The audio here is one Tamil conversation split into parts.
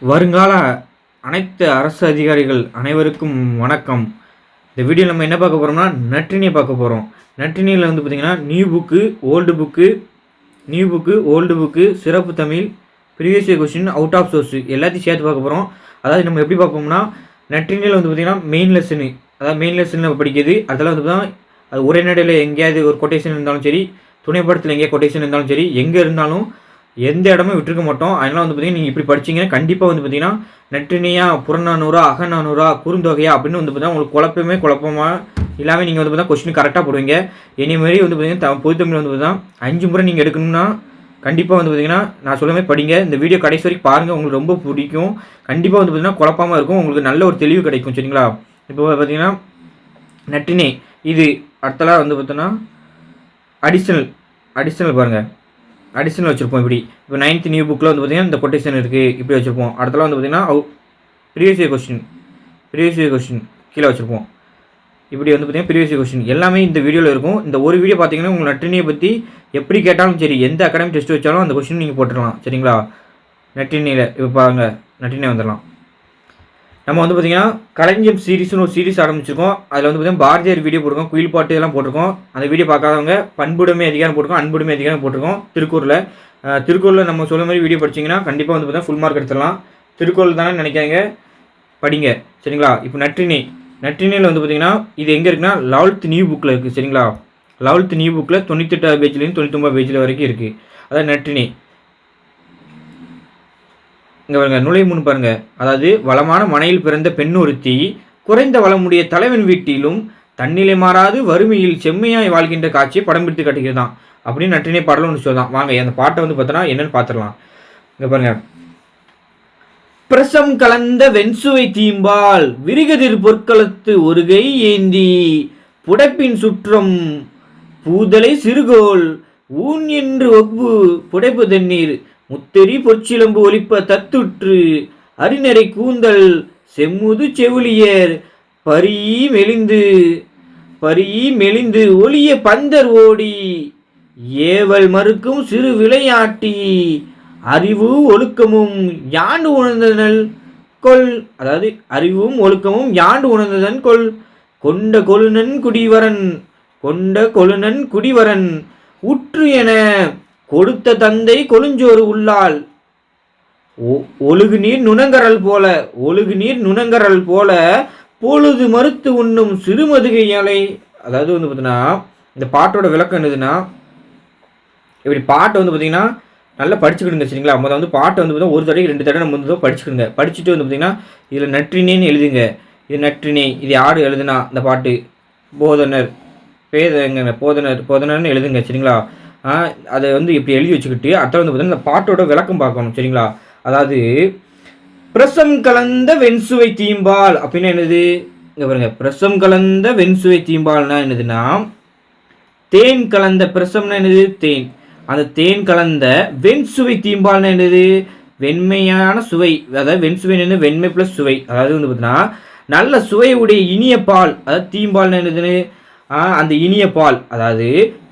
வருங்கால அனைத்து அரசு அதிகாரிகள் அனைவருக்கும் வணக்கம். இந்த வீடியோவில் நம்ம என்ன பார்க்க போகிறோம்னா நற்றினியை பார்க்க போகிறோம். நற்றினியில் வந்து பார்த்திங்கன்னா நியூ புக்கு, ஓல்டு புக்கு, சிறப்பு Tamil, previous year question, out of source எல்லாத்தையும் சேர்த்து பார்க்க போகிறோம். அதாவது நம்ம எப்படி பார்ப்போம்னா நற்றினியில் வந்து பார்த்திங்கன்னா மெயின் லெசன் நம்ம படிக்கிறது. அதெல்லாம் வந்து பார்த்தீங்கன்னா அது உரைநடையில் எங்கேயாவது ஒரு கொட்டேஷன் இருந்தாலும் சரி, துணைப்படத்தில் எங்கேயா கொட்டேஷன் இருந்தாலும் சரி, எங்கே இருந்தாலும் எந்த இடமும் விட்டுருக்க மாட்டோம். அதனால் வந்து பார்த்திங்கன்னா நீங்கள் இப்படி படிச்சிங்கன்னா கண்டிப்பாக வந்து பார்த்திங்கன்னா நற்றினியா, புறநானூறா, அகநானூறா, குறுந்தொகையா அப்படின்னு வந்து பார்த்தீங்கன்னா உங்களுக்கு குழப்பமாக இல்லாமல் நீங்கள் வந்து பார்த்தீங்கன்னா கொஸ்டின் கரெக்டாக போடுவீங்க. மாரி வந்து பார்த்திங்கன்னா பொதுத்தமிழ் வந்து பார்த்தீங்கன்னா 5 முறை நீங்கள் எடுக்கணும்னா கண்டிப்பாக வந்து பார்த்திங்கன்னா நான் சொல்லுமே படிங்க. இந்த வீடியோ கடைசி வரைக்கும் பாருங்கள், உங்களுக்கு ரொம்ப பிடிக்கும். கண்டிப்பாக வந்து பார்த்திங்கன்னா குழப்பமாக இருக்கும், உங்களுக்கு நல்ல ஒரு தெளிவு கிடைக்கும். சரிங்களா? இப்போ பார்த்திங்கன்னா நற்றினை இது அடுத்தலாம் வந்து பார்த்தோன்னா அடிஷ்னல் பாருங்கள், அடிஷனல் வச்சுருப்போம். இப்படி இப்போ 9th நியூ புக்கில் வந்து பார்த்திங்கன்னா இந்த கொட்டேஷன் இருக்குது, இப்படி வச்சுருப்போம். அடுத்தலாம் வந்து பார்த்திங்கன்னா ப்ரீவியஸ் இயர் கொஸ்டின் கீழே வச்சுருப்போம். இப்படி வந்து பார்த்திங்கன்னா ப்ரீவியஸ் இயர் கொஸ்டின் எல்லாமே இந்த வீடியோவில் இருக்கும். இந்த ஒரு வீடியோ பார்த்திங்கன்னா உங்கள் நற்றினியை பற்றி எப்படி கேட்டாலும் சரி, எந்த அகாடமிக் டெஸ்ட் வச்சாலும் அந்த கொஸ்டின் நீங்கள் போட்டுடலாம். சரிங்களா? நற்றினியில் இப்போ பாருங்கள், நற்றினியை வந்துடலாம். நம்ம வந்து பார்த்திங்கன்னா கலைஞம் சீரிஸ்னு ஒரு சீரிஸ் ஆரம்பிச்சிருக்கோம். அதில் வந்து பார்த்திங்கன்னா பாரதியார் வீடியோ போட்டிருக்கோம், குயில் பாட்டு இதெல்லாம் போட்டிருக்கோம். அந்த வீடியோ பார்க்காதவங்க பண்புடைமை அதிகாரம் போட்டிருக்கோம், அன்புடைமை அதிகாரம் போட்டிருக்கோம். திருக்குறளில் நம்ம சொல்ல மாதிரி வீடியோ படிச்சிங்கன்னா கண்டிப்பாக வந்து பார்த்தீங்கன்னா ஃபுல் மார்க் எடுத்துடலாம். திருக்குறள் தானே நினைக்காங்க, படிங்க. சரிங்களா? இப்போ நற்றினியில் வந்து பார்த்திங்கன்னா இது எங்கே இருக்குன்னா 11th நியூ புக்கில் இருக்குது. சரிங்களா? 11th நியூ புக்கில் 98 பேஜ்லேருந்து 99 பேஜில் வரைக்கும் இருக்குது. அதாவது நற்றினை இங்கே பாருங்கள், நுழைமுன் பாருங்கள். அதாவது வளமான மனையில் பிறந்த பெண் ஒருத்தி குறைந்த வளமுடைய தலைவன் வீட்டிலும் தன்னிலை மாறாது வறுமையில் செம்மையாய் வாழ்கின்ற காட்சியை படம் பிடித்து காட்டுகிறதான் அப்படின்னு நற்றினை பாடலும் ஒன்று சொல்லலாம். வாங்க அந்த பாட்டை வந்து பார்த்தோன்னா என்னென்னு பார்த்துடலாம். இங்கே பாருங்கள், பிரசம் கலந்த வெண்சுவை தீம்பால் விரிகதிர் பொற்களத்து ஒருகை ஏந்தி புடைப்பின் சுற்றம் பூதலை சிறுகோள் ஊன் என்று ஒப்பு புடைப்பு தண்ணீர் முத்தெறி பொற்சிலம்பு ஒலிப்ப தத்துற்று அறிநரை கூந்தல் செம்முது செவிலியர் பரி மெலிந்து ஒளிய பந்தர் ஓடி ஏவல் மறுக்கும் சிறு விளையாட்டி அறிவு ஒழுக்கமும் யாண்டு உணர்ந்தனல் கொள். அதாவது அறிவும் ஒழுக்கமும் யாண்டு உணர்ந்ததன் கொள். கொண்ட கொழுநன் குடிவரன் உற்று என கொடுத்த தந்தை கொழுஞ்சோறு உள்ளால் ஒழுகு நீர் நுணங்கரல் போல பொழுது மறுத்து உண்ணும் சிறுமதுகையாலை. அதாவது வந்து பார்த்தீங்கன்னா இந்த பாட்டோட விளக்கம் என்னதுன்னா, இப்படி பாட்டை வந்து பார்த்தீங்கன்னா நல்லா படிச்சுக்கிடுங்க. சரிங்களா? நம்ம வந்து பாட்டை வந்து பார்த்தீங்கன்னா ஒரு தடவை 2 தடவை நம்ம வந்து படிச்சுக்கிடுங்க. படிச்சுட்டு வந்து பார்த்தீங்கன்னா இதில் நற்றினேன்னு எழுதுங்க. இது நற்றினை, இது யார் எழுதுனா இந்த பாட்டு? போதனர்னு எழுதுங்க. சரிங்களா? அதை வந்து இப்படி எழுதி வச்சுக்கிட்டு அடுத்த வந்து பார்த்தீங்கன்னா இந்த பாட்டோட விளக்கம் பார்க்கணும். சரிங்களா? அதாவது பிரசம் கலந்த வெண்சுவை தீம்பால் அப்படின்னா என்னது? இங்கே பாருங்க, பிரசம் கலந்த வெண்சுவை தீம்பால்னா என்னதுன்னா தேன் கலந்த, பிரசம்னா என்னது? தேன். அந்த தேன் கலந்த வெண்சுவை தீம்பால்னா என்னது? வெண்மையான சுவை. அதாவது வெண்சுவை என்னது? வெண்மை ப்ளஸ் சுவை. அதாவது வந்து பார்த்தீங்கன்னா நல்ல சுவையுடைய இனிய பால். அதாவது தீம்பால்னா என்னதுன்னு அந்த இனிய பால், அதாவது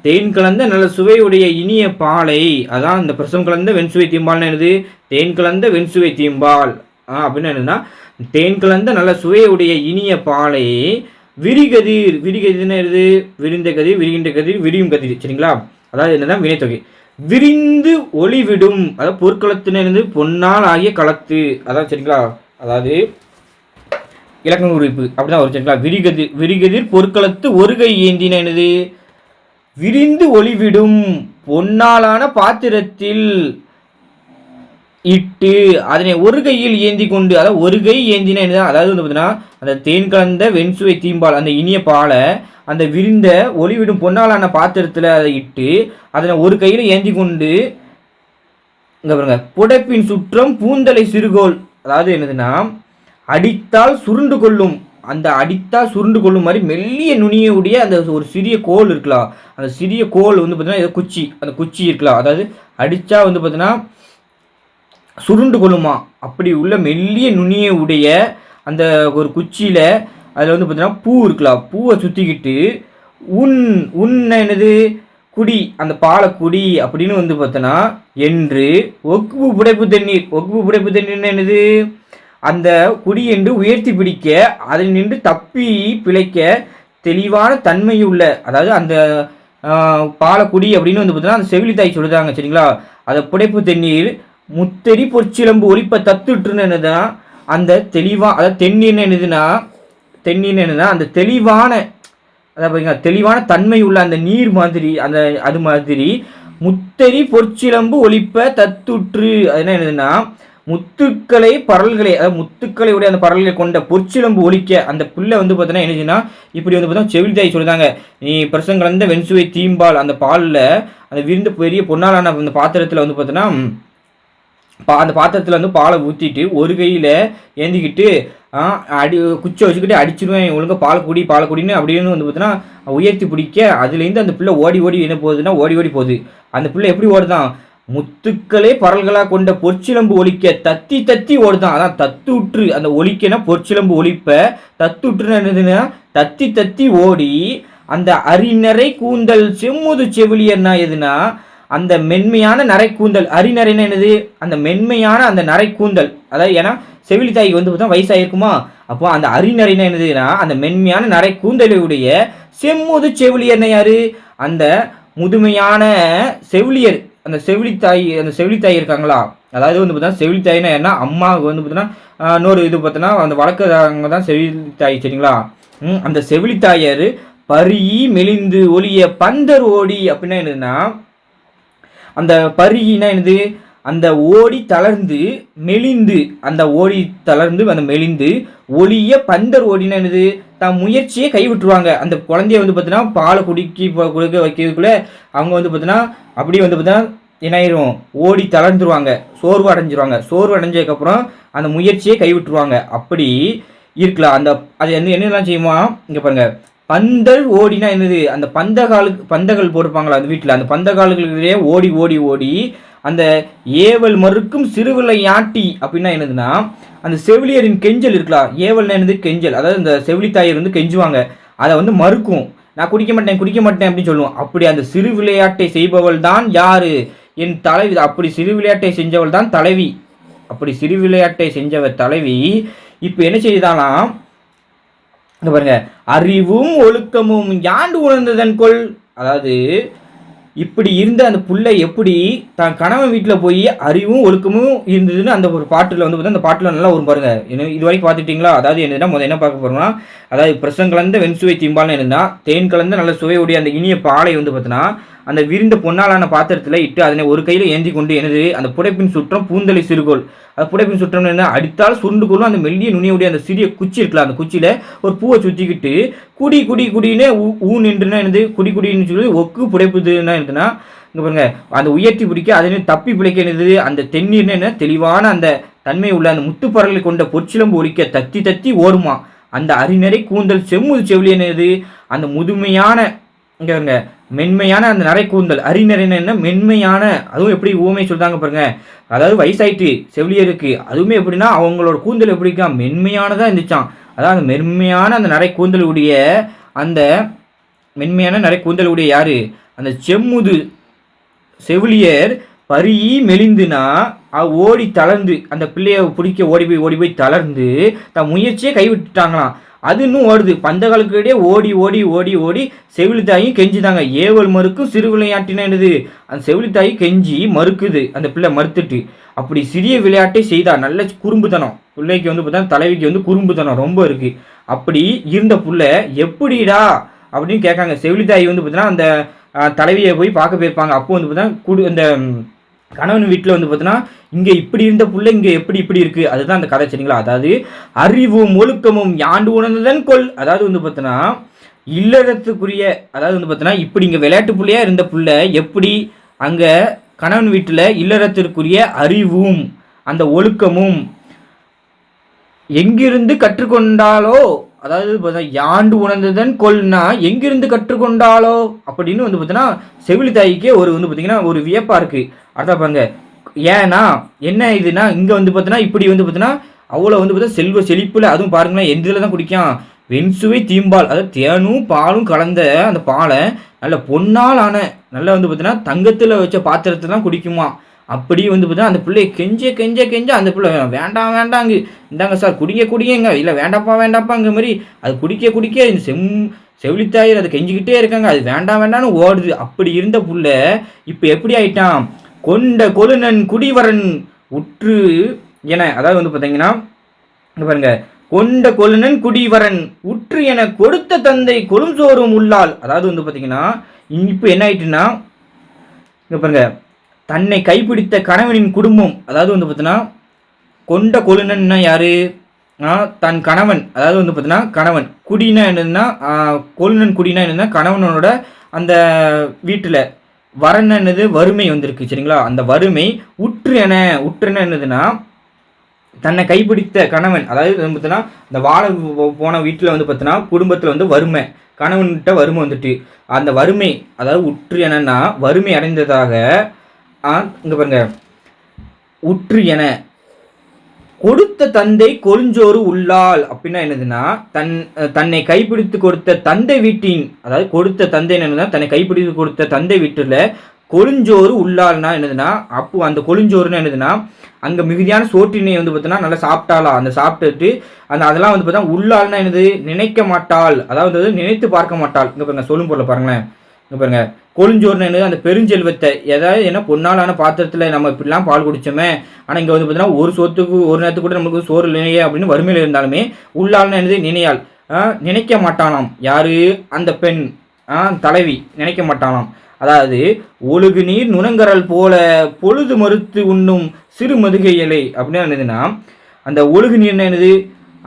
தேன் கலந்த நல்ல சுவையுடைய இனிய பாலை, அதான் இந்த பிரசம் கலந்த வெண்சுவை தீம்பால்னு என்னது? தேன் கலந்த வெண்சுவை தீம்பால் அப்படின்னு என்னதுன்னா தேன் கலந்த நல்ல சுவையுடைய இனிய பாலை விரிகதிர்னா என்னது? விரிந்த கதிர், விரிகின்ற கதிர், விரியும் கதிர். சரிங்களா? அதாவது என்னதான் வினைத்தொகை. விரிந்து ஒளிவிடும், அதாவது பொற்களத்துன்னு என்னது? பொன்னால் ஆகிய களத்து. அதான். சரிங்களா? அதாவது இலக்கண குறிப்பு அப்படிதான் வரும். சரிங்களா? விரிகதிர் பொற்களத்து ஒருகை ஏந்தின என்னது? விரிந்து ஒளிவிடும் பொன்னாலான பாத்திரத்தில் இட்டு அதனை ஒரு கையில் ஏந்தி கொண்டு, அதாவது ஒரு கை ஏந்தின என்னது? அதாவது வந்து பார்த்தீங்கன்னா அந்த தேன் கலந்த வெண்சுவை தீம்பால் அந்த இனிய பாலை அந்த விரிந்த ஒளிவிடும் பொன்னாலான பாத்திரத்தில் அதை இட்டு அதனை ஒரு கையில் ஏந்தி கொண்டு இங்கே பாருங்க புடைப்பின் சுற்றம் பூந்தலை சிறுகோள். அதாவது என்னதுன்னா அடித்தால் சுருண்டு கொள்ளும், அந்த அடித்தால் சுருண்டு கொள்ளும் மாதிரி மெல்லிய நுனியுடைய அந்த ஒரு சிறிய கோல் இருக்கலாம். அந்த சிறிய கோல் வந்து பார்த்தீங்கன்னா குச்சி, அந்த குச்சி இருக்கலாம். அதாவது அடித்தா வந்து பார்த்தீங்கன்னா சுருண்டு கொள்ளுமா அப்படி உள்ள மெல்லிய நுனியை உடைய அந்த ஒரு குச்சியில் அதில் வந்து பார்த்தீங்கன்னா பூ இருக்கலாம். பூவை சுற்றிக்கிட்டு உன் என்னது? குடி, அந்த பாலை குடி அப்படின்னு வந்து பார்த்தோன்னா என்று ஒக்குபு புடைப்பு தண்ணீர். ஒக்குபு புடைப்பு தண்ணீர்னு என்னது? அந்த குடி என்று உயர்த்தி பிடிக்க, அதில் நின்று தப்பி பிழைக்க தெளிவான தன்மையுள்ள, அதாவது அந்த பாலை குடி அப்படின்னு வந்து பார்த்தோன்னா அந்த செவிலித்தாய் சொல்லுதாங்க சரிங்களா. அதை புடைப்பு தண்ணீர் முத்தெரி பொற்சிலம்பு ஒளிப்ப தத்துட்டுன்னு என்னதுன்னா அந்த தெளிவாக, அதாவது தென்னீர்னு என்னதுன்னா அந்த தெளிவான, அதாவது பார்த்தீங்கன்னா தெளிவான தன்மை உள்ள அந்த நீர் மாதிரி, அந்த அது மாதிரி முத்தெரி பொற்சிலம்பு ஒளிப்ப தத்துற்று. அது என்ன என்னதுன்னா முத்துக்களை பரல்களை, அதாவது முத்துக்களை உடைய அந்த பரல்களை கொண்ட பொற்சிலம்பு ஒலிக்க அந்த பிள்ளை வந்து பார்த்தீங்கன்னா என்னதுன்னா இப்படி வந்து பார்த்தா செவிலித்தாய் சொல்லுதாங்க. நீ பிரசங்க கலந்த வெண்சுவை தீம்பால் அந்த பாலில் அந்த விருந்து பெரிய பொன்னாலான அந்த பாத்திரத்தில் வந்து பார்த்தீங்கன்னா அந்த பாத்திரத்தில் வந்து பாலை ஊற்றிட்டு ஒரு கையில் ஏந்திக்கிட்டு குச்சை வச்சுக்கிட்டு அடிச்சிருவேன் ஒழுங்காக பாலை குடின்னு அப்படின்னு வந்து பார்த்தீங்கன்னா உயர்த்தி பிடிக்க அதுலேருந்து அந்த பிள்ளை ஓடி ஓடி என்ன போகுதுன்னா ஓடி ஓடி போகுது. அந்த பிள்ளை எப்படி ஓடுதான்? முத்துக்களே பரல்களாக கொண்ட பொற்சிலம்பு ஒலிக்க தத்தி தத்தி ஓடுதான். அதான் தத்துற்று, அந்த ஒலிக்கனா பொற்சிலம்பு ஒலிப்ப தத்துற்றுன்னு என்னதுன்னா தத்தி தத்தி ஓடி அந்த அரிநரை கூந்தல் செம்முது செவிலியர்னா எதுனா அந்த மென்மையான நரை கூந்தல். அரிநரைன்னு என்னது? அந்த மென்மையான அந்த நரை கூந்தல். அதாவது ஏன்னா செவிலித்தாய்க்கு வந்து பார்த்தா வயசாயிருக்குமா, அப்போ அந்த அரிநரைன்னு என்னதுன்னா அந்த மென்மையான நரை கூந்தலுடைய செம்முது செவிலியர்னா யாரு? அந்த முதுமையான செவிலியர், அந்த செவிலித்தாய் இருக்காங்களா, அதாவது வந்து பார்த்தா செவிலித்தாய்னா என்ன, அம்மாவுக்கு வந்து பார்த்தீங்கன்னா இன்னொரு இது பார்த்தோன்னா அந்த வழக்கங்க தான் செவிலித்தாய் சரிங்களா. அந்த செவிலித்தாயர் பரி மெலிந்து ஒளிய பந்தர் ஓடி அப்படின்னா என்னதுன்னா அந்த பரியினா என்னது? அந்த ஓடி தளர்ந்து மெலிந்து, அந்த ஓடி தளர்ந்து அந்த மெலிந்து ஒளிய பந்தர் ஓடினா என்னது? தான் முயற்சியை கைவிட்டுருவாங்க. அந்த குழந்தைய வந்து பார்த்தீங்கன்னா பாலை கொடுக்க வைக்கிறதுக்குள்ள அவங்க வந்து பார்த்தீங்கன்னா அப்படியே வந்து பார்த்தீங்கன்னா என்ன ஆயிரும்? ஓடி தளர்ந்துருவாங்க, சோர்வு அடைஞ்சதுக்கப்புறம் அந்த முயற்சியை கைவிட்டுருவாங்க. அப்படி இருக்கலாம். அந்த அது என்னெல்லாம் செய்யுமா இங்கே பாருங்க. பந்தல் ஓடினா என்னது? அந்த பந்தகள் போட்டிருப்பாங்களா அந்த வீட்டில், அந்த பந்தகாலுகளிடையே ஓடி ஓடி ஓடி அந்த ஏவல் மறுக்கும் சிறுவிளையாட்டி அப்படின்னா என்னதுன்னா அந்த செவிலியரின் கெஞ்சல் இருக்கலாம். ஏவல்னா என்னது? கெஞ்சல். அதாவது இந்த செவிலித்தாயர் வந்து கெஞ்சுவாங்க, அதை வந்து மறுக்கும். நான் குடிக்க மாட்டேன் அப்படின்னு சொல்லுவோம். அப்படி அந்த சிறு விளையாட்டை செய்பவள் தான் யாரு? என் தலைவி. அப்படி சிறு விளையாட்டை செஞ்சவள் தான் தலைவி. அப்படி சிறு விளையாட்டை செஞ்சவர் தலைவி. இப்போ என்ன செய்தாலாம் பாருங்க, அறிவும் ஒழுக்கமும் யாண்டு உணர்ந்ததன் கொள். அதாவது இப்படி இருந்த அந்த புள்ளை எப்படி தான் கணவன் வீட்டில் போய் அறிவும் ஒழுக்கமும் இருந்ததுன்னு அந்த ஒரு பாட்டில் வந்து பார்த்தா அந்த பாட்டில் நல்லா வரும் பாருங்க. என்ன இது வரைக்கும் பார்த்துட்டிங்களா? அதாவது என்னன்னா முதல் என்ன பார்க்க போறோம்னா, அதாவது பிரசங்க கலந்த வெண்சுவை தீம்பால்னு என்னன்னா தேன் கலந்த நல்ல சுவையுடைய அந்த இனிய பாலை வந்து பார்த்தோன்னா அந்த விரிந்த பொன்னாலான பாத்திரத்தில் இட்டு அதனை ஒரு கையில் ஏந்தி கொண்டு எனது அந்த புடைப்பின் சுற்றம் பூந்தலை சிறுகோள். அது புடைப்பின் சுற்றம் என்ன? அடித்தால் சுருண்டுகோளும் அந்த மெல்லிய நுனியுடைய அந்த சிறிய குச்சி இருக்கலாம், அந்த குச்சியில் ஒரு பூவை சுற்றிக்கிட்டு குடி குடி குடின்னு நின்றுனா என்னது? குடி குடின்னு சொல்லி ஒக்கு புடைப்புதுன்னா என்னதுன்னா இங்கே பாருங்க அந்த உயர்த்தி பிடிக்க அதனை தப்பி பிழைக்க என்னது? அந்த தென்னீர்னு என்ன? தெளிவான அந்த தன்மை உள்ள அந்த முத்துப்பறலை கொண்ட பொற்சிலம்பு ஒலிக்க தத்தி தத்தி ஓடுமா. அந்த அரிநரை கூந்தல் செம்முது செவிலி என்னது? அந்த முதுமையான இங்கே பாருங்க மென்மையான அந்த நரை கூந்தல். அரிநரைன்னு என்ன? மென்மையான. அதுவும் எப்படி ஊமை சொல்றாங்க பாருங்க. அதாவது வயசாயிட்டு செவிலியருக்கு, அதுவுமே எப்படின்னா அவங்களோட கூந்தல் எப்படிக்கா மென்மையானதாக இருந்துச்சான். அதாவது அந்த மென்மையான அந்த நரை கூந்தலுடைய அந்த மென்மையான நரை கூந்தலுடைய யாரு? அந்த செம்முது செவிலியர் பரி மெலிந்துனா ஓடி தளர்ந்து அந்த பிள்ளைய பிடிக்க ஓடி போய் தளர்ந்து தன் முயற்சியை கைவிட்டுட்டாங்களாம். அது இன்னும் ஓடுது. பந்தகாலுக்கிடையே ஓடி ஓடி ஓடி ஓடி செவிலித்தாயும் கெஞ்சிதாங்க. ஏவல் மறுக்கும் சிறு விளையாட்டினா என்னது? அந்த செவிலித்தாயி கெஞ்சி மறுக்குது, அந்த பிள்ளை மறுத்துட்டு. அப்படி சிறிய விளையாட்டை செய்தா. நல்ல குறும்புத்தனம் பிள்ளைக்கு வந்து பார்த்தா, தலைவிக்கு வந்து குறும்புத்தனம் ரொம்ப இருக்கு. அப்படி இருந்த பிள்ளை எப்படிடா அப்படின்னு கேட்காங்க. செவிலித்தாயி வந்து பார்த்தீங்கன்னா அந்த தலைவியை போய் பார்க்க போயிருப்பாங்க. அப்போ வந்து பார்த்தா இந்த கணவன் வீட்டில் வந்து பார்த்தீங்கன்னா இங்கே இப்படி இருந்த புள்ள இங்கே இப்படி இருக்கு. அதுதான் அந்த கதை சரிங்களா. அதாவது அறிவும் ஒழுக்கமும் யாண்டு உணர்ந்ததன் கொள். அதாவது வந்து பார்த்தீங்கன்னா இல்லறத்துக்குரிய, அதாவது வந்து பார்த்தீங்கன்னா இப்படி இங்கே விளையாட்டு புள்ளையா இருந்த புள்ள எப்படி அங்கே கணவன் வீட்டில் இல்லறத்திற்குரிய அறிவும் அந்த ஒழுக்கமும் எங்கிருந்து கற்றுக்கொண்டாலோ, அதாவது பார்த்தா யாண்டு உணர்ந்ததன் கொள்னா எங்கிருந்து கற்றுக்கொண்டாலோ அப்படின்னு வந்து பார்த்தீங்கன்னா செவிலித்தாய்க்கே ஒரு வந்து பார்த்தீங்கன்னா ஒரு வியப்பாக இருக்குது. அதான் பாருங்க, ஏன்னா என்ன இதுனா இங்கே வந்து பார்த்தீங்கன்னா இப்படி வந்து பார்த்தீங்கன்னா அவ்வளோ வந்து பார்த்தா செல்வ செழிப்பில், அதுவும் பாருங்களேன் எந்த இதில் தான் குடிக்கான், வெண்சுவை தீம்பால், அதாவது தேனும் பாலும் கலந்த அந்த பாலை நல்ல பொன்னால் ஆன நல்லா வந்து பார்த்தீங்கன்னா தங்கத்தில் வச்ச பாத்திரத்தை தான் குடிக்குமா. அப்படி வந்து பார்த்தீங்கன்னா அந்த பிள்ளைய கெஞ்ச கெஞ்ச கெஞ்ச அந்த பிள்ளை வேண்டாம் வேண்டாங்க, இந்தாங்க சார் குடிங்க குடிங்க, இல்லை வேண்டாப்பா வேண்டாப்பாங்க மாதிரி அது குடிக்க குடிக்க இந்த செவிலித்தாயர் அதை கெஞ்சிக்கிட்டே இருக்காங்க, அது வேண்டாம் வேண்டாம்னு ஓடுது. அப்படி இருந்த புள்ள இப்போ எப்படி ஆயிட்டான், கொண்ட கொழுநன் குடிவரன் உற்று என, அதாவது வந்து பார்த்தீங்கன்னா பாருங்க, கொண்ட கொழுநன் குடிவரன் உற்று என கொடுத்த தந்தை கொழுஞ்சோறும் உள்ளால், அதாவது வந்து பார்த்தீங்கன்னா இப்போ என்ன ஆயிட்டுன்னா இங்கே பாருங்க, தன்னை கைப்பிடித்த கணவனின் குடும்பம், அதாவது வந்து பார்த்தீங்கன்னா கொண்ட கொழுநன்னா யாரு, தன் கணவன், அதாவது வந்து பார்த்தீங்கன்னா கணவன், குடினா என்னதுன்னா கொழுநன் குடினா என்னதுன்னா கணவனோட அந்த வீட்டில், வரன் என்னது வறுமை வந்திருக்கு சரிங்களா. அந்த வறுமை உற்றுன என்னதுன்னா தன்னை கைப்பிடித்த கணவன், அதாவது வந்து பார்த்தீங்கன்னா இந்த வாழ போன வீட்டில் வந்து பார்த்தீங்கன்னா குடும்பத்தில் வந்து வறுமை, கணவன்கிட்ட வறுமை வந்துட்டு அந்த வறுமை, அதாவது உற்று என்னன்னா வறுமை அடைந்ததாக இங்கே பாருங்க, உற்று என கொடுத்த தந்தை கொழுஞ்சோறு உள்ளால் அப்படின்னா என்னதுன்னா தன்னை கைப்பிடித்து கொடுத்த தந்தை வீட்டின், அதாவது கொடுத்த தந்தை என்னதுன்னா தன்னை கைப்பிடித்து கொடுத்த தந்தை வீட்டில் கொழுஞ்சோறு உள்ளால்னா என்னதுன்னா அப்போ அந்த கொழுஞ்சோறுன்னு என்னதுன்னா அங்கே மிகுதியான சோற்றினை வந்து பார்த்தீங்கன்னா நல்லா சாப்பிட்டாளா, அந்த சாப்பிட்டுட்டு அதெல்லாம் வந்து பார்த்தா உள்ளால்னா என்னது நினைக்க மாட்டாள், அதாவது நினைத்து பார்க்க மாட்டாள். இங்கே பாருங்க சொல்லும் பொருளை பாருங்களேன், இங்கே பாருங்க கொழுஞ்சோறுன்னு என்னது அந்த பெருஞ்செல்வத்தை, ஏதாவது என்ன பொன்னாலான பாத்திரத்தில் நம்ம இப்படிலாம் பால் குடிச்சோமே, ஆனால் இங்கே வந்து பார்த்தீங்கன்னா ஒரு சோத்துக்கு ஒரு நேரத்துக்கு கூட நம்மளுக்கு சோறு இல்லையே அப்படின்னு வறுமையில் இருந்தாலுமே உள்ளால்னா என்னது நினையாள், நினைக்க மாட்டானாம். யாரு, அந்த பெண் தலைவி நினைக்க மாட்டானாம். அதாவது ஒழுகு நீர் நுணங்கரல் போல பொழுது மறுத்து உண்ணும் சிறு மதுகை இலை அப்படின்னா என்னதுன்னா அந்த ஒழுகு நீர்னா என்னது,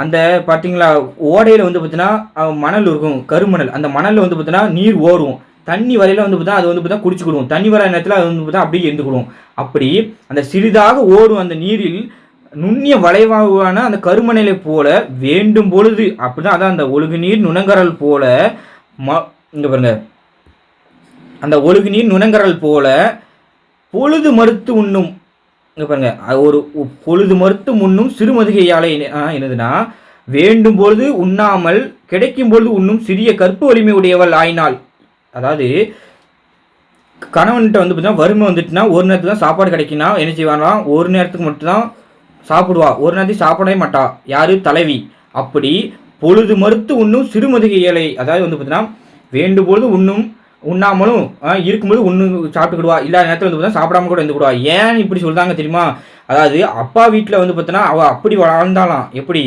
அந்த பார்த்தீங்களா ஓடையில் வந்து பார்த்தீங்கன்னா மணல் இருக்கும், கருமணல், அந்த மணலில் வந்து பார்த்தீங்கன்னா நீர் ஓடும், தண்ணி வரையில வந்து பார்த்தா அது வந்து பார்த்தா குடிச்சுக்கிடுவோம், தண்ணி வர நேரத்தில் அது வந்து பார்த்தா அப்படியே இருந்துக்கிடுவோம். அப்படி அந்த சிறிதாக ஓடும் அந்த நீரில் நுண்ணிய வளைவான அந்த கருமணலை போல வேண்டும் பொழுது அப்படிதான், அதான் அந்த ஒழுகு நீர் நுணங்கரல் போல இங்கே பாருங்க, அந்த ஒழுகு நீர் நுணங்கரல் போல பொழுது மறுத்து உண்ணும், இங்கே பாருங்க ஒரு பொழுது மறுத்து உண்ணும் சிறுமதுகையாலை என்னதுன்னா வேண்டும் பொழுது உண்ணாமல் கிடைக்கும் பொழுது உண்ணும் சிறிய கற்பு வலிமை உடையவள் ஆயினாள். அதாவது கணவன்கிட்ட வந்து பார்த்தீங்கன்னா வறுமை வந்துட்டுனா ஒரு நேரத்துக்கு தான் சாப்பாடு கிடைக்குன்னா என்ன செய்வானா, ஒரு நேரத்துக்கு மட்டும்தான் சாப்பிடுவா, ஒரு நேரத்துக்கு சாப்பிடவே மாட்டா, யாரு, தலைவி. அப்படி பொழுது மறுத்து உண்ணும் சிறுமதுகை இலை, அதாவது வந்து பார்த்தீங்கன்னா வேண்டும்பொழுது உண்ணாமலும் இருக்கும்போது சாப்பிட்டுக்கிடுவா, இல்லாத நேரத்தில் வந்து பார்த்தீங்கன்னா சாப்பிடாம கூட இருந்துக்கிடுவா. ஏன் இப்படி சொல்கிறாங்க தெரியுமா, அதாவது அப்பா வீட்டில் வந்து பார்த்தீங்கன்னா அவள் அப்படி வாழ்ந்தாலாம், எப்படி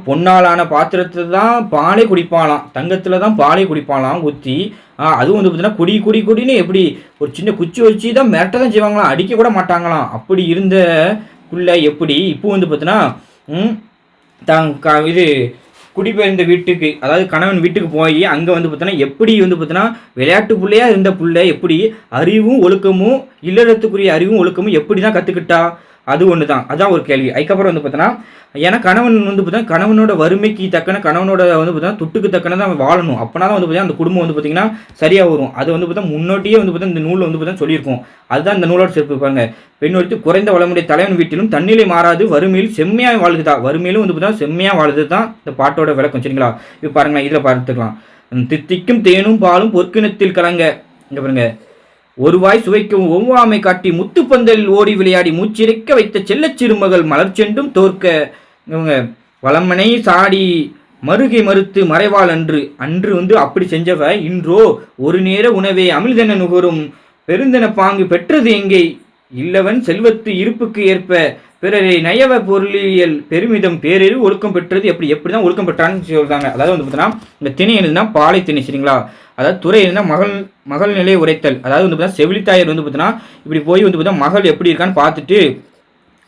பொன்னாலான பாத்திரத்தில் தான் பாலை குடிப்பாலாம், தங்கத்தில் தான் பாலை குடிப்பாலாம் ஊற்றி, அதுவும் வந்து பார்த்தீங்கன்னா குடின்னு எப்படி ஒரு சின்ன குச்சி வச்சு தான் மிரட்ட தான் செய்வாங்களாம், அடிக்க கூட மாட்டாங்களாம். அப்படி இருந்த பிள்ளை எப்படி இப்போ வந்து பார்த்தீங்கன்னா இது குடிபெயர்ந்த வீட்டுக்கு, அதாவது கணவன் வீட்டுக்கு போய் அங்கே வந்து பார்த்தோன்னா எப்படி வந்து பார்த்தோன்னா விளையாட்டு பிள்ளையாக இருந்த பிள்ளை எப்படி அறிவும் ஒழுக்கமும் இல்லறத்துக்குரிய அறிவும் ஒழுக்கமும் எப்படி தான் கற்றுக்கிட்டா, அது ஒன்று தான். அதுதான் ஒரு கேள்வி. அதுக்கப்புறம் வந்து பார்த்தோன்னா ஏன்னா கணவன் வந்து பார்த்தீங்கன்னா கணவனோட வறுமைக்கு தக்கன, கணவனோட வந்து பார்த்தீங்கன்னா துட்டுக்கு தக்கன தான் வாழணும், அப்போனா தான் வந்து பார்த்தீங்கன்னா அந்த குடும்பம் வந்து பார்த்தீங்கன்னா சரியாக வரும். அது வந்து பார்த்தா முன்னோட்டியே வந்து பார்த்தா இந்த நூலில் வந்து பார்த்தா சொல்லியிருக்கோம். அதுதான் இந்த நூலோட சிறப்பு. பாருங்க, பெண் ஒருத்தி குறைந்த வளமுடைய தலைவன் வீட்டிலும் தன்னிலை மாறாது வறுமையில் செம்மையாக வாழுதுதா, வறுமையிலும் வந்து பார்த்தா செம்மையாக வாழுது தான் இந்த பாட்டோட விளக்கம் சரிங்களா. இப்போ பாருங்களா, இதில் பார்த்துக்கலாம், தித்திக்கும் தேனும் பாலும் பொற்கிணத்தில் கலங்க, இங்கே பாருங்க, ஒருவாய் சுவைக்கும் ஒவ்வாமை காட்டி முத்துப்பந்தலில் ஓடி விளையாடி மூச்சிறைக்க வைத்த செல்லச் சிறுமகள் மலர்ச்செண்டும் தோற்க, இவங்க வளமனை சாடி மருகை மறுத்து மறைவாள் அன்று வந்து அப்படி செஞ்சவ இன்றோ ஒரு நேர உணவே அமிழ்தென நுகரும் பெருந்தென பாங்கு பெற்றது எங்கே, இல்லவன் செல்வத்து இருப்புக்கு ஏற்ப பிறரை நயவ பொருளியல் பெருமிதம் பேரறிவு ஒழுக்கம் பெற்றது எப்படிதான் ஒழுக்கம் பெற்றான்னு சொல்றாங்க. அதாவது வந்து பார்த்தீங்கன்னா இந்த திணை எழுதுனா பாலை திணை சரிங்களா. அதாவது துறை எழுதுனா மகள் நிலை உரைத்தல், அதாவது வந்து பார்த்தீங்கன்னா செவிலித்தாயர் வந்து பார்த்தீங்கன்னா இப்படி போய் வந்து பார்த்தா மகள் எப்படி இருக்கான்னு பார்த்துட்டு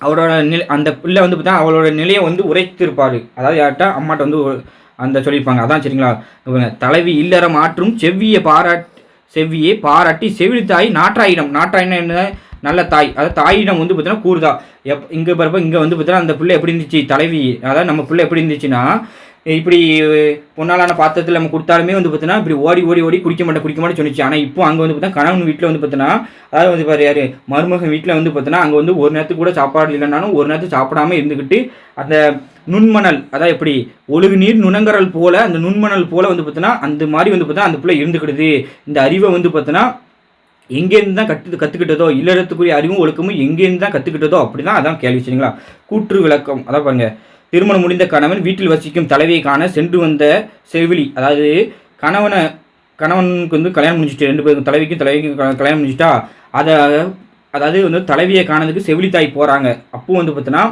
அவரோட அந்த பிள்ளை வந்து பார்த்தா அவளோட நிலையை வந்து உரைத்திருப்பாரு, அதாவது யார்கிட்ட அம்மாட்ட வந்து அந்த சொல்லியிருப்பாங்க. அதான் சரிங்களா. தலைவி இல்லறம் ஆற்றும் செவ்வியை பாராட்டி செவிலித்தாய் நாட்டாயிடம் என்ன நல்ல தாய், அதாவது தாயிடம் வந்து பார்த்தீங்கன்னா கூறுதா. இங்கே பாருப்ப இங்கே வந்து பார்த்தீங்கன்னா அந்த பிள்ளை எப்படி இருந்துச்சு, தலைவி, அதாவது நம்ம பிள்ளை எப்படி இருந்துச்சுன்னா இப்படி பொன்னாலான பாத்திரத்தில் நம்ம கொடுத்தாலுமே வந்து பார்த்தீங்கன்னா இப்படி ஓடி ஓடி ஓடி குடிக்க மாட்டேன் சொன்னிச்சு. ஆனால் இப்போ அங்கே வந்து பார்த்தீங்கன்னா கணவன் வீட்டில் வந்து பார்த்தீங்கன்னா அதாவது வந்து பாரு யார் மருமகன் வீட்டில் வந்து பார்த்தீங்கன்னா அங்கே வந்து ஒரு நேரத்துக்கு கூட சாப்பாடு இல்லைனாலும் ஒரு நேரத்துக்கு சாப்பிடாம இருந்துக்கிட்டு அந்த நுண்மணல் அதான் எப்படி ஒழுகு நீர் நுணங்கரல் போல அந்த நுண்மணல் போல வந்து பார்த்தீங்கன்னா அந்த மாதிரி வந்து பார்த்தீங்கன்னா அந்த பிள்ளை இருந்துக்கிடுது. இந்த அறிவை வந்து பார்த்தீங்கன்னா எங்கேருந்து தான் கற்றுக்கிட்டதோ இல்லறத்துக்குரிய அறிவும் ஒழுக்கமும் எங்கேருந்து தான் கற்றுக்கிட்டதோ அப்படி தான் அதான் கேள்வி. சரிங்களா? கூற்று விளக்கம் அதான் பாருங்கள். திருமணம் முடிந்த கணவன் வீட்டில் வசிக்கும் தலைவியை காண சென்று வந்த செவிலி, அதாவது கணவனுக்கு வந்து கல்யாணம் முடிஞ்சிட்டு 2 பேருக்கும் தலைவிக்கும் கல்யாணம் முடிஞ்சிட்டா அதாவது வந்து தலைவியை காணதுக்கு செவிலி தாய் போகிறாங்க. அப்போ வந்து பார்த்தீங்கன்னா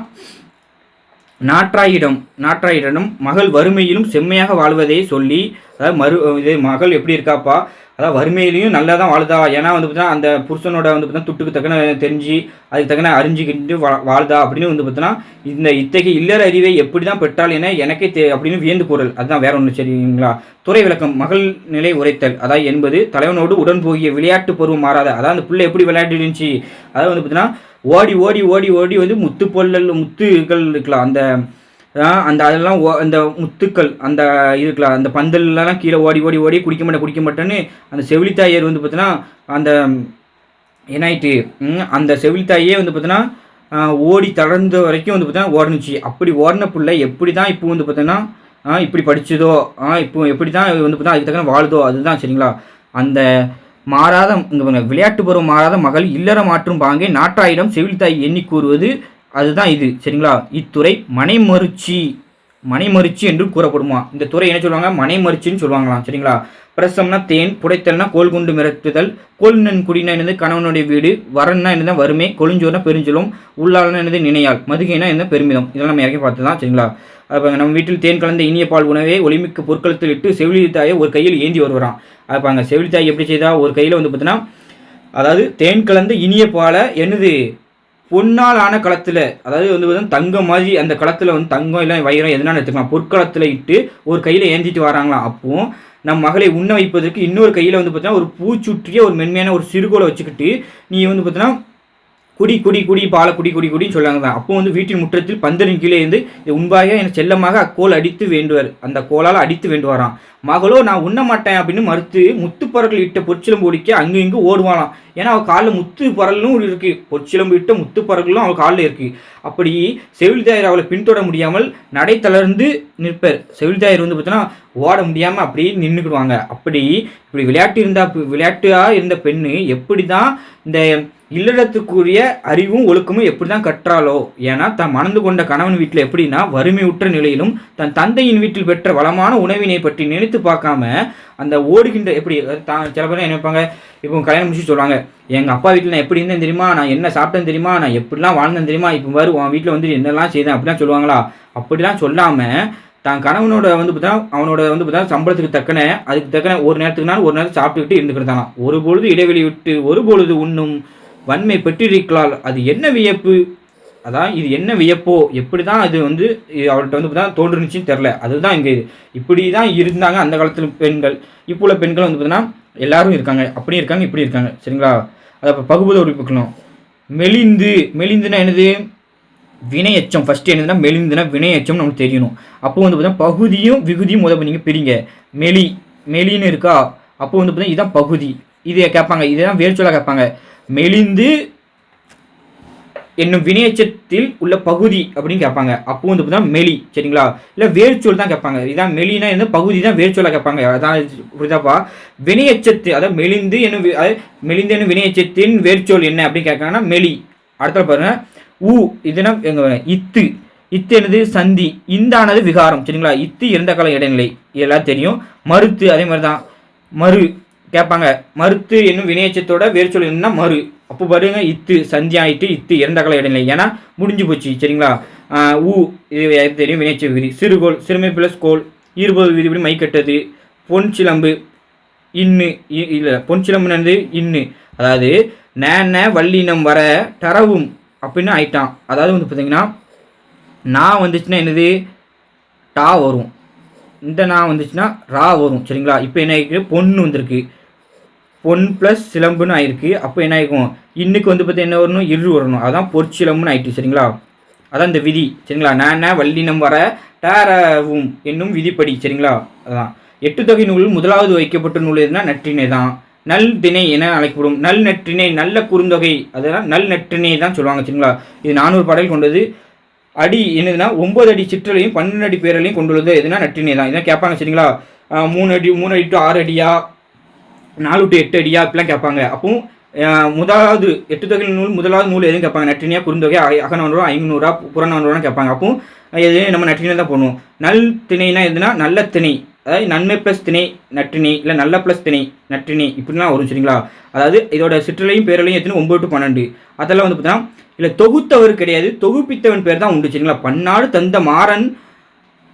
நாற்றாயிடம் மகள் வறுமையிலும் செம்மையாக வாழ்வதை சொல்லி, அதாவது மகள் எப்படி இருக்காப்பா, அதாவது வறுமையிலையும் நல்லா தான் வாழுதா, ஏன்னா வந்து பார்த்தீங்கன்னா அந்த புருஷனோட வந்து பார்த்தீங்கன்னா துட்டுக்கு தக்கன தெரிஞ்சு அதுக்கு தக்கன அறிஞ்சிக்கிட்டு வாழ்தா அப்படின்னு வந்து பார்த்தீங்கன்னா இத்தகைய இல்லற அறிவை எப்படி தான் பெற்றால் என எனக்கே அப்படின்னு வியந்து கூறல். அதுதான் வேற ஒன்று. சரிங்களா? துறை விளக்கம். மகள் நிலை உரைத்தல் அதாவது என்பது தலைவனோடு உடன் போகிய விளையாட்டு பருவம் மாறாத, அதாவது அந்த பிள்ளை எப்படி விளையாட்டு இருந்துச்சு, அதாவது வந்து பார்த்தீங்கன்னா ஓடி ஓடி ஓடி ஓடி வந்து முத்துக்கள் இருக்கலாம் அந்த அதெல்லாம் அந்த முத்துக்கள் அந்த இருக்கலாம் அந்த பந்தல்லாம் கீழே ஓடி ஓடி ஓடி குடிக்க மாட்டேன்னு அந்த செவிலித்தாயர் வந்து பார்த்தீங்கன்னா அந்த என்னாயிட்டு அந்த செவிலித்தாயே வந்து பார்த்தீங்கன்னா ஓடி தளர்ந்த வரைக்கும் வந்து பார்த்தீங்கன்னா ஓடணுச்சு. அப்படி ஓடின பிள்ளை எப்படி தான் இப்போ வந்து பார்த்தீங்கன்னா இப்படி படித்ததோ இப்போ எப்படி தான் வந்து பார்த்தீங்கன்னா அதுக்கு தக்கன வாழுதோ அதுதான். சரிங்களா? அந்த மாறாத இங்கே விளையாட்டு பருவம் மாறாத மகள் இல்லற மாற்றும் பாங்கே நாற்றாயிடம் செவிலித்தாய் எண்ணி கூறுவது அதுதான் இது. சரிங்களா? இத்துறை மனைமறிச்சி என்று கூறப்படுமா. இந்த துறை என்ன சொல்லுவாங்க? மனைமறிச்சின்னு சொல்லுவாங்களாம். சரிங்களா? பிரசம்னா தேன், புடைத்தல்னா கோல் குண்டு மிரட்டுதல், கோல்நன் குடினா என்னது கணவனுடைய வீடு, வரன்னா என்னதான் வறுமை, கொழுஞ்சோர்னா பெருஞ்சொலும், உள்ளாள்னா என்னது நினையாள், மதுகைனா என்ன பெருமிதம். இதெல்லாம் நம்ம இறக்கி பார்த்து தான். சரிங்களா? அப்போ நம்ம வீட்டில் தேன் கலந்த இனிய பால் உணவே ஒளிமிக்க பொருட்களத்தில் இட்டு செவிலித்தாயை ஒரு கையில் ஏந்தி வருவான். அப்போ அங்கே செவிலித்தாய் எப்படி செய்தா, ஒரு கையில் வந்து பார்த்தீங்கன்னா அதாவது தேன் கலந்த இனிய பாலை என்னது பொன்னால் ஆன களத்தில், அதாவது வந்து தங்கம் மாதிரி அந்த களத்தில் வந்து தங்கம் இல்லை வைரம் எதுனா எடுத்துக்கலாம், பொற்களத்தில் இட்டு ஒரு கையில் ஏந்திட்டு வராங்களாம். அப்போ நம் மகளை உண்ண வைப்பதற்கு இன்னொரு கையில் வந்து பார்த்தீங்கன்னா ஒரு பூச்சுற்றிய ஒரு மென்மையான ஒரு சிறுகோலை வச்சுக்கிட்டு நீ வந்து பார்த்தீங்கன்னா குடி பாலை குடின்னு சொல்லுவாங்க தான். அப்போ வந்து வீட்டின் முற்றத்தில் பந்தரின் கீழே இருந்து உண்பாக என செல்லமாக அக்கோல் அடித்து வேண்டுவார். அந்த கோலால் அடித்து வேண்டுவாராம். மகளோ நான் உண்ண மாட்டேன் அப்படின்னு மறுத்து முத்துப்பறர்கள் இட்ட பொற்சிலம்பு ஒடிக்க அங்கு இங்கு ஓடுவாளாம். ஏன்னா அவள் காலில் முத்து பறலும் இருக்கு, பொற்சிலம்பு இட்ட முத்து பறர்களும் அவள் காலில் இருக்கு. அப்படி செவிலித்தாயர் அவளை பின்தொட முடியாமல் நடை தளர்ந்து நிற்பர். செவிலித்தாயர் வந்து பார்த்தீங்கன்னா ஓட முடியாமல் அப்படியே நின்றுக்கிடுவாங்க. இப்படி விளையாட்டாக இருந்த பெண்ணு எப்படி தான் இந்த இல்லறத்துக்குரிய அறிவும் ஒழுக்கமும் எப்படி தான் கற்றாலோ, ஏன்னா தான் மணந்து கொண்ட கணவன் வீட்டில் எப்படின்னா வறுமையுற்ற நிலையிலும் தன் தந்தையின் வீட்டில் பெற்ற வளமான உணவினை பற்றி நினைத்து பார்க்காம அந்த ஓடுகின்ற எப்படி சில பேர் என்ன நினைப்பாங்க, இப்போ கல்யாணம் முடிச்சு சொல்லுவாங்க, எங்கள் அப்பா வீட்டில் நான் எப்படி இருந்தேன் தெரியுமா, நான் என்ன சாப்பிட்டேன் தெரியுமா, நான் எப்படிலாம் வாழ்ந்தேன் தெரியுமா, இப்போ பாரு உன் வீட்டில் வந்து என்னெல்லாம் செய்தேன் அப்படிலாம் சொல்லுவாங்களா. அப்படிலாம் சொல்லாமல் தான் கணவனோட வந்து பார்த்தா அவனோட வந்து பார்த்தா சம்பளத்துக்கு தக்கன அதுக்கு தக்கன ஒரு நேரத்துக்குனாலும் ஒரு நேரத்துக்கு சாப்பிட்டுக்கிட்டு இருந்துக்கிட்டாங்க. ஒரு பொழுது இடைவெளி விட்டு ஒரு பொழுது உண்ணும் வன்மை பெற்றிருக்கலால் அது என்ன வியப்பு, அதான் இது என்ன வியப்போ, எப்படி தான் அது வந்து அவர்கிட்ட வந்து பார்த்தா தோன்றுனுச்சின்னு தெரில. அதுதான் இங்கே இப்படி தான் இருந்தாங்க அந்த காலத்தில் பெண்கள். இப்போ உள்ள பெண்கள் வந்து பார்த்தீங்கன்னா எல்லாரும் இருக்காங்க, அப்படி இருக்காங்க இப்படி இருக்காங்க. சரிங்களா? அதை இப்போ பகுபத உறுப்பிக்கணும். மெலிந்துனா என்னது வினையச்சம். ஃபஸ்ட்டு என்னதுன்னா மெலிந்துனா வினையச்சம் நமக்கு தெரியணும். அப்போ வந்து பார்த்தீங்கன்னா பகுதியும் விகுதியும் முதல் நீங்கள் பிரிங்க. மெலின்னு இருக்கா, அப்போ வந்து பார்த்தீங்கன்னா இதுதான் பகுதி. இதை கேட்பாங்க, இதுதான் வேர்ச்சொல்லாக கேட்பாங்க. மெலிந்து என்னும் வினையச்சத்தில் உள்ள பகுதி அப்படின்னு கேட்பாங்க. அப்போ வந்து பார்த்தீங்கன்னா மெலி. சரிங்களா? இல்லை வேர்ச்சொல் தான் கேட்பாங்க. இதான் மெலினா என்ன பகுதி தான் வேர்ச்சொல்லாக கேட்பாங்க. அதான் புரியுதாப்பா? வினையச்சத்து அதாவது மெலிந்து என்னும் வினையச்சத்தின் வேர்ச்சொல் என்ன அப்படின்னு கேட்காங்கன்னா மெலி. அடுத்த பாருங்க இதுனா எங்க இத்து என்னது சந்தி, இந்தானது விகாரம். சரிங்களா? இத்து இறந்த கால இடைநிலை இதெல்லாம் தெரியும். மறுத்து அதே மாதிரி தான் மறு கேட்பாங்க. மறுத்து என்னும் வினையச்சத்தோட வேர்ச்சொல் என்னன்னா மறு. அப்போ பாருங்க இத்து சந்தி ஆயிட்டு இத்து இறந்த கால இடைநிலை, ஏன்னா முடிஞ்சு போச்சு. சரிங்களா? இது தெரியும் வினைச்ச விகுதி. சிறுகோள் சிறுமை பிளஸ் கோல் ஈறுபோது விதிப்படி மை கட்டது. பொன் சிலம்பு இன்னு இல்லை பொன் சிலம்புனது இன்னு, அதாவது நேன வல்லினம் வர டரவும் அப்படின்னு ஆயிட்டான். அதாவது வந்து பார்த்தீங்கன்னா நான் வந்துச்சுன்னா என்னது டா வரும், இந்த நான் வந்துச்சுன்னா ரா வரும். சரிங்களா? இப்போ என்ன ஆயிருக்கு, பொண்ணு வந்திருக்கு, பொன் ப்ளஸ் சிலம்புன்னு ஆயிருக்கு. அப்போ என்ன ஆயிருக்கும், இன்னுக்கு வந்து பார்த்தா என்ன வரணும், இரு வரணும். அதான் பொற்சிலம்புன்னு ஆயிட்டு. சரிங்களா? அதான் இந்த விதி சரிங்களா. ந வல்லினம் வர டவும் என்னும் விதிப்படி சரிங்களா. அதான் 8 தொகை நூலில் முதலாவது வைக்கப்பட்ட நூல் எதுனா நற்றிணை தான். நல் திணை என அழைக்கப்படும். நல் நற்றிணை நல்ல குறுந்தொகை அதெல்லாம் நல் நற்றிணை தான் சொல்லுவாங்க சரிங்களா. இது 400 பாடல் கொண்டது. அடி என்னதுன்னா 9 அடி சிற்றலையும் 12 அடி பேரலையும் கொண்டுள்ளது எதுனா நற்றிணை தான். இதான் கேட்பாங்க சரிங்களா. 3 அடி டு 6 அடியா 4 டு 8 அடியா இப்படிலாம் கேட்பாங்க. அப்போ முதலாவது 8 தொகை நூல் முதலாவது நூல் எதுவும் கேட்பாங்க. நற்றினியா குறுந்தொகை அகநானூறு 500 புறநானூறுலாம் கேட்பாங்க. அப்போ எது நம்ம நற்றினை தான் போடணும். நல் திணைனா எதுனா நல்ல திணை, அதாவது நன்மை ப்ளஸ் திணை நற்றினை, இல்லை நல்ல ப்ளஸ் திணை நற்றினை இப்படிலாம் வரும் சரிங்களா. அதாவது இதோட சிற்றலையும் பேரலையும் எத்தனை 9 டு 12 அதெல்லாம் வந்து பார்த்தீங்கன்னா இல்லை தொகுத்தவர் கிடையாது, தொகுப்பித்தவன் பேர் தான் உண்டு சரிங்களா.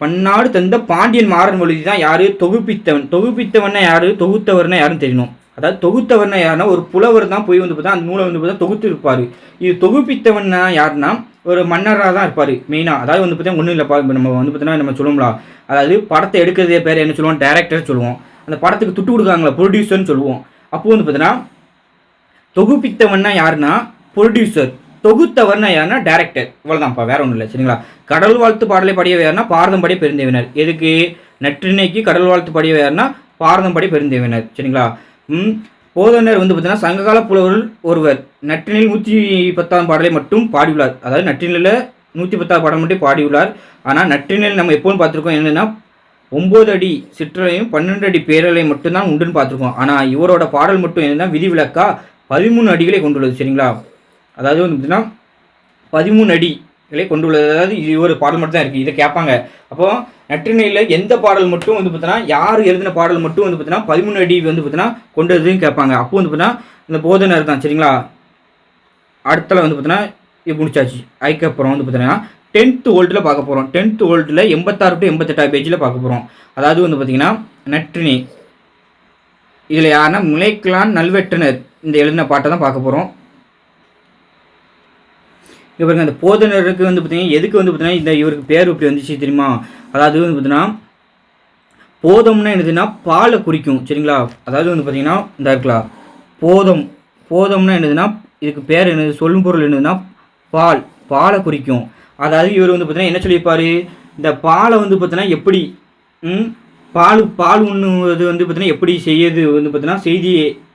பன்னாடு தந்த பாண்டியன் மாறன் மொழி தான் யாரு தொகுப்பித்தவன். தொகுப்பித்தவன்னா யாரு, தொகுத்தவர்னா யாருன்னு தெரியணும். அதாவது தொகுத்தவர்னா யாருன்னா ஒரு புலவர் தான் போய் வந்து பார்த்தா அந்த நூலை வந்து பார்த்தா தொகுத்து இருப்பார். இது தொகுப்பித்தவன்னா யாருன்னா ஒரு மன்னராக தான் இருப்பார் மெயினாக. அதாவது வந்து பார்த்தீங்கன்னா ஒன்றும் இல்லைப்பா, இப்போ நம்ம வந்து பார்த்தீங்கன்னா நம்ம சொல்லுவோம்ல, அதாவது படத்தை எடுக்கிறதே பேர் என்ன சொல்லுவோம், டேரக்டர் சொல்லுவோம். அந்த படத்துக்கு துட்டு கொடுக்காங்களா ப்ரொடியூசர்னு சொல்லுவோம். அப்போ வந்து பார்த்தீங்கன்னா தொகுப்பித்தவன்னா யாருன்னா ப்ரொடியூசர், தொகுத்தவர்னா யாருன்னா டேரக்டர். இவ்வளோதான்ப்பா, வேற ஒன்றும் இல்லை சரிங்களா. கடல் வாழ்த்து பாடலை பாடியவை யாருன்னா பாரதம் பாடிய பெருந்தேவினர். எதுக்கு நற்றிணைக்கு கடல் வாழ்த்து பாடியவை யாருன்னா பாரதம் பாடிய பெருந்தேவினர் சரிங்களா. போதனர் வந்து பார்த்தீங்கன்னா சங்ககால புலவர்கள் ஒருவர். நற்றினில் 110ஆம் பாடலை மட்டும் பாடியுள்ளார். அதாவது நற்றினில் 110ஆம் பாடல் மட்டும் பாடியுள்ளார். ஆனால் நற்றினில் நம்ம எப்போன்னு பார்த்துருக்கோம் என்னென்னா 9 அடி சிற்றலையும் 12 அடி பேரலையும் மட்டும்தான் உண்டுன்னு பார்த்துருக்கோம். ஆனால் இவரோட பாடல் மட்டும் என்னென்னா விதிவிலக்கா 13 அடிகளை கொண்டுள்ளது சரிங்களா. அதாவது வந்து பார்த்தீங்கன்னா 13 அடிகளை கொண்டுள்ளது. அதாவது இது ஒரு பாடல் மட்டும் தான் இருக்குது. இதை கேட்பாங்க. அப்போ நற்றிணையில் எந்த பாடல் மட்டும் வந்து பார்த்தீங்கன்னா யார் எழுதின பாடல் மட்டும் வந்து பார்த்தீங்கன்னா 13 அடி வந்து பார்த்தீங்கன்னா கொண்டதுன்னு கேட்பாங்க. அப்போ வந்து பார்த்தீங்கன்னா இந்த போதனர் தான் சரிங்களா. அடுத்தல வந்து பார்த்தீங்கன்னா இது முடிச்சாச்சு. அதுக்கப்புறம் வந்து பார்த்தீங்கன்னா 10th ஓல்டில் பார்க்க போகிறோம். 10th ஓல்டில் 86 டு 88 பேஜில் பார்க்க போகிறோம். அதாவது வந்து பார்த்தீங்கன்னா நற்றிணை இதில் யாருன்னா முளைக்கலான் நல்வெட்டனர் இந்த எழுதின பாட்டை தான் பார்க்க போகிறோம். இப்போ பாருங்க, அந்த போதனருக்கு வந்து பார்த்தீங்கன்னா எதுக்கு வந்து பார்த்தீங்கன்னா இந்த இவருக்கு பேர் இப்படி வந்துச்சு தெரியுமா. அதாவது வந்து பார்த்தீங்கன்னா போதம்னா என்னதுன்னா பாலை குறிக்கும் சரிங்களா. அதாவது வந்து பார்த்தீங்கன்னா இந்த இருக்கலாம் போதம்னா என்னதுன்னா இதுக்கு பேர் என்னது, சொல்லும் பொருள் என்னதுன்னா பாலை குறிக்கும். அதாவது இவர் வந்து பார்த்தீங்கன்னா என்ன சொல்லியிருப்பார், இந்த பாலை வந்து பார்த்தீங்கன்னா எப்படி பால் உண்ணுவது வந்து பார்த்தீங்கன்னா எப்படி செய்யுது வந்து பார்த்தீங்கன்னா செய்தி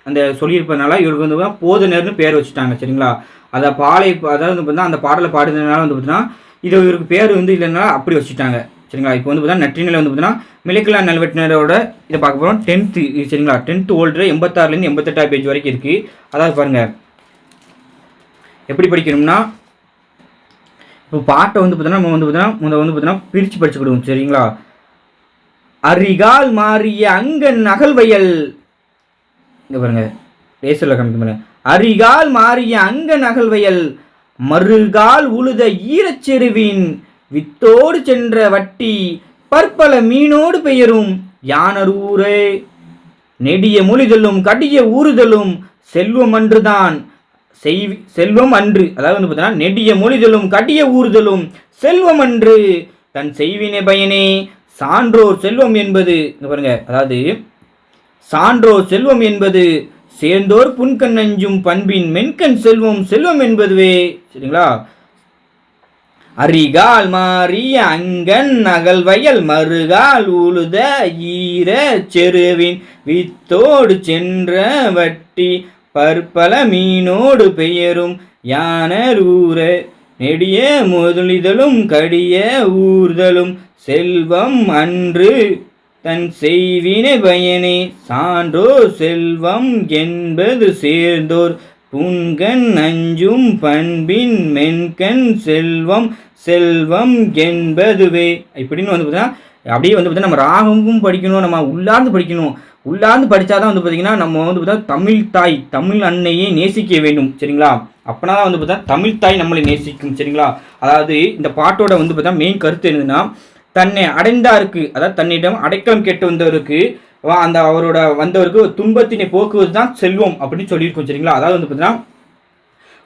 அந்த சொல்லியிருப்பதுனால இவருக்கு வந்து போதனர்னு பேர் வச்சுட்டாங்க சரிங்களா. அதை பாலை அதாவது வந்து பார்த்தீங்கன்னா அந்த பாடலை பாடுறதுனால வந்து பார்த்தீங்கன்னா இது இவருக்கு பேர் வந்து இல்லைன்னா அப்படி வச்சுட்டாங்க சரிங்களா. இப்போ வந்து பார்த்தீங்கன்னா நற்றினில் வந்து பார்த்தீங்கன்னா முளைக்கலான் நல்வெட்டினரோட இதை பார்க்க போகிறோம். 10th சரிங்களா. 10th ஓல்டில் 86லேருந்து 88 பேஜ் வரைக்கும் இருக்குது. அதாவது பாருங்கள் எப்படி படிக்கணும்னா, இப்போ பாட்டை வந்து பார்த்தீங்கன்னா நம்ம வந்து பார்த்தீங்கன்னா பிரித்து படிச்சுக்கிடுவோம் சரிங்களா. அரிகால் மாறிய அங்கன் அகல்வயல், இங்கே பாருங்க பேசல கம்மி. அரிகால் மாறிய அங்கன் அகல்வயல் மறுகால் உழுத ஈரச்செருவின் வித்தோடு சென்ற வட்டி பற்பல மீனோடு பெயரும் யானரூரே நெடிய மொழிதலும் கடிய ஊறுதலும் செல்வம் அன்றுதான் செல்வம் அன்று. அதாவது வந்து பார்த்தீங்கன்னா நெடிய மொழிதலும் கடிய ஊறுதலும் செல்வம் அன்று தன் செய்வினை பயனே சான்றோர் செல்வம் என்பது. இங்கே பாருங்க, அதாவது சான்றோர் செல்வம் என்பது சேர்ந்தோர் புன்கண் அஞ்சும் பண்பின் மென்கண் செல்வம் என்பதுவே சரிங்களா. அரிகால் மாறிய அங்கன் அகல்வயல் மறுகால் உழுத ஈர செருவின் வித்தோடு சென்ற வட்டி பற்பல மீனோடு பெயரும் யானரூர நெடிய முதலிதலும் கடிய ஊர்தலும் செல்வம் அன்று தன் செய்வினை பயனே சான்றோர் செல்வம் என்பது சேர்ந்தோர் புன்கண் அஞ்சும் பண்பின் மென்கண் செல்வம் என்பதுவே. இப்படின்னு வந்து பார்த்தீங்கன்னா அப்படியே வந்து பார்த்தீங்கன்னா நம்ம ராகமும் படிக்கணும், நம்ம உள்ளார்ந்து படிக்கணும். உள்ளார்ந்து படித்தாதான் வந்து பார்த்தீங்கன்னா நம்ம வந்து பார்த்தா தமிழ் தாய் தமிழ் அன்னையை நேசிக்க வேண்டும் சரிங்களா. அப்போனா தான் வந்து பார்த்தா தமிழ் தாய் நம்மளை நேசிக்கும் சரிங்களா. அதாவது இந்த பாட்டோட வந்து பார்த்தா மெயின் கருத்து என்னதுன்னா, தன்னை அடைந்தாருக்கு, அதாவது தன்னிடம் அடைக்கலம் கேட்டு வந்தவருக்கு அந்த அவரோட வந்தவருக்கு துன்பத்தினை போக்குவது தான் செல்வம் அப்படின்னு சொல்லியிருக்கோம் சரிங்களா. அதாவது வந்து பார்த்தீங்கன்னா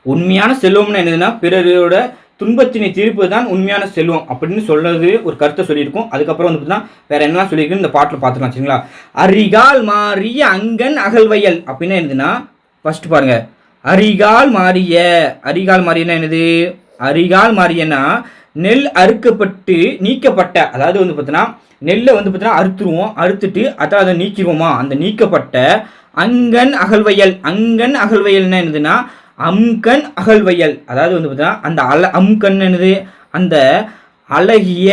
உண்மையான செல்வம்னு என்னதுன்னா பிறரோட துன்பத்தினை தீர்ப்பது தான் உண்மையான செல்வம் அப்படின்னு சொல்றது ஒரு கருத்தை சொல்லியிருக்கோம். அதுக்கப்புறம் வந்து பார்த்தீங்கன்னா வேற என்னெல்லாம் சொல்லியிருக்குன்னு இந்த பாட்டில் பார்த்துக்கலாம் சரிங்களா. அரிகால் மாறிய அங்கன் அகல்வயல் அப்படின்னா என்னதுன்னா, ஃபர்ஸ்ட் பாருங்க, அரிகால் மாறியன்னா என்னது, அரிகால் மாறியன்னா நெல் அறுக்கப்பட்டு நீக்கப்பட்ட, அதாவது வந்து பார்த்தீங்கன்னா நெல்லை வந்து பார்த்தீங்கன்னா அறுத்துருவோம், அறுத்துட்டு அதை நீக்கிடுவோமா, அந்த நீக்கப்பட்ட அங்கன் அகழ்வயல். அங்கன் அகழ்வயல்னா என்னதுன்னா அம்கண் அகழ்வயல். அதாவது வந்து பார்த்தீங்கன்னா அந்த அம்கண் என்னது, அந்த அழகிய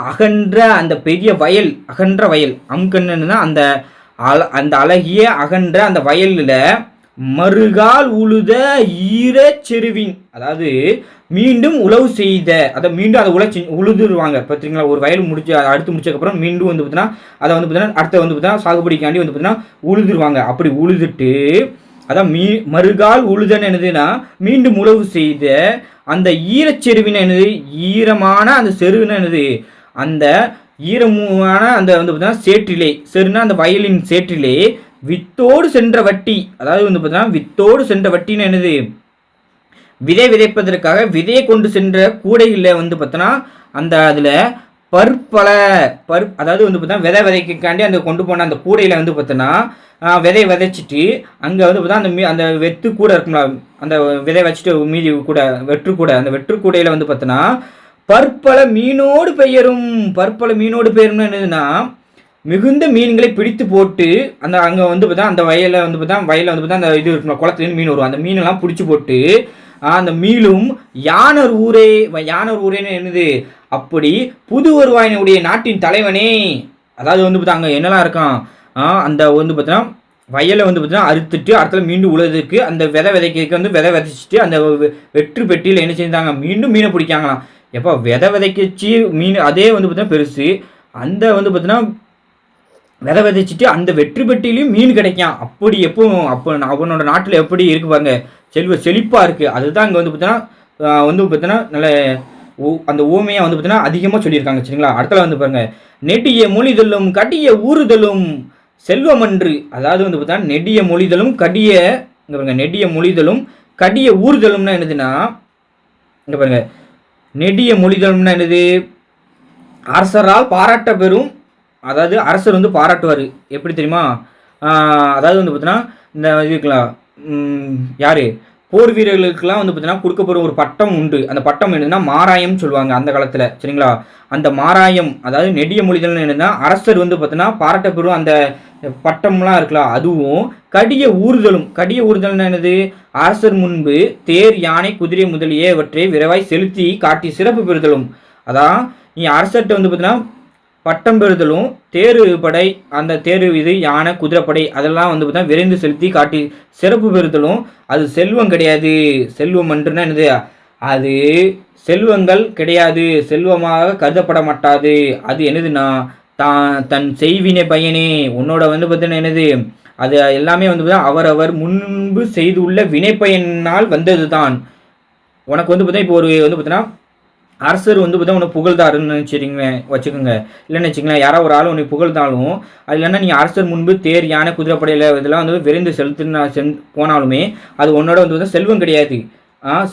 அகன்ற அந்த பெரிய வயல், அகன்ற வயல். அம்கண்ணுன்னா அந்த அந்த அழகிய அகன்ற அந்த வயலில் மறுகால் உழுத ஈரச்செருவின், அதாவது மீண்டும் உழவு செய்த, அதை மீண்டும் அதை உழுதுருவாங்க பார்த்தீங்களா. ஒரு வயல் முடிச்சு அடுத்து முடிச்சதுக்கப்புறம் மீண்டும் வந்து பார்த்தீங்கன்னா அதை வந்து பார்த்தீங்கன்னா அடுத்த வந்து பார்த்தீங்கன்னா சாகுபடிக்காண்டி வந்து பார்த்தீங்கன்னா உழுதுருவாங்க. அப்படி உழுதுட்டு அதான் மறுகால் உழுதன் என்னதுன்னா மீண்டும் உழவு செய்த அந்த ஈரச்செருவின் என்னது, ஈரமான அந்த செருவின என்னது, அந்த ஈரமான அந்த வந்து பார்த்தீங்கன்னா சேற்றிலே, செருனா அந்த வயலின் சேற்றிலே வித்தோடு சென்ற வட்டி, அதாவது வந்து பார்த்தீங்கன்னா வித்தோடு சென்ற வட்டின்னு என்னது, விதை விதைப்பதற்காக விதையை கொண்டு சென்ற கூடையில் வந்து பார்த்தோன்னா அந்த அதில் அதாவது வந்து பார்த்தா விதை விதைக்காண்டி அந்த கொண்டு போன அந்த கூடையில் வந்து பார்த்தோன்னா விதையை விதைச்சிட்டு அங்கே வந்து பார்த்தா அந்த வெத்து கூட இருக்குங்களா, அந்த விதை வச்சுட்டு மீதி கூட வெற்று கூட, அந்த வெற்று கூடையில் வந்து பார்த்தோன்னா பற்பல மீனோடு பெயரும். பற்பல மீனோடு பெயரும்னு என்னதுன்னா மிகுந்த மீன்களை பிடித்து போட்டு அந்த அங்கே வந்து பார்த்தா அந்த வயலில் வந்து பார்த்தா அந்த இது இருக்குங்களா, குளத்துலேருந்து மீன் வரும், அந்த மீனெல்லாம் பிடிச்சி போட்டு அந்த மீளும் யானர் ஊரேன்னு என்னது, அப்படி புது வருவாயினுடைய நாட்டின் தலைவனே. அதாவது வந்து பார்த்தா அங்கே என்னெல்லாம் இருக்கான், அந்த வந்து பார்த்தீங்கன்னா வயலை வந்து பார்த்தீங்கன்னா அறுத்துட்டு அடுத்த மீண்டும் உழுதுக்கு அந்த விதை விதைக்கு வந்து விதை விதைச்சிட்டு அந்த வெற்று பெட்டியில் என்ன செஞ்சாங்க, மீண்டும் மீனை பிடிக்காங்களாம். எப்போ விதை விதைக்கச்சு மீன் அதே வந்து பார்த்தீங்கன்னா பெருசு, அந்த வந்து பார்த்தீங்கன்னா விதை விதைச்சிட்டு அந்த வெற்றி பெட்டிலையும் மீன் கிடைக்கும். அப்படி அப்போ அவனோட நாட்டில் எப்படி இருக்கு பாருங்க, செழிப்பாக இருக்குது. அதுதான் இங்கே வந்து பார்த்தீங்கன்னா நல்ல அந்த ஊமையாக வந்து பார்த்தீங்கன்னா அதிகமாக சொல்லியிருக்காங்க சரிங்களா. அடுத்தல வந்து பாருங்க, நெடிய மொழிதலும் கடிய ஊறுதலும் செல்வமன்று. அதாவது வந்து பார்த்தீங்கன்னா நெடிய மொழிதலும் கடிய, இங்கே பாருங்க நெடிய மொழிதலும் கடிய ஊறுதலும்னா என்னதுன்னா, இங்கே பாருங்க நெடிய மொழிதலும்னா என்னது, அரசரால் பாராட்ட பெறும், அதாவது அரசர் வந்து பாராட்டுவார். எப்படி தெரியுமா, அதாவது வந்து பார்த்தீங்கன்னா இந்த இதுக்கலாம் யார் போர் வீரர்களுக்கெல்லாம் வந்து பார்த்தீங்கன்னா கொடுக்கப்படும் ஒரு பட்டம் உண்டு. அந்த பட்டம் என்னதுன்னா மாராயம் சொல்லுவாங்க அந்த காலத்தில் சரிங்களா. அந்த மாராயம் அதாவது நெடிய மொழிதல்னு என்னதுன்னா அரசர் வந்து பார்த்தீங்கன்னா பாராட்ட பெறும் அந்த பட்டம்லாம் இருக்கலாம். அதுவும் கடிய ஊறுதல்னா என்னது, அரசர் முன்பு தேர் யானை குதிரை முதலியவற்றை விரைவாய் செலுத்தி காட்டி சிறப்பு பெறுதலும். அதான் நீ அரசர்கிட்ட வந்து பார்த்தீங்கன்னா பட்டம் பெறுதலும் தேரு படை, அந்த தேரு இது யானை குதிரைப்படை அதெல்லாம் வந்து பார்த்தா விரைந்து செலுத்தி காட்டி சிறப்பு பெறுதலும். அது செல்வம் கிடையாது. செல்வம் என்றுனா என்னது, அது செல்வங்கள் கிடையாது, செல்வமாக கருதப்பட மாட்டாது. அது என்னதுன்னா தன் செய்வினை பயனே, உன்னோட வந்து பார்த்தீங்கன்னா என்னது, அது எல்லாமே வந்து பார்த்தா அவரவர் முன்பு செய்துள்ள வினைப்பயனால் வந்தது தான். உனக்கு வந்து பார்த்தா இப்போ ஒரு வந்து பார்த்தீங்கன்னா அரசர் வந்து பார்த்தா உனக்கு புகழ்தாருன்னு நினச்சிருங்க வச்சுக்கோங்க, இல்லைன்னு வச்சுக்கலாம் யாராவது ஒரு ஆள் உனக்கு புகழ்ந்தாலும் அது இல்லைன்னா நீங்கள் அரசர் முன்பு தேர் யானை குதிரைப்படையில் இதெல்லாம் வந்து விரைந்து போனாலுமே அது உன்னோட வந்து பார்த்தா செல்வம் கிடையாது,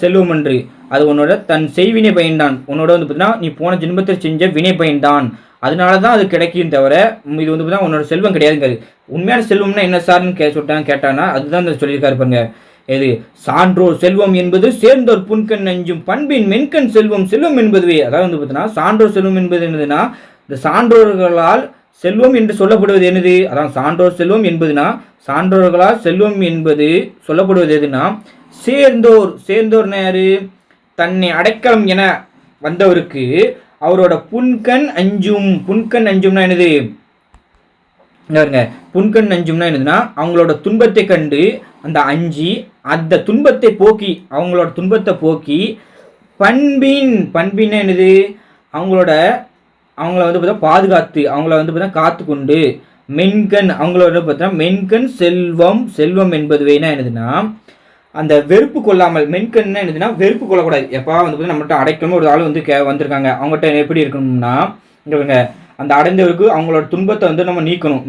செல்வம் என்று. அது உன்னோட தன் செய்வினை பயன்தான், உன்னோட வந்து பார்த்தீங்கன்னா நீ போன ஜென்மத்தில் செஞ்ச வினை பயன்தான், அதனால தான் அது கிடைக்கும் தவிர இது வந்து பார்த்தா உன்னோட செல்வம் கிடையாதுங்கிறது. உண்மையான செல்வம்னா என்ன சார்னு கேட்டானா அதுதான் சொல்லியிருக்காரு பாருங்க. எது சான்றோர் செல்வம் என்பது சேர்ந்தோர் புன்கண் நஞ்சும் பண்பின் மென்கண் செல்வம் என்பதுவே. அதாவது வந்து பார்த்தீங்கன்னா சான்றோர் செல்வம் என்பது என்னதுன்னா இந்த சான்றோர்களால் செல்வம் என்று சொல்லப்படுவது என்னது, அதான் சான்றோர் செல்வம் என்பதுனா சான்றோர்களால் செல்வம் என்பது சொல்லப்படுவது எதுனா சேர்ந்தோர் யாரு, தன்னை அடைக்கலம் என வந்தவருக்கு அவரோட புன்கண் அஞ்சும்னா என்னது, புன்கண் அஞ்சும்னா என்னதுன்னா அவங்களோட துன்பத்தை கண்டு அந்த அஞ்சி அந்த துன்பத்தை போக்கி அவங்களோட துன்பத்தை போக்கி பண்பின் என்னது அவங்கள வந்து பார்த்தா பாதுகாத்து அவங்கள வந்து பார்த்தா காத்து கொண்டு மென்கண் அவங்களோட பார்த்தா மென்கண் செல்வம் என்பது வேணா என்னதுன்னா அந்த வெறுப்பு கொள்ளாமல், மென்கண்னா என்னதுன்னா வெறுப்பு கொள்ளக்கூடாது. எப்போ வந்து பார்த்தா நம்மகிட்ட அடைக்கணும் ஒரு ஆள் வந்து வந்திருக்காங்க, அவங்ககிட்ட எப்படி இருக்கணும்னா இங்கே அந்த அடைந்தவருக்கு அவங்களோட துன்பத்தை வந்து நம்ம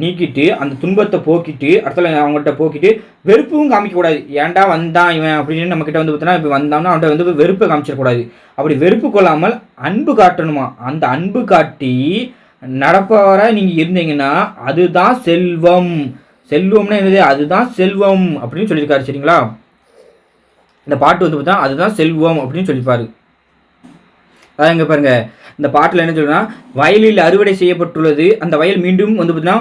நீக்கிட்டு அந்த துன்பத்தை போக்கிட்டு அடுத்த அவங்கள்ட்ட போக்கிட்டு வெறுப்பும் காமிக்கக்கூடாது. ஏன்டா வந்தான் இவன் அப்படின்னு நம்மக்கிட்ட வந்து பார்த்தோன்னா இப்போ வந்தான்னா அவன்கிட்ட வந்து வெறுப்பை காமிச்சிடக்கூடாது. அப்படி வெறுப்பு கொள்ளாமல் அன்பு காட்டணுமா, அந்த அன்பு காட்டி நடப்பவராக நீங்கள் இருந்தீங்கன்னா அதுதான் செல்வம்னா என்னது, அதுதான் செல்வம் அப்படின்னு சொல்லியிருக்காரு சரிங்களா. இந்த பாட்டு வந்து பார்த்தா அதுதான் செல்வம் அப்படின்னு சொல்லியிருப்பாரு. அதான் இங்கே பாருங்கள், இந்த பாட்டில் என்ன சொல்லுன்னா, வயலில் அறுவடை செய்யப்பட்டுள்ளது, அந்த வயல் மீண்டும் வந்து பார்த்தீங்கன்னா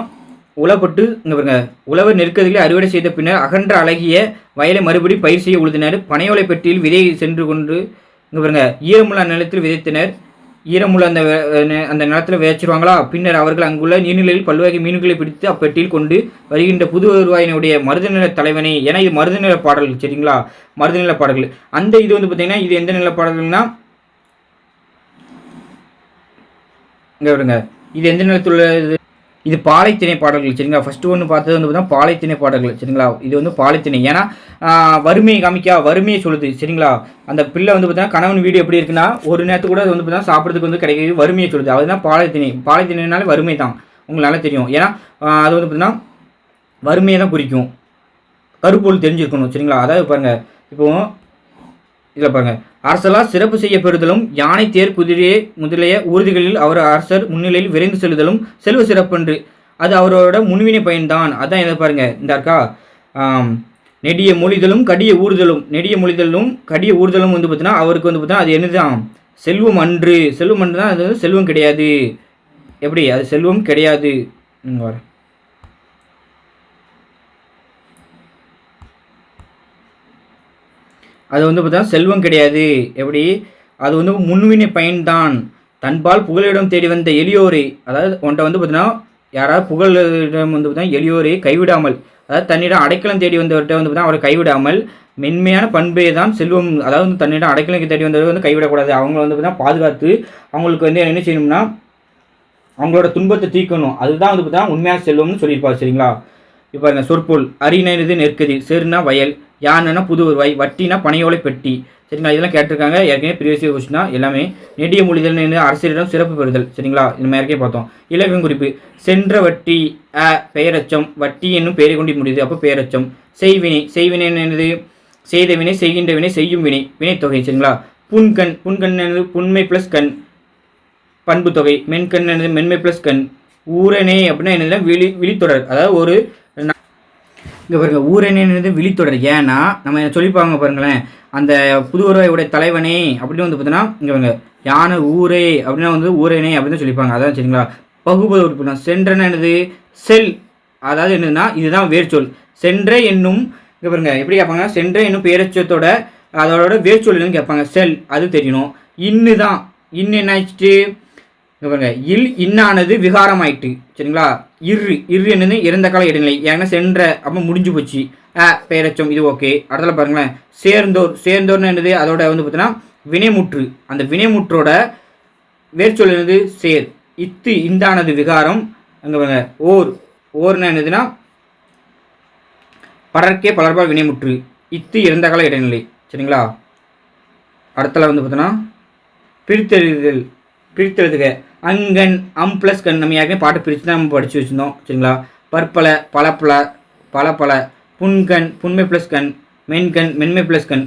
உழப்பட்டு, இங்கே பாருங்க, உழவர் நெற்கதிலே அறுவடை செய்த பின்னர் அகன்ற அழகிய வயலை மறுபடி பயிர் செய்ய உழுதினர். பனையோலை பெட்டியில் விதையை சென்று கொண்டு, இங்கே பாருங்க, ஈரமுள்ள நிலத்தில் விதைத்தனர். ஈரமுள்ள அந்த நிலத்தில் விதைச்சிருவாங்களா, பின்னர் அவர்கள் அங்குள்ள நீர்நிலையில் பல்வகை மீன்களை பிடித்து அப்பெட்டியில் கொண்டு வருகின்ற புது வருவாயினுடைய மருதநில தலைவனை, ஏன்னா இது மருதநில பாடல்கள், சரிங்களா, மருதநில பாடல்கள். அந்த இது வந்து பார்த்தீங்கன்னா இது எந்த நில பாடல்கள்னா, இங்கே வருங்க, இது எந்த நிலத்தில் உள்ளது, இது பாலைத்திணை பாடல்கள், சரிங்களா. ஃபஸ்ட்டு ஒன்று பார்த்தது வந்து பார்த்தீங்கன்னா பாலைத்திணை பாடல்கள், சரிங்களா. இது வந்து பாலைத்திணை, ஏன்னா வறுமையை வறுமையை சொல்லுது, சரிங்களா. அந்த பிள்ளை வந்து பார்த்தீங்கன்னா கணவன் வீடு எப்படி இருக்குன்னா, ஒரு நேரத்துக்கு கூட அது வந்து பார்த்தீங்கன்னா சாப்பிட்றதுக்கு வந்து கிடைக்கிது, வறுமையை சொல்லுது. அதுதான் பாலைத்திணை. பாலைத்திணைனாலே வறுமை தான், உங்களுக்கு நல்லா தெரியும். ஏன்னா அது வந்து பார்த்தீங்கன்னா வறுமையை தான் குறிக்கும். கருப்பொருள் தெரிஞ்சிருக்கணும், சரிங்களா. அதாவது பாருங்கள், இப்போது இதில் பாருங்கள், அரசலால் சிறப்பு செய்ய பெறுதலும் யானை தேர் குதிரை முதலிய ஊர்திகளில் அவர் அரசர் முன்னிலையில் விரைந்து செல்லுதலும் செல்வ சிறப்பன்று, அது அவரோட முன்வினை பயன்தான். அதான் எதை பாருங்கள், இந்த இருக்கா, நெடிய மொழிதலும் கடிய ஊறுதலும், நெடிய மொழிதலும் கடிய ஊறுதலும் வந்து பார்த்தீங்கன்னா அவருக்கு வந்து பார்த்தீங்கன்னா அது என்னதான், செல்வம் அன்று, செல்வம் அன்று தான், அது வந்து செல்வம் கிடையாது. எப்படி அது செல்வம் கிடையாது, வர அது வந்து பார்த்தா செல்வம் கிடையாது. எப்படி, அது வந்து முன்வினை பயன்தான். தன்பால் புகலிடம் தேடி வந்த எளியோரை, அதாவது உன்ட்ட வந்து பார்த்தீங்கன்னா யாராவது புகலிடம் வந்து பார்த்தீங்கன்னா எளியோரை கைவிடாமல், அதாவது தன்னிடம் அடைக்கலம் தேடி வந்தவர்கிட்ட வந்து பார்த்தீங்கன்னா அவரை கைவிடாமல், மென்மையான பண்பே தான் செல்வம். அதாவது தன்னிடம் அடைக்கலம் தேடி வந்தவரை வந்து கைவிடக்கூடாது. அவங்க வந்து பார்த்தீங்கன்னா பாதுகாத்து அவங்களுக்கு வந்து என்ன செய்யணும்னா அவங்களோட துன்பத்தை தீர்க்கணும். அதுதான் வந்து பார்த்தீங்கன்னா உண்மையான செல்வம்னு சொல்லியிருப்பார், சரிங்களா. இப்போ பாருங்க, சொற்பொருள் அரிநது நெற்கதி, செருனா வயல், யானைனா புது வருவாய், வட்டினா பனையோலை பெட்டி, சரிங்களா. இதெல்லாம் கேட்டிருக்காங்க ஏற்கனவே, ப்ரீவியஸ் கொஸ்டின் தான் எல்லாமே. நெடிய மொழிதல் அரசியலிடம் சிறப்பு பெறுதல், சரிங்களா, இந்த மாதிரி பார்த்தோம். இலக்கண குறிப்பு, சென்ற வட்டி பெயரச்சம், வட்டி என்னும் பெயரை கொண்டு முடியுது, அப்போ பெயரச்சம். செய்வினை, செய்வினை என்னது, செய்த வினை, செய்கின்ற வினை, செய்யும் வினை, வினைத்தொகை, சரிங்களா. புன்கண், புன்கண் என்னது புன்மை ப்ளஸ் கண், பண்பு தொகை. மென்கண் என்னது மென்மை ப்ளஸ் கண். ஊரணே அப்படின்னா என்னதுன்னா விழித்தொடர், அதாவது ஒரு இங்கே பாருங்க, ஊரணேன்றது விழித்தொடர். ஏன்னா நம்ம சொல்லிப்பாங்க பாருங்களேன், அந்த புதுவருவாயுடைய தலைவனே அப்படின்னு வந்து பார்த்தீங்கன்னா இங்கே பாருங்க, யானை ஊரே அப்படின்னா வந்து ஊரேனே அப்படின்னு சொல்லிப்பாங்க, அதான் சரிங்களா. பகுபத உறுப்பு தான். சென்றன என்னது, செல், அதாவது என்னதுன்னா இதுதான் வேர்ச்சொல். சென்ற என்னும், இங்கே பாருங்க எப்படி கேட்பாங்க, சென்ற என்னும் பேரச்சத்தோட அதோட வேர்ச்சொல் என்னன்னு கேட்பாங்க, செல், அது தெரியணும். இன்னு தான், இன்னு என்ன ஆயிடுச்சு, இங்கே பாருங்க, இல் இன்னானது விகாரம் ஆயிட்டு, சரிங்களா. இரு என்னது இறந்த கால இடைநிலை, ஏன்னா சென்ற அப்போ முடிஞ்சு போச்சு. பேரச்சம், இது ஓகே. அடுத்தல பாருங்களேன், சேர்ந்தோர், சேர்ந்தோர்னு என்னது அதோட வந்து பார்த்தீங்கன்னா வினைமுற்று, அந்த வினைமுற்றோட வேர்ச்சொல் என்னது சேர். இத்து இந்தானது விகாரம், அங்கே பாருங்க ஓர்னா என்னதுன்னா படற்கே பலர்பால் வினைமுற்று, இத்து இறந்த கால இடைநிலை, சரிங்களா. அடுத்தல வந்து பார்த்தோன்னா பிரித்தெழுதுக, அங்கன் அம் ப்ளஸ் கண், நம்ம யாருமே பாட்டு பிரித்து தான் நம்ம படித்து வச்சுருந்தோம், சரிங்களா. பற்பல பல புன்கண், புன்மை ப்ளஸ் கண், மென்கண், மென்மை ப்ளஸ் கண்,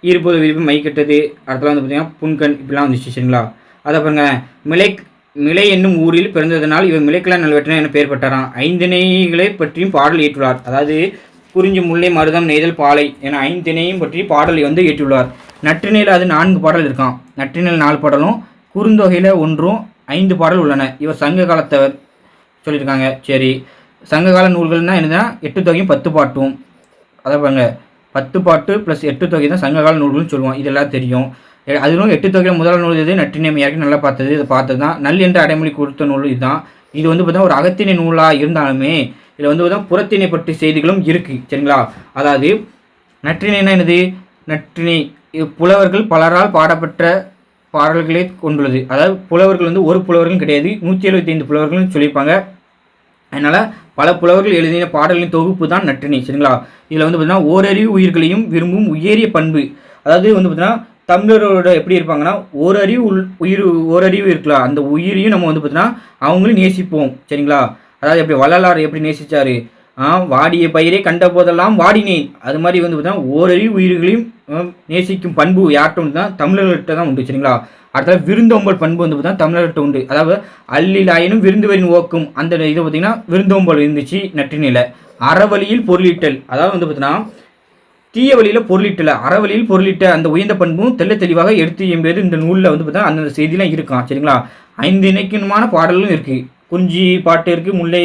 இருப்பது விருப்பம் மை கெட்டது. அடுத்தலாம் வந்து பார்த்தீங்கன்னா புன்கண், இப்படிலாம் வந்துச்சு, சரிங்களா. அதை பாருங்க, மிளை என்னும் ஊரில் பிறந்ததனால் இவர் மிளைக்கலா நல்வெற்றினா என பெயர் பெற்றாராம். ஐந்திணைகளை பற்றியும் பாடல் இயற்றுள்ளார். அதாவது குறிஞ்சி, முல்லை, மருதம், நெய்தல், பாலை என 5 திணையும் பற்றி பாடலை வந்து இயற்றியுள்ளார். நற்றிணையில் அது 4 பாடல் இருக்கான். நற்றிணையில் 4 பாடலும், குறுந்தொகையில் 1, 5 பாடல் உள்ளன. இவர் சங்க காலத்தவர் சொல்லியிருக்காங்க. சரி, சங்ககால நூல்கள்னா என்னதுன்னா 8 தொகையும் 10 பாட்டும், அதை பாருங்க 10 பாட்டு ப்ளஸ் 8 தொகை தான் சங்ககால நூல்கள்னு சொல்லுவோம். இதெல்லாம் தெரியும். அதுவும் 8 தொகையில் முதல் நூல் இது நற்றிணை, யாருக்கும் நல்லா பார்த்தது, இதை பார்த்தது தான். நல் என்ற அடைமொழி கொடுத்த நூல் இதுதான். இது வந்து பார்த்தா ஒரு அகத்திணை நூலாக இருந்தாலுமே இதில் வந்து பார்த்தா புறத்திணை பற்றி செய்திகளும் இருக்குது, சரிங்களா. அதாவது நற்றிணைனா என்னது, நற்றிணை புலவர்கள் பலரால் பாடப்பட்ட பாடல்களே கொண்டுள்ளது. அதாவது புலவர்கள் வந்து ஒரு புலவர்களும் கிடையாது, 175 புலவர்கள்னு சொல்லியிருப்பாங்க. அதனால் பல புலவர்கள் எழுதின பாடல்களின் தொகுப்பு தான் நற்றிணை, சரிங்களா. இதில் வந்து பார்த்தீங்கன்னா ஓரறிவு உயிர்களையும் விரும்பும் உயரிய பண்பு, அதாவது வந்து பார்த்தீங்கன்னா தமிழரோட எப்படி இருப்பாங்கன்னா ஓரறிவு இருக்கலாம், அந்த உயிரையும் நம்ம வந்து பார்த்தீங்கன்னா அவங்களும் நேசிப்போம், சரிங்களா. அதாவது எப்படி வள்ளலார் எப்படி நேசித்தார், வாடிய பயிரை கண்ட போதெல்லாம் வாடினேன், அது மாதிரி வந்து பார்த்தீங்கன்னா ஓரறிவு உயிர்களையும் நேசிக்கும் பண்பு யார்கிட்ட தான், தமிழர்கிட்ட தான் உண்டு, சரிங்களா. அடுத்தது விருந்தோம்பல் பண்பு வந்து பார்த்தீங்கன்னா தமிழர்கிட்ட உண்டு. அதாவது அல்லிலாயினும் விருந்துவரின் ஓக்கும், அந்த இதை பார்த்தீங்கன்னா விருந்தோம்பல் இருந்துச்சு நற்றிணையில். அறவழியில் பொருளீட்டல், அதாவது வந்து பார்த்தீங்கன்னா தீய வழியில் பொருளிட்டல அறவழியில் பொருளிட்ட அந்த உயர்ந்த பண்பும் தெல்ல தெளிவாக எடுத்து என்பது இந்த நூலில் வந்து பார்த்தா அந்த செய்திலாம் இருக்கான் சரிங்களா. 5 இலக்கியமான பாடல்களும் இருக்குது. குறிஞ்சி பாட்டு இருக்குது, முல்லை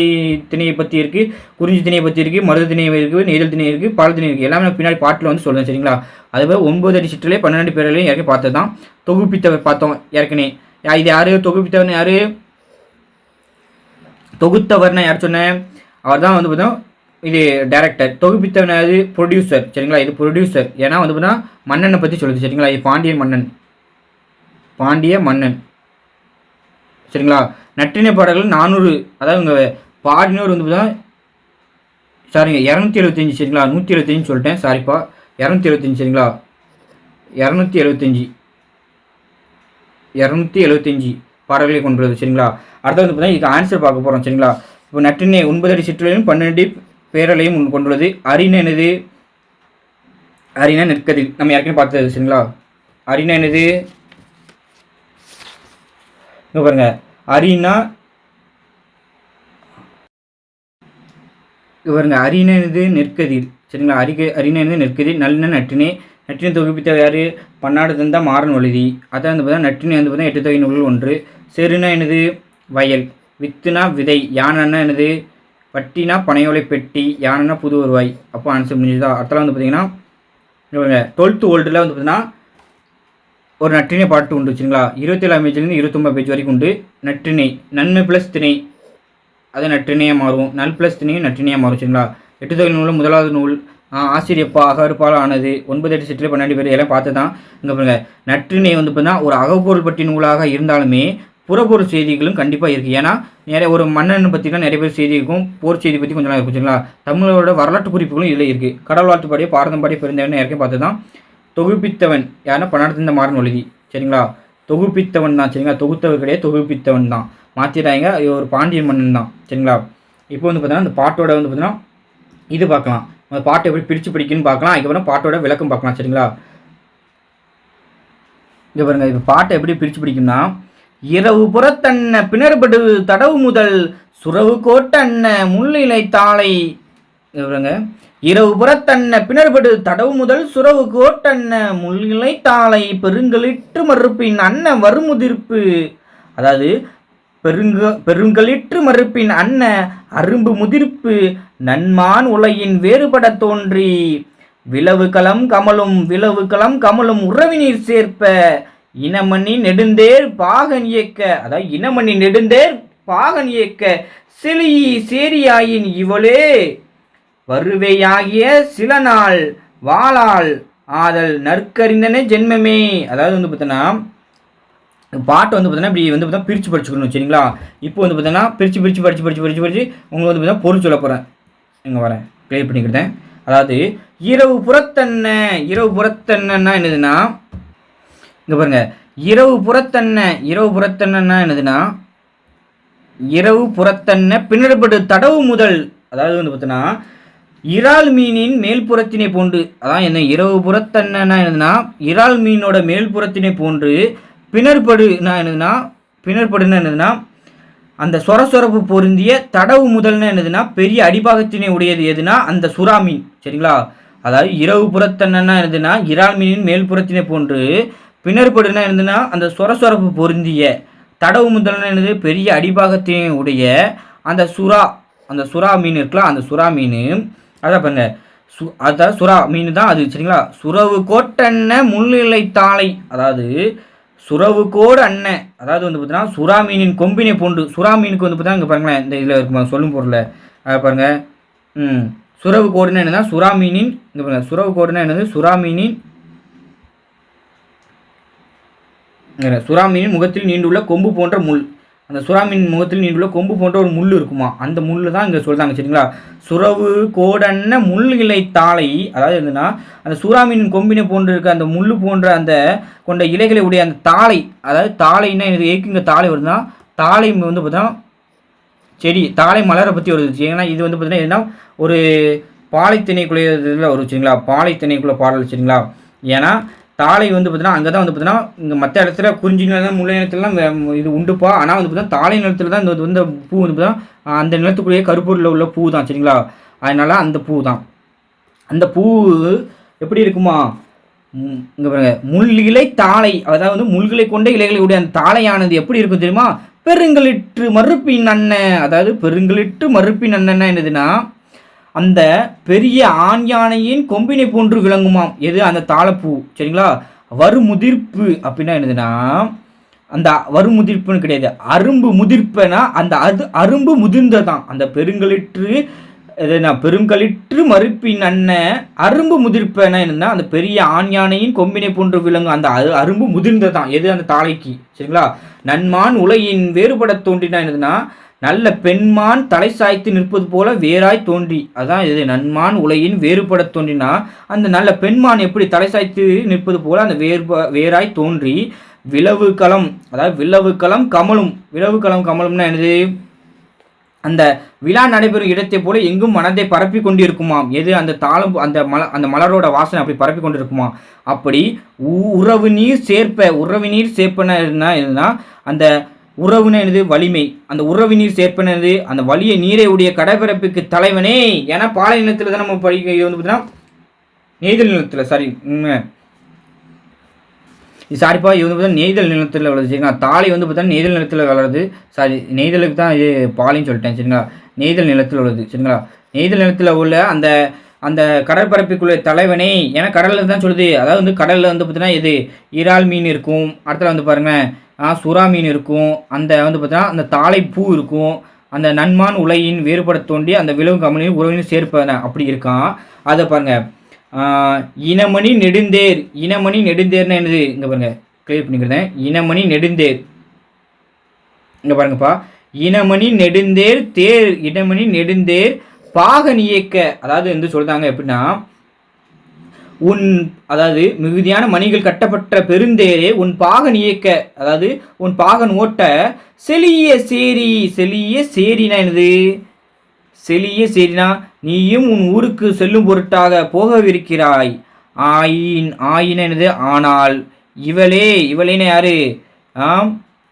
திணையை பற்றி இருக்குது, குறிஞ்சி திணையை பற்றி இருக்குது, மருத திணை இருக்குது, நெய்தல் திணை இருக்குது, பால் திணை இருக்குது. எல்லாமே பின்னாடி பாட்டில் வந்து சொல்லுவேன் சரிங்களா. அதுவே 9 அடி சிற்றிலே 12 பேரையும் ஏற்கனவே பார்த்தது தான். தொகுப்பித்தவர் பார்த்தோம் ஏற்கனவே. இது யார் தொகுப்பித்தவர்னு யார்? தொகுத்தவர்னா யார் சொன்னேன்? அவர் தான் வந்து பார்த்தோம் இது டைரக்டர். தொகுப்பித்தவனாவது ப்ரொடியூசர் சரிங்களா. இது ப்ரொடியூசர். ஏன்னா வந்து பார்த்தா மன்னனை பற்றி சொல்லுது சரிங்களா. இது பாண்டிய மன்னன் சரிங்களா. நற்றிணை பாடல்கள் 400, அதாவது இங்கே பாடினோர் வந்து பார்த்தா சாரிங்க 275 சரிங்களா. 175 சொல்லிட்டேன் சாரிப்பா. 275 சரிங்களா. 275 பாடல்களை கொண்டுள்ளது சரிங்களா. அடுத்த வந்து பார்த்தா இதுக்கு ஆன்சர் பார்க்க போகிறோம் சரிங்களா. இப்போ நற்றிணை 9 அடி சிற்றிலையும் 12 பேரலையும் கொண்டுள்ளது. அரினா என்னது? அரினா நெற்கதிர். நம்ம ஏற்கனவே பார்த்தது சரிங்களா. அரினா என்னது? இங்கே பாருங்க. அரினா பாருங்க. அரினா என்னது? நெற்கதிர் சரிங்களா. அரினா என்னது? நெற்கதிர். நல்ல நற்றினை. நற்றினை தொகுப்பித்த யார்? பன்னாடு தந்தா மாறன் வழுதி. அதான் வந்து பார்த்தா நற்றினை வந்து பார்த்தா 8 தொகை நூல்கள் 1. செருனா என்னது? வயல். வித்துனா விதை. யானைன்னா என்னது? பட்டினா பனையோலை பெட்டி. யானைனா புது வருவாய். அப்போ ஆன்சர் முடிஞ்சுதா. அடுத்தலாம் வந்து பார்த்தீங்கன்னா 12th ஓல்டில் வந்து பார்த்தீங்கன்னா ஒரு நற்றினை பாட்டு உண்டு சரிங்களா. 27 பேஜ்லேருந்து 29 பேஜ் வரைக்கும் உண்டு. நற்றினை நன்மை ப்ளஸ் திணை அது நற்றினையாக மாறும். நல் ப்ளஸ் திணையும் நற்றினையாக மாறும் சரிங்களா. 8 தொகை நூலில் முதலாவது நூல் ஆசிரியப்பா அகறுப்பால் ஆனது. 9 அடி சிற்றிலே 12 பேர் எல்லாம் பார்த்து தான். இங்கே பாருங்க. நற்றினை வந்து பார்த்தீங்கன்னா ஒரு அகப்பொருள் பற்றி நூலாக இருந்தாலுமே புறப்பொருள் செய்திகளும் கண்டிப்பாக இருக்குது. ஏன்னா நிறைய ஒரு மன்னனை பற்றிலாம் நிறைய பேர் செய்தி இருக்கும். போர் செய்தி பற்றி கொஞ்சம் இருக்கும் சரிங்களா. தமிழோட வரலாற்று குறிப்புகளும் இதில் இருக்குது. கடவுள் வாழ்த்து பாடிய பாரதம் பாடிய பெருந்தவன் ஏற்கனவே பார்த்து தான். தொகுப்பித்தவன் யாருன்னா பன்னாடு மாறன் வழுதி சரிங்களா. தொகுப்பித்தவன் தான் சரிங்களா. தொகுத்தவர் கிடையாது, தொகுப்பித்தவன் தான். மாற்றிட்டாங்க. ஒரு பாண்டியன் மன்னன் தான் சரிங்களா. இப்போ வந்து பார்த்தீங்கன்னா இந்த பாட்டோட வந்து பார்த்தீங்கன்னா இது பார்க்கலாம். அந்த பாட்டை எப்படி பிரித்து படிக்கணும்னு பார்க்கலாம். அதுக்கப்புறம் பாட்டோட விளக்கம் பார்க்கலாம் சரிங்களா. இங்கே பாருங்கள். இப்போ பாட்டை எப்படி பிரித்து படிக்கணும்னா இரவு புறத்தன்ன பிணர்படு தடவு முதல் சுரவு கோட்டன்ன முள்ளிலை தாளை. இரவு புறத்தன்ன பிணர்படு தடவு முதல் சுரவு கோட்டன்ன முள்ளிலை தாளை பெருங்களிற்று மறுப்பின் அன்ன வருமுதிர்ப்பு. அதாவது பெருங்களிற்று மறுப்பின் அன்ன அரும்பு முதிர்ப்பு நன்மான் உலகின் வேறுபட தோன்றி விளவு களம் கமலும் உறவினீர் சேர்ப்ப இனமணி நெடுந்தேர் பாகன் இயக்க. அதாவது இனமணி நெடுந்தேர் பாகன் இயக்க செலியி சேரியாயின் இவளே வருவையாகிய சில நாள் வாளால் ஆதல் நற்கறிந்தனே ஜென்மமே. அதாவது வந்து பார்த்தோன்னா பாட்டை வந்து பார்த்தோன்னா இப்படி வந்து பார்த்தா பிரித்து படிச்சுக்கணும் சரிங்களா. இப்போ வந்து பார்த்தோன்னா பிரித்து படித்து உங்களுக்கு வந்து பார்த்தீங்கன்னா பொருள் சொல்ல போகிறேன். இங்கே வரேன் கிளியர் பண்ணிக்கிட்டேன். அதாவது இரவு புறத்தன்னா என்னதுன்னா இங்கே பாருங்கள். இரவு புறத்தன்னா என்னதுன்னா இரவு புறத்தன்ன பின்னர்படு தடவு முதல். அதாவது வந்து பார்த்தோன்னா இறால் மீனின் மேல்புறத்தினை போன்று. அதான் என்ன இரவு புறத்தன்னா என்னதுன்னா இறால் மீனோட மேல்புறத்தினை போன்று. பிணர்படுனா என்னதுன்னா அந்த சொரசொரப்பு பொருந்திய தடவு முதல்னா என்னதுன்னா பெரிய அடிபாகத்தினை உடையது எதுனா அந்த சுறா மீன் சரிங்களா. அதாவது இரவு புறத்தன்னா என்னதுன்னா இறால் மீனின் மேல்புறத்தினை போன்று. பிணர்படுனா என்னதுன்னா அந்த சொரசொரப்பு பொருந்திய. தடவு முதல்னா என்னது பெரிய அடிபாகத்தினை உடைய அந்த சுறா மீன் இருக்கலாம். அந்த சுறா மீன் அதான் பாருங்க. அதாவது சுறா மீன் தான் அது சரிங்களா. சுரவு கோட்டன்ன முள்ளிலை தாளை. அதாவது சுரவு கோடு அண்ணன். அதாவது வந்து பார்த்தீங்கன்னா சுறா மீனின் கொம்பினை போன்று. சுறா மீனுக்கு வந்து பார்த்தீங்கன்னா இங்கே பாருங்களேன் இந்த இதில் இருக்குமா சொல்லும் பொருள் அதை பாருங்கள். சுரவு கோடுனா என்னன்னா சுறா மீனின். இங்கே பாருங்கள் சுரவு கோடுனா என்னது சுறா மீனின் முகத்தில் நீண்டுள்ள கொம்பு போன்ற முள். அந்த சுறாமீன் முகத்தில் நீண்டுள்ள கொம்பு போன்ற ஒரு முள் இருக்குமா. அந்த முள் தான் இங்கே சொல்கிறாங்க சரிங்களா. சுரவு கோடன்ன முள் இலை தாளை. அதாவது என்னன்னா அந்த சுறாமீனின் கொம்பினை போன்று இருக்க அந்த முள் போன்ற அந்த கொண்ட இலைகளை உடைய அந்த தாளை. அதாவது தாளைன்னா எனக்கு இங்கே தாளை வருதுன்னா தாளை வந்து பார்த்தீங்கன்னா செடி தாளை மலரை பற்றி வருது. ஏன்னா இது வந்து பார்த்தீங்கன்னா எதுனா ஒரு பாலைத்திணைக்குள்ள வரும் சரிங்களா. பாலைத்திணைக்குள்ள பாடல் சரிங்களா. ஏன்னா தாளை வந்து பார்த்தீங்கன்னா அங்கே தான் வந்து பார்த்தீங்கன்னா இங்கே மற்ற இடத்துல குறிஞ்சி நிலம் முல்லை நிலத்துலலாம் இது உண்டுப்பா. ஆனால் வந்து பார்த்தீங்கன்னா தாளை நிலத்தில் தான் இந்த பூ வந்து பார்த்தீங்கன்னா அந்த நிலத்துக்குள்ளேயே கருப்பூரில் உள்ள பூ தான் சரிங்களா. அதனால் அந்த பூ தான். அந்த பூ எப்படி இருக்குமா? இங்கே பாருங்க, முள் இலை தாளை, அதாவது முள்களை கொண்ட இலைகளுடைய அந்த தாளையானது எப்படி இருக்கும் தெரியுமா? பெருங்களிற்று மறுப்பின் அண்ணன், அதாவது பெருங்களிற்று மறுப்பின் அண்ணன் என்னதுன்னா அந்த பெரிய ஆண் யானையின் கொம்பினை போன்று விளங்குமாம். எது? அந்த தாளப்பூ. சரிங்களா? வருமுதிர்ப்பு அப்படின்னா என்னதுன்னா அந்த வருமுதிர்ப்புன்னு கிடையாது, அரும்பு முதிர்ப்புனா அந்த அரும்பு முதிர்ந்ததான். அந்த பெருங்களிற்று எதுனா பெருங்களிற்று மறுப்பின் அண்ணன் அரும்பு முதிர்ப்பன என்னன்னா அந்த பெரிய ஆண் யானையின் கொம்பினை போன்று விளங்கும் அந்த அரும்பு முதிர்ந்ததான். எது? அந்த தாளைக்கு. சரிங்களா? நன்மான் உலகின் வேறுபட தோன்றினா என்னதுன்னா நல்ல பெண்மான் தலை சாய்த்து நிற்பது போல வேறாய் தோன்றி. அதான் இது நன்மான் உலகின் வேறுபட தோன்றினா அந்த நல்ல பெண்மான் எப்படி தலை சாய்த்து நிற்பது போல அந்த வேறாய் தோன்றி விளவு களம், அதாவது விளவு களம் கமலும். விளவு களம் கமலும்னா என்னது? அந்த விழா நடைபெறும் இடத்தை போல எங்கும் மனதை பரப்பி கொண்டு இருக்குமாம். எது? அந்த தாளம், அந்த மலரோட வாசனை அப்படி பரப்பி கொண்டு இருக்குமா. அப்படி உறவு நீர் சேர்ப்ப, உறவு நீர் சேர்ப்பன என்னன்னா அந்த உறவுன்னு என்னது? வலிமை. அந்த உறவு நீர் சேர்ப்பனது அந்த வலிய நீரை உடைய கடைபிறப்புக்கு தலைவனே. ஏன்னா பாலை நிலத்தில் தான் நம்ம படிக்க. இது வந்து பார்த்தீங்கன்னா நெய்தல் நிலத்தில், சாரிப்பா, இது வந்து பார்த்தா நெய்தல் நிலத்தில் வளருது. சரிங்களா? தாலி வந்து பார்த்தா நெய்தல் நிலத்தில் வளருது. சாரி, நெய்தலுக்கு தான் இது பாலின்னு சொல்லிட்டேன். சரிங்களா? நெய்தல் நிலத்தில் உள்ளது. சரிங்களா? நெய்தல் நிலத்தில் உள்ள அந்த அந்த கடற்பரப்புக்குள்ள தலைவனே, ஏன்னா கடலில் தான் சொல்லுது. அதாவது வந்து கடலில் வந்து பார்த்தீங்கன்னா இது இறால் மீன் இருக்கும். அடுத்தது வந்து பாருங்கள் சுறா மீன் இருக்கும். அந்த வந்து பார்த்தீங்கன்னா அந்த தாளைப்பூ இருக்கும். அந்த நன்மான் உலகின் வேறுபட தோண்டி அந்த விலங்கு கமலின் உறவினர் சேர்ப்பன அப்படி இருக்கான். அதை பாருங்கள். இனமணி நெடுந்தேர். இனமணி நெடுந்தேர்னா என்னது? இங்கே பாருங்க, கிளியர் பண்ணிக்கிறேன். இனமணி நெடுந்தேர், இங்கே பாருங்கப்பா. இனமணி நெடுந்தேர் தேர், இனமணி நெடுந்தேர் பாகன் இயக்க. அதாவது வந்து சொல்றாங்க எப்படின்னா அதாவது மிகுதியான மணிகள் கட்டப்பட்ட பெருந்தேரே உன் பாகன் இயக்க, அதாவது உன் பாகன் ஓட்ட செலிய சேரி. செலிய சேரினா என்னது? செலிய சேரினா நீயும் உன் ஊருக்கு செல்லும் பொருட்டாக போகவிருக்கிறாய். ஆயின் என்னது? ஆனால் இவளேன்னு யாரு?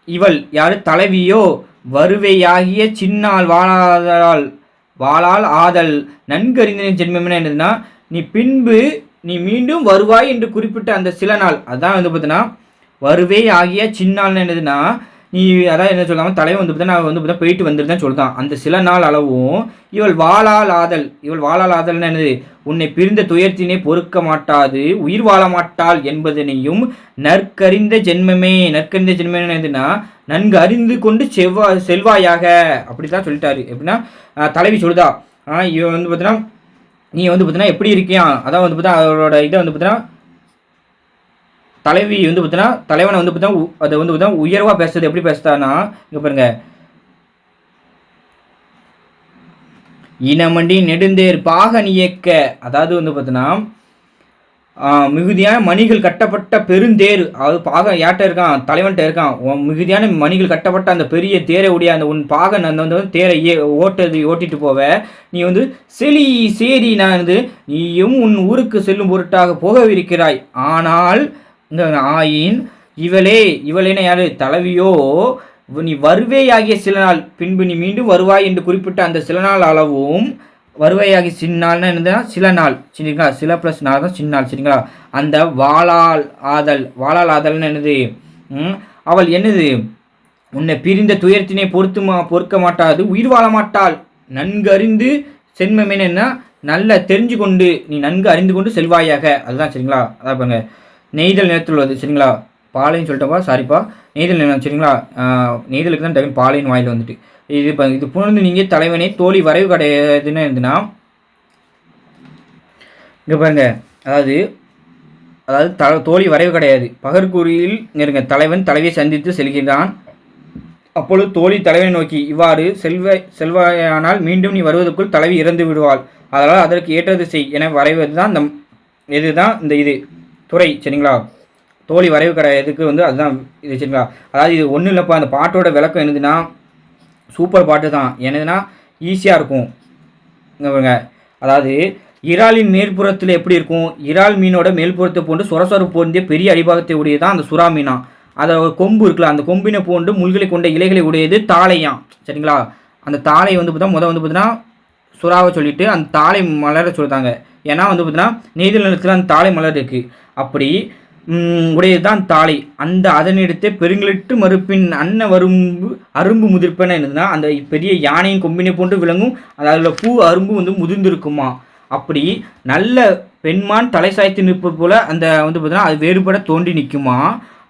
இவள் யாரு? தலைவியோ. வருவையாகிய சின்னால் வாழால் ஆதல் நன்கறிந்த ஜென்மம்னா என்னதுன்னா நீ மீண்டும் வருவாய் என்று குறிப்பிட்ட அந்த சில நாள். அதான் வந்து பார்த்தீங்கன்னா வருவே ஆகிய சின்னால்னு என்னதுன்னா நீ அதான் என்ன சொல்லாமல் தலைவன் வந்து பார்த்தா நான் வந்து பார்த்தா போயிட்டு வந்துட்டு சொல்லிட்டான். அந்த சில நாள் அளவும் இவள் வாழால் ஆதல்னு என்னது? உன்னை பிரிந்த துயர்த்தினை பொறுக்க மாட்டாது உயிர் வாழ மாட்டாள் என்பதனையும் நற்கறிந்த ஜென்மமே என்னதுன்னா நன்கு அறிந்து கொண்டு செல்வாயாக அப்படித்தான் சொல்லிட்டாரு. எப்படின்னா தலைவி சொல்லுதா, இவன் வந்து பார்த்தீங்கன்னா நீ வந்து பார்த்தீங்கன்னா எப்படி இருக்கியா, அதான் வந்து பார்த்தா அவரோட இதை வந்து பார்த்தீங்கன்னா தலைவி வந்து பார்த்தீங்கன்னா தலைவனை வந்து பார்த்தீங்கன்னா அதை வந்து பார்த்தீங்கன்னா உயர்வாக பேசுறது. எப்படி பேசுதான்னா இங்கே பாருங்க, இனமண்டி நெடுந்தேர் பாகன் இயக்க. அதாவது வந்து பார்த்தீங்கன்னா மிகுதியான மணிகள் கட்டப்பட்ட பெருந்தேர், அதாவது பாகன் யார்கிட்ட இருக்கான்? தலைவன்கிட்ட இருக்கான். மிகுதியான மணிகள் கட்டப்பட்ட அந்த பெரிய தேரை உடைய அந்த உன் பாகன் அந்த வந்து தேரை ஓட்டிட்டு போவ நீ வந்து சேரி நான் வந்து நீயும் உன் ஊருக்கு செல்லும் பொருட்டாக போகவிருக்கிறாய். ஆனால் இந்த ஆயின் இவளேன யாரு? தலைவியோ. நீ வருவேயாகிய சில நாள் பின்பு நீ மீண்டும் வருவாய் என்று குறிப்பிட்ட அந்த சில நாள் அளவும் வருவாயாகி சின்னால்னா என்னதுன்னா சில நாள். சரிங்களா? சில ப்ளஸ் நாள் தான் சின்னாள். சரிங்களா? அந்த வாழால் ஆதல்னு என்னது? அவள் என்னது? உன்னை பிரிந்த துயரத்தினை பொறுக்க மாட்டாது உயிர் வாழ மாட்டாள். நன்கு அறிந்து சென்மமேன்னு என்ன? நல்லா தெரிஞ்சு கொண்டு நீ நன்கு அறிந்து கொண்டு செல்வாயாக. அதுதான். சரிங்களா? அதான் பாருங்க, நெய்தல் நிலத்தில் உள்ளது. சரிங்களா? பாலைன்னு சொல்லிட்டப்பா, சாரிப்பா, நெய்தல் நிலம். சரிங்களா? நெய்தலுக்கு தான் டக்குன்னு பாலைன்னு வாயில் வந்துட்டு இது புணர்ந்து நீங்கள் தலைவனே தோழி வரைவு கிடையாதுன்னு இருந்துன்னா இங்கே பாருங்க, அதாவது தோழி வரைவு கிடையாது. பகற்கூறியில் நெருங்க தலைவன் தலைவியை சந்தித்து செல்கிறான். அப்பொழுது தோழி தலைவனை நோக்கி இவ்வாறு செல்வாயானால் மீண்டும் நீ வருவதற்குள் தலைவி இறந்து விடுவாள். அதனால் அதற்கு ஏற்றது செய் என வரைவது தான் இதுதான் இந்த இது துறை. சரிங்களா? தோழி வரைவு கிடையாதுக்கு வந்து அதுதான் இது. சரிங்களா? அதாவது இது ஒன்றும் இல்லைப்பா, அந்த பாட்டோட விளக்கம் என்னதுன்னா சூப்பர் பாட்டு தான். என்னதுன்னா ஈஸியாக இருக்கும். அதாவது இறாலின் மேற்புறத்தில் எப்படி இருக்கும்? இறால் மீனோட மேல்புறத்தை போன்று சொரசொர போன்ற பெரிய அடிபாகத்தை உடையதான் அந்த சுறா மீனா. அதோட கொம்பு இருக்குல்ல, அந்த கொம்பினை போன்று முள்களை கொண்ட இலைகளை உடையது தாளையாம். சரிங்களா? அந்த தாளை வந்து பார்த்தா வந்து பார்த்தீங்கன்னா சுறாவை சொல்லிட்டு அந்த தாளை மலர சொல்லிட்டாங்க. ஏன்னா வந்து பார்த்தீங்கன்னா நெய்தல் நிலத்தில் அந்த தாழை மலர் இருக்குது. அப்படி உடையதுதான் தாழை. அந்த அதனிடத்தே பெருங்களிட்டு மறுப்பின் அன்ன வரும்பு அரும்பு முதிர்ப்பன என்னதுன்னா அந்த பெரிய யானையின் கொம்பினை போன்று விளங்கும் அதில் பூ அரும்பு வந்து முதிர்ந்திருக்குமா. அப்படி நல்ல பெண்மான் தலை சாய்த்து நிற்பது போல அந்த வந்து பார்த்தீங்கன்னா அது வேறுபட தோன்றி நிற்குமா.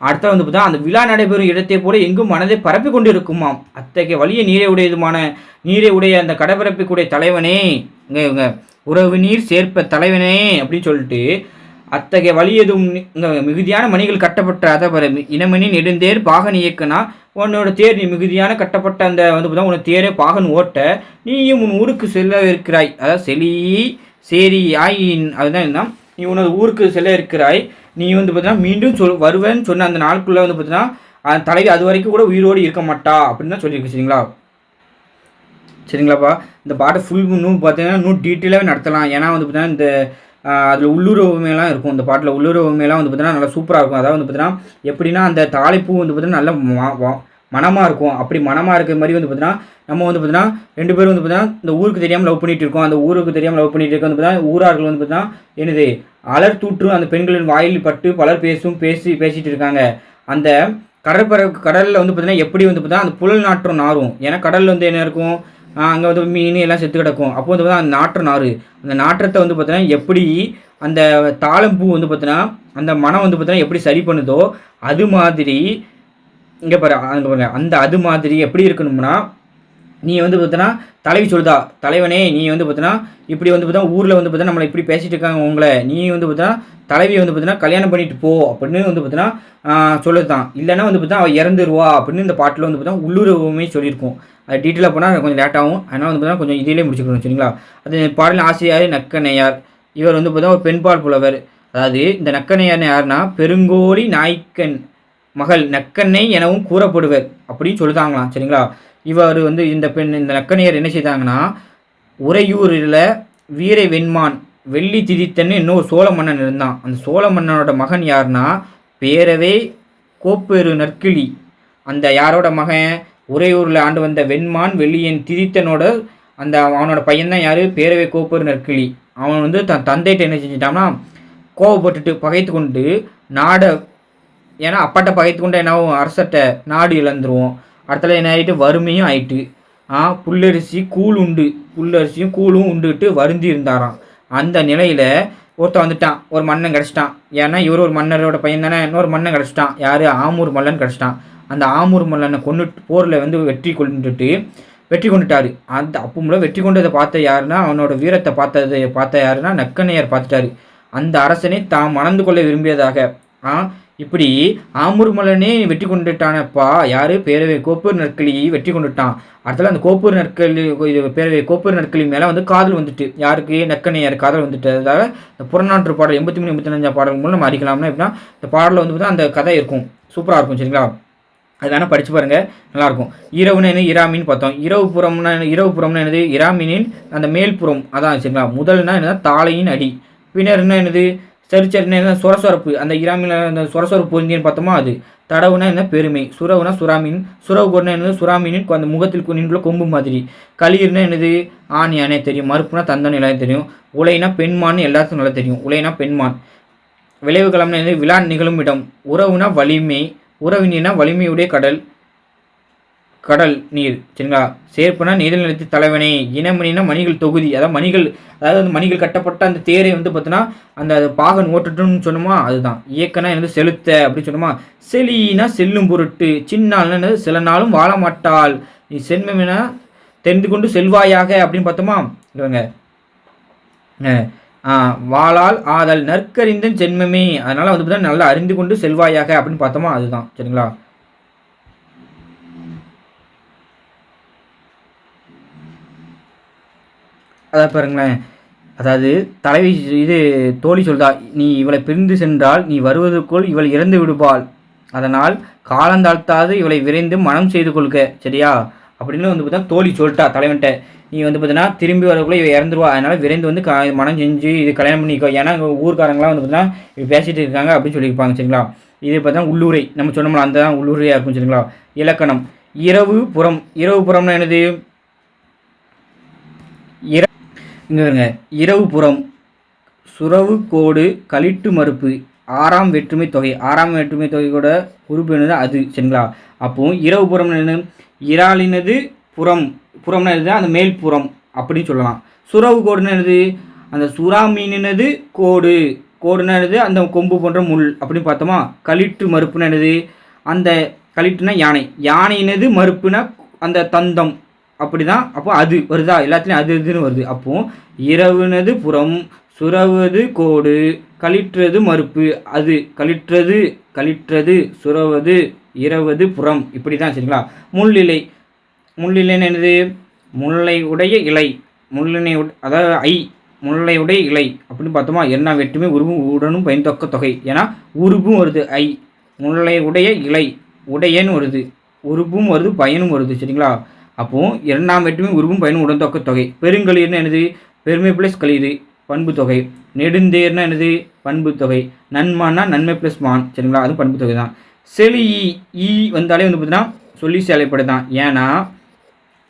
அடுத்த வந்து பார்த்தா அந்த விழா நடைபெறும் இடத்தை போல எங்கும் மனதை பரப்பி கொண்டு இருக்குமாம். அத்தகைய வலிய நீரை உடைய அந்த கடற்பரப்பிக்கூடிய தலைவனே இங்கே உறவு நீர் சேர்ப்ப தலைவனே அப்படின்னு சொல்லிட்டு அத்தகைய வலியதும் மிகுதியான மணிகள் கட்டப்பட்ட அதை இனமணி நெடுந்தேர் பாகன் இயக்குனா உன்னோட தேர் நீ மிகுதியான கட்டப்பட்ட அந்த வந்து பார்த்தா உன்னோட தேரை பாகன் ஓட்ட நீயும் உன் ஊருக்கு செல்ல இருக்கிறாய். அதாவது சேரி ஆயின் அதுதான் என்ன நீ உனது ஊருக்கு செல்ல இருக்கிறாய். நீ வந்து பார்த்தீங்கன்னா மீண்டும் வருவேன்னு சொன்ன அந்த நாளுக்குள்ளே வந்து பார்த்தீங்கன்னா அந்த தலைவி அது வரைக்கும் கூட உயிரோடு இருக்க மாட்டா அப்படின்னு தான் சொல்லியிருக்கு. சரிங்களாப்பா. இந்த பாட்டை ஃபுல் இன்னும் பார்த்தீங்கன்னா இன்னும் டீட்டெயிலாகவே நடத்தலாம். ஏன்னா வந்து பார்த்தீங்கன்னா இந்த அதில் உள்ளுறவுமையெல்லாம் இருக்கும். இந்த பாட்டில் உள்ளுறவுமையெல்லாம் வந்து பார்த்தீங்கன்னா நல்லா சூப்பராக இருக்கும். அதாவது வந்து பார்த்தீங்கன்னா எப்படின்னா அந்த தாளைப்பூ வந்து பார்த்தீங்கன்னா நல்ல மனமாக இருக்கும். அப்படி மனமாக இருக்கிற மாதிரி வந்து பார்த்தீங்கன்னா நம்ம வந்து பார்த்தீங்கன்னா 2 பேரும் வந்து பார்த்தீங்கன்னா இந்த ஊருக்கு தெரியாமல் லவ் பண்ணிகிட்டு இருக்கோம். அந்த ஊருக்கு தெரியாமல் லவ் பண்ணிகிட்டு இருக்கோம் வந்து பார்த்தீங்கன்னா ஊரார்கள் வந்து பார்த்தீங்கன்னா என்னது அலர் தூற்றும் அந்த பெண்களின் வாயில் பட்டு பலர் பேசிகிட்டு இருக்காங்க. அந்த கடலில் வந்து பார்த்தீங்கன்னா எப்படி வந்து பார்த்தீங்கன்னா அந்த புழல் நாற்றம் நாரும். ஏன்னா கடலில் வந்து என்ன இருக்கும் அங்கே வந்து மீன் எல்லாம் செத்து கிடக்கும். அப்போ வந்து பார்த்தீங்கன்னா அந்த நாற்றம் நாறு அந்த நாற்றத்தை வந்து பார்த்தீங்கன்னா எப்படி அந்த தாளம்பூ வந்து பார்த்தீங்கன்னா அந்த மனம் வந்து பார்த்தீங்கன்னா எப்படி சரி பண்ணுதோ அது மாதிரி இங்கே பாருங்க அந்த அது மாதிரி எப்படி இருக்கணும்னா நீ வந்து பார்த்தீங்கன்னா தலைவி சொல்லுதா தலைவனே நீ வந்து பார்த்தீங்கன்னா இப்படி வந்து பார்த்தீங்கன்னா ஊரில் வந்து பார்த்தீங்கன்னா நம்மளை இப்படி பேசிகிட்டு இருக்காங்க உங்களை நீ வந்து பார்த்தீங்கன்னா தலைவியை வந்து பார்த்தீங்கன்னா கல்யாணம் பண்ணிட்டு போ அப்படின்னு வந்து பார்த்தீங்கன்னா சொல்லுதான். இல்லைன்னா வந்து பார்த்தீங்கன்னா அவள் இறந்துருவா அப்படின்னு இந்த பாட்டில் வந்து பார்த்தீங்கன்னா உள்ளுறவுமே சொல்லியிருக்கோம். அது டீட்டெயிலாக போனால் கொஞ்சம் லேட்டாகும். அதனால் வந்து பார்த்தீங்கன்னா கொஞ்சம் இதிலே முடிச்சுக்கணும். சரிங்களா. அது பாடலின் ஆசிரியர் நக்கனையார். இவர் வந்து பார்த்தீங்கன்னா ஒரு பெண்பால் புலவர். அதாவது இந்த நக்கனையார்னு யாருன்னா பெருங்கோழி நாய்க்கன் மகள் நக்கண்ணை எனவும் கூறப்படுவர் அப்படின்னு சொல்லுதாங்களாம். சரிங்களா. இவர் வந்து இந்த நக்கனையர் என்ன செய்தாங்கன்னா உறையூரில் வீரை வெண்மான் வெள்ளி திதித்தன்னு இன்னொரு சோழ மன்னன் இருந்தான். அந்த சோழ மன்னனோட மகன் யாருன்னா பேரவே கோப்பெரு நற்கிளி. அந்த யாரோட மகன் உறையூரில் ஆண்டு வந்த வெண்மான் வெள்ளியன் திதித்தனோட அந்த அவனோட பையன்தான் யார் பேரவே கோப்பெரு நற்கிளி. அவன் வந்து தன் தந்தைகிட்ட என்ன செஞ்சிட்டான்னா கோவப்பட்டுட்டு பகைத்து கொண்டு ஏன்னா அப்பாட்ட பகைத்து கொண்டு என்ன அரசட்ட நாடு இழந்துருவோம். அடுத்தல என்ன ஆகிட்டு வறுமையும் ஆயிட்டு புல்லரிசியும் கூழும் உண்டுட்டு வருந்தி இருந்தாராம். அந்த நிலையில் ஒருத்தன் வந்துட்டான் ஒரு மன்னன் கிடச்சிட்டான். ஏன்னா இவர் ஒரு மன்னரோட பையன் தானே இன்னொரு மன்னன் கிடச்சிட்டான். யார் ஆமூர் மல்லன் கிடச்சிட்டான். அந்த ஆமூர் மல்லனை போரில் வந்து வெற்றி கொண்டுட்டாரு. அந்த அப்போ வெற்றி கொண்டதை பார்த்த யாருன்னா அவனோட வீரத்தை பார்த்த யாருன்னா நக்கனையார் பார்த்துட்டாரு. அந்த அரசனை தாம் மணந்து கொள்ள விரும்பியதாக இப்படி ஆமூர் மல்லனே வெற்றி கொண்டுட்டானப்பா யாரு பேரவை கோப்பூர் நற்கிளியை வெற்றி கொண்டுட்டான். அடுத்தல அந்த கோப்பூர் நற்கிளி பேரவை கோப்பூர் நற்கிளி மேலே வந்து காதல் வந்துட்டு யாருக்கு நக்கனையார் காதல் வந்துட்டு. அதாவது இந்த புறநாற்று பாடல் 83 85 பாடல் மூலம் நம்ம அறிக்கலாம்னா எப்படின்னா இந்த பாடலில் வந்து அந்த கதை இருக்கும் சூப்பராக இருக்கும். சரிங்களா. அதனால படித்து பாருங்கள் நல்லாயிருக்கும். இரவுன்னு என்ன இராமின்னு பார்த்தோம். இரவு புறம்னா என்னது இராமினின் அந்த மேல்புறம் அதான். சரிங்களா. முதல்னா என்னது தாளையின் அடி. பின்னர்னா என்னது சரிச்சரினா என்ன சொரசொரப்பு அந்த இராமியில் அந்த சொரசொரப்பு பொருந்தின்னு பார்த்தோமா அது. தடவுனா என்ன பெருமை. சுரவுனா சுறாமீன். சுரவு கொண்டா என்னது சுறாமீனின் அந்த முகத்தில் நின்றுள்ள கொம்பு மாதிரி. களிர்னா என்னது ஆண் யானே தெரியும். மறுப்புனா தந்தன் எல்லாரும் தெரியும். உலைனா பெண்மான்னு எல்லாத்துக்கும் நல்லா தெரியும். உலைனா பெண்மான். விளைவுகளம்னா என்னது விழா நிகழும் இடம். உறவுனா வலிமை. உறவினா வலிமையுடைய கடல் நீர். சரிங்களா. சேர்ப்புனா நீரில் நிலைத்து தலைவனே. இனமணினா மணிகள் தொகுதி. அதாவது மணிகள் கட்டப்பட்ட அந்த தேரை வந்து பார்த்தோன்னா அந்த பாகன் ஓட்டுட்டுன்னு சொன்னோமா அதுதான். இயக்கனா என்னது செலுத்த அப்படின்னு சொன்னோமா. செலினா செல்லும் பொருட்டு. சின்னால்னா என்னது சில நாளும் வாழ மாட்டாள். நீ சென்மனா தெரிந்து கொண்டு செல்வாயாக அப்படின்னு பார்த்தோமா இல்லைங்க. வாளால் ஆதல் நற்கறிந்தன் சென்மமே. அதனால வந்து பார்த்தா நல்லா அறிந்து கொண்டு செல்வாயாக அப்படின்னு பார்த்தோமா அதுதான். சரிங்களா. அதை பாருங்களேன். அதாவது தலைவி தோழி சொல்தா நீ இவளை பிரிந்து சென்றால் நீ வருவதற்குள் இவள் இறந்து விடுவாள். அதனால் காலந்தாழ்த்தாது இவளை விரைந்து மனம் செய்து கொள்க சரியா அப்படின்னு வந்து பார்த்தா தோழி சொல்லிட்டா தலைவன்ட்ட. நீ வந்து பார்த்தீங்கன்னா திரும்பி வரக்குள்ளே இவ இறந்துருவா. அதனால் விரைந்து வந்து மனம் செஞ்சு இது கல்யாணம் பண்ணிக்கோ. ஏன்னா ஊர்க்காரங்களாம் வந்து பார்த்தீங்கன்னா இப்போ பேசிகிட்டு இருக்காங்க அப்படின்னு சொல்லியிருப்பாங்க. சரிங்களா. இது பார்த்தா உள்ளூரை நம்ம சொன்னோம்னா அந்த தான் உள்ளூரையாக இருக்கும். சரிங்களா. இலக்கணம் இரவு புறம்னா என்னது இங்கே வருங்க இரவு புறம் சுறவு கோடு கலிட்டு மறுப்பு ஆறாம் வேற்றுமை தொகை. ஆறாம் வேற்றுமை தொகையோட உறுப்பு என்னது அது. சரிங்களா? அப்போ இரவு புறம் என்ன? இறாலினது புறம். புறம்னா என்னது? அந்த மேல் புறம் அப்படின்னு சொல்லலாம். சுறவு கோடுன்னு என்னது? அந்த சுறா மீனினது கோடு. கோடுனா என்னது? அந்த கொம்பு போன்ற முள் அப்படின்னு பார்த்தோமா. களிட்டு மறுப்புன்னு என்னது? அந்த களிட்டுனா யானை. யானையினது மறுப்புனா அந்த தந்தம் அப்படி தான். அப்போ அது வருதா? எல்லாத்துலேயும் அது இதுன்னு வருது. அப்போது இரவுனது புறம், சுறவது கோடு, களிற்றது மறுப்பு அது. களிற்றது களிற்றது சுறவது இரவது புறம் இப்படி தான். சரிங்களா? முள்ளிலை. முள்ளிலைன்னு என்னது? முல்லை உடைய இலை. முள்ளினை அதாவது ஐ முல்லை உடைய இலை அப்படின்னு பார்த்தோமா. என்ன வெட்டுமே உருவும் உடனும் பயன்தொக்க தொகை. ஏன்னா உருவும் வருது ஐ. முல்லை உடைய இலை உடையன்னு வருது, உருவும் வருது, பயனும் வருது. சரிங்களா? அப்போது இரண்டாம் வெட்டுமே உருவும் பயனும் உடன்தொக்க தொகை. பெருங்களிர்னா என்னது? பெருமை ப்ளஸ் களிறு பண்பு தொகை. நெடுந்தேர்னா என்னது? பண்பு தொகை. நன்மான்னா நன்மை ப்ளஸ் மான். சரிங்களா? அது பண்பு தொகை தான். செலி ஈ வந்தாலே வந்து பார்த்தீங்கன்னா சொல்லி செயல்படு தான். ஏன்னா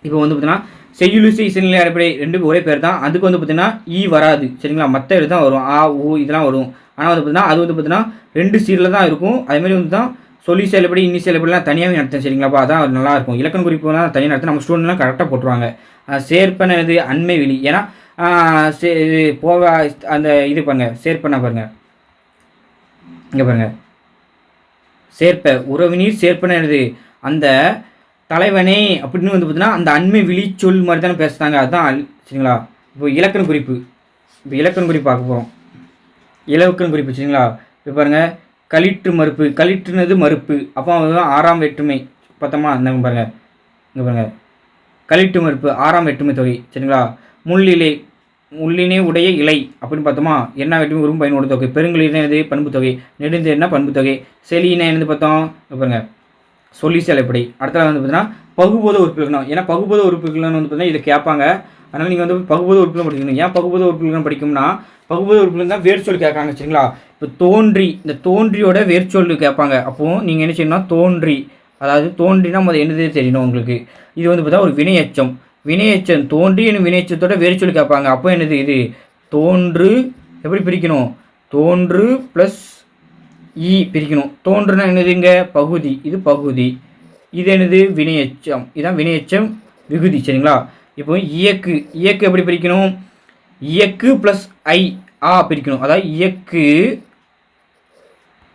இப்போ வந்து பார்த்தீங்கன்னா செய்யுளிசை இசைநிலை அடிப்படை ரெண்டுக்கும் ஒரே பேர் தான். அதுக்கு வந்து பார்த்தீங்கன்னா ஈ வராது. சரிங்களா? மற்ற எழுத்து தான் வரும். ஆ ஊ இதெல்லாம் வரும். ஆனால் வந்து பார்த்தீங்கன்னா அது வந்து பார்த்தீங்கன்னா 2 சீரில் தான் இருக்கும். அதேமாதிரி வந்து தான் சொல்லி செயல்படி இன்னி செயல்படிலாம் தனியாகவே நடத்தேன். சரிங்களாப்பா? அதான் நல்லாயிருக்கும். இலக்கண குறிப்புலாம் தனியாக நடத்த நம்ம ஸ்டூடெண்ட்லாம் கரெக்டாக போட்டுருவாங்க. சேர்ப்பன இது அண்மை வெளி. ஏன்னா போக அந்த இது பாருங்கள், சேர்ப்பன பாருங்கள், இங்கே பாருங்கள், சேர்ப்ப உறவினீர் சேர்ப்பன என்னது? அந்த தலைவனே அப்படின்னு வந்து பார்த்தீங்கன்னா அந்த அண்மை விழிச்சொல் மாதிரி தானே பேசுகிறாங்க. அதுதான். சரிங்களா? இப்போ இலக்கண குறிப்பு. இப்போ இலக்கண குறிப்பு பார்க்க போகிறோம். இலக்கண குறிப்பு. சரிங்களா? இப்போ பாருங்கள், களிற்று மறுப்பு. களிற்றுனது மறுப்பு. அப்போ அதுதான் ஆறாம் வேற்றுமை. பார்த்தோமா? இந்த பாருங்கள், இங்கே பாருங்கள், களிற்று மறுப்பு ஆறாம் வேற்றுமை தொகை. சரிங்களா? முள்ளிலை. முள்ளினை உடைய இலை அப்படின்னு பார்த்தோமா. என்ன வேற்றுமை உருவும் பயனோட தொகை. பெருங்களினா என்னது? பண்பு தொகை. நெடுந்தேர்னா பண்பு தொகை. செலினா என்னது பார்த்தோம்? பாருங்கள், சொல்லி செயல்படை. அடுத்தது வந்து பார்த்தீங்கன்னா பகுபோத உறுப்பிலக்கணம். ஏன்னா பகுபோத உறுப்பிலக்கணம் வந்து பார்த்தீங்கன்னா இதை கேட்பாங்க. அதனால் நீங்கள் வந்து பகுபோத உறுப்பிலக்கணம் படிக்கணும். ஏன் பகுபோத உறுப்பிலக்கணம் படிக்கும்னா பகுபோத உறுப்பிலக்கணம் தான் வேர்ச்சொல் கேட்காங்க. சரிங்களா? இப்போ தோன்றி, இந்த தோன்றியோட வேர்ச்சொல் கேட்பாங்க. அப்போது நீங்கள் என்ன செய்யணும்னா தோன்றி, அதாவது தோன்றினா முதல் என்னதே தெரியணும் உங்களுக்கு. இது வந்து பார்த்தா ஒரு வினையச்சம். வினையச்சம் தோன்றி என்னும் வினையச்சத்தோட வேர்ச்சொல் கேட்பாங்க. அப்போ என்னது? இது தோன்று. எப்படி பிரிக்கணும்? தோன்று ப்ளஸ் ஈ பிரிக்கணும். தோன்றுனா என்னதுங்க? பகுதி. இது பகுதி. இது என்னது? வினையச்சம். இதுதான் வினையச்சம் விகுதி. சரிங்களா? இப்போ இயக்கு. இயக்கு எப்படி பிரிக்கணும்? இயக்கு ப்ளஸ் ஐ ஆ பிரிக்கணும். அதாவது இயக்கு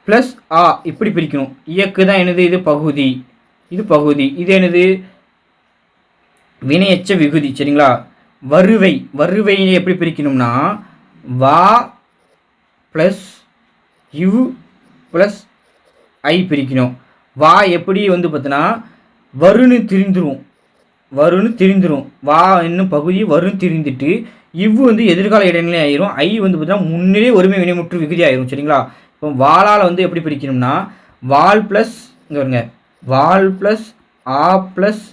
ப்ளஸ் ஆ இப்படி பிரிக்கணும். இயக்கு தான் என்னது? இது பகுதி. இது பகுதி. இது என்னது? வினையச்ச விகுதி. சரிங்களா? வருவை. வருவையை எப்படி பிரிக்கணும்னா வா ப்ளஸ் யு ப்ளஸ் ஐ பிரிக்கணும். வா எப்படி வந்து பார்த்தீங்கன்னா வருன்னு திரிந்துரும். வருன்னு திரிந்துரும். வா என்னும் பகுதி வருன்னு திரிந்துட்டு இவ்வு வந்து எதிர்கால இடைநிலை ஆயிரும். ஐ வந்து பார்த்தீங்கன்னா முன்னிலே ஒருமை வினைமுற்று விகுதி ஆயிரும். சரிங்களா? இப்போ வாளால் வந்து எப்படி பிரிக்கணும்னா வால் ப்ளஸ் இங்கே வருங்க, வால் ப்ளஸ் ஆ ப்ளஸ்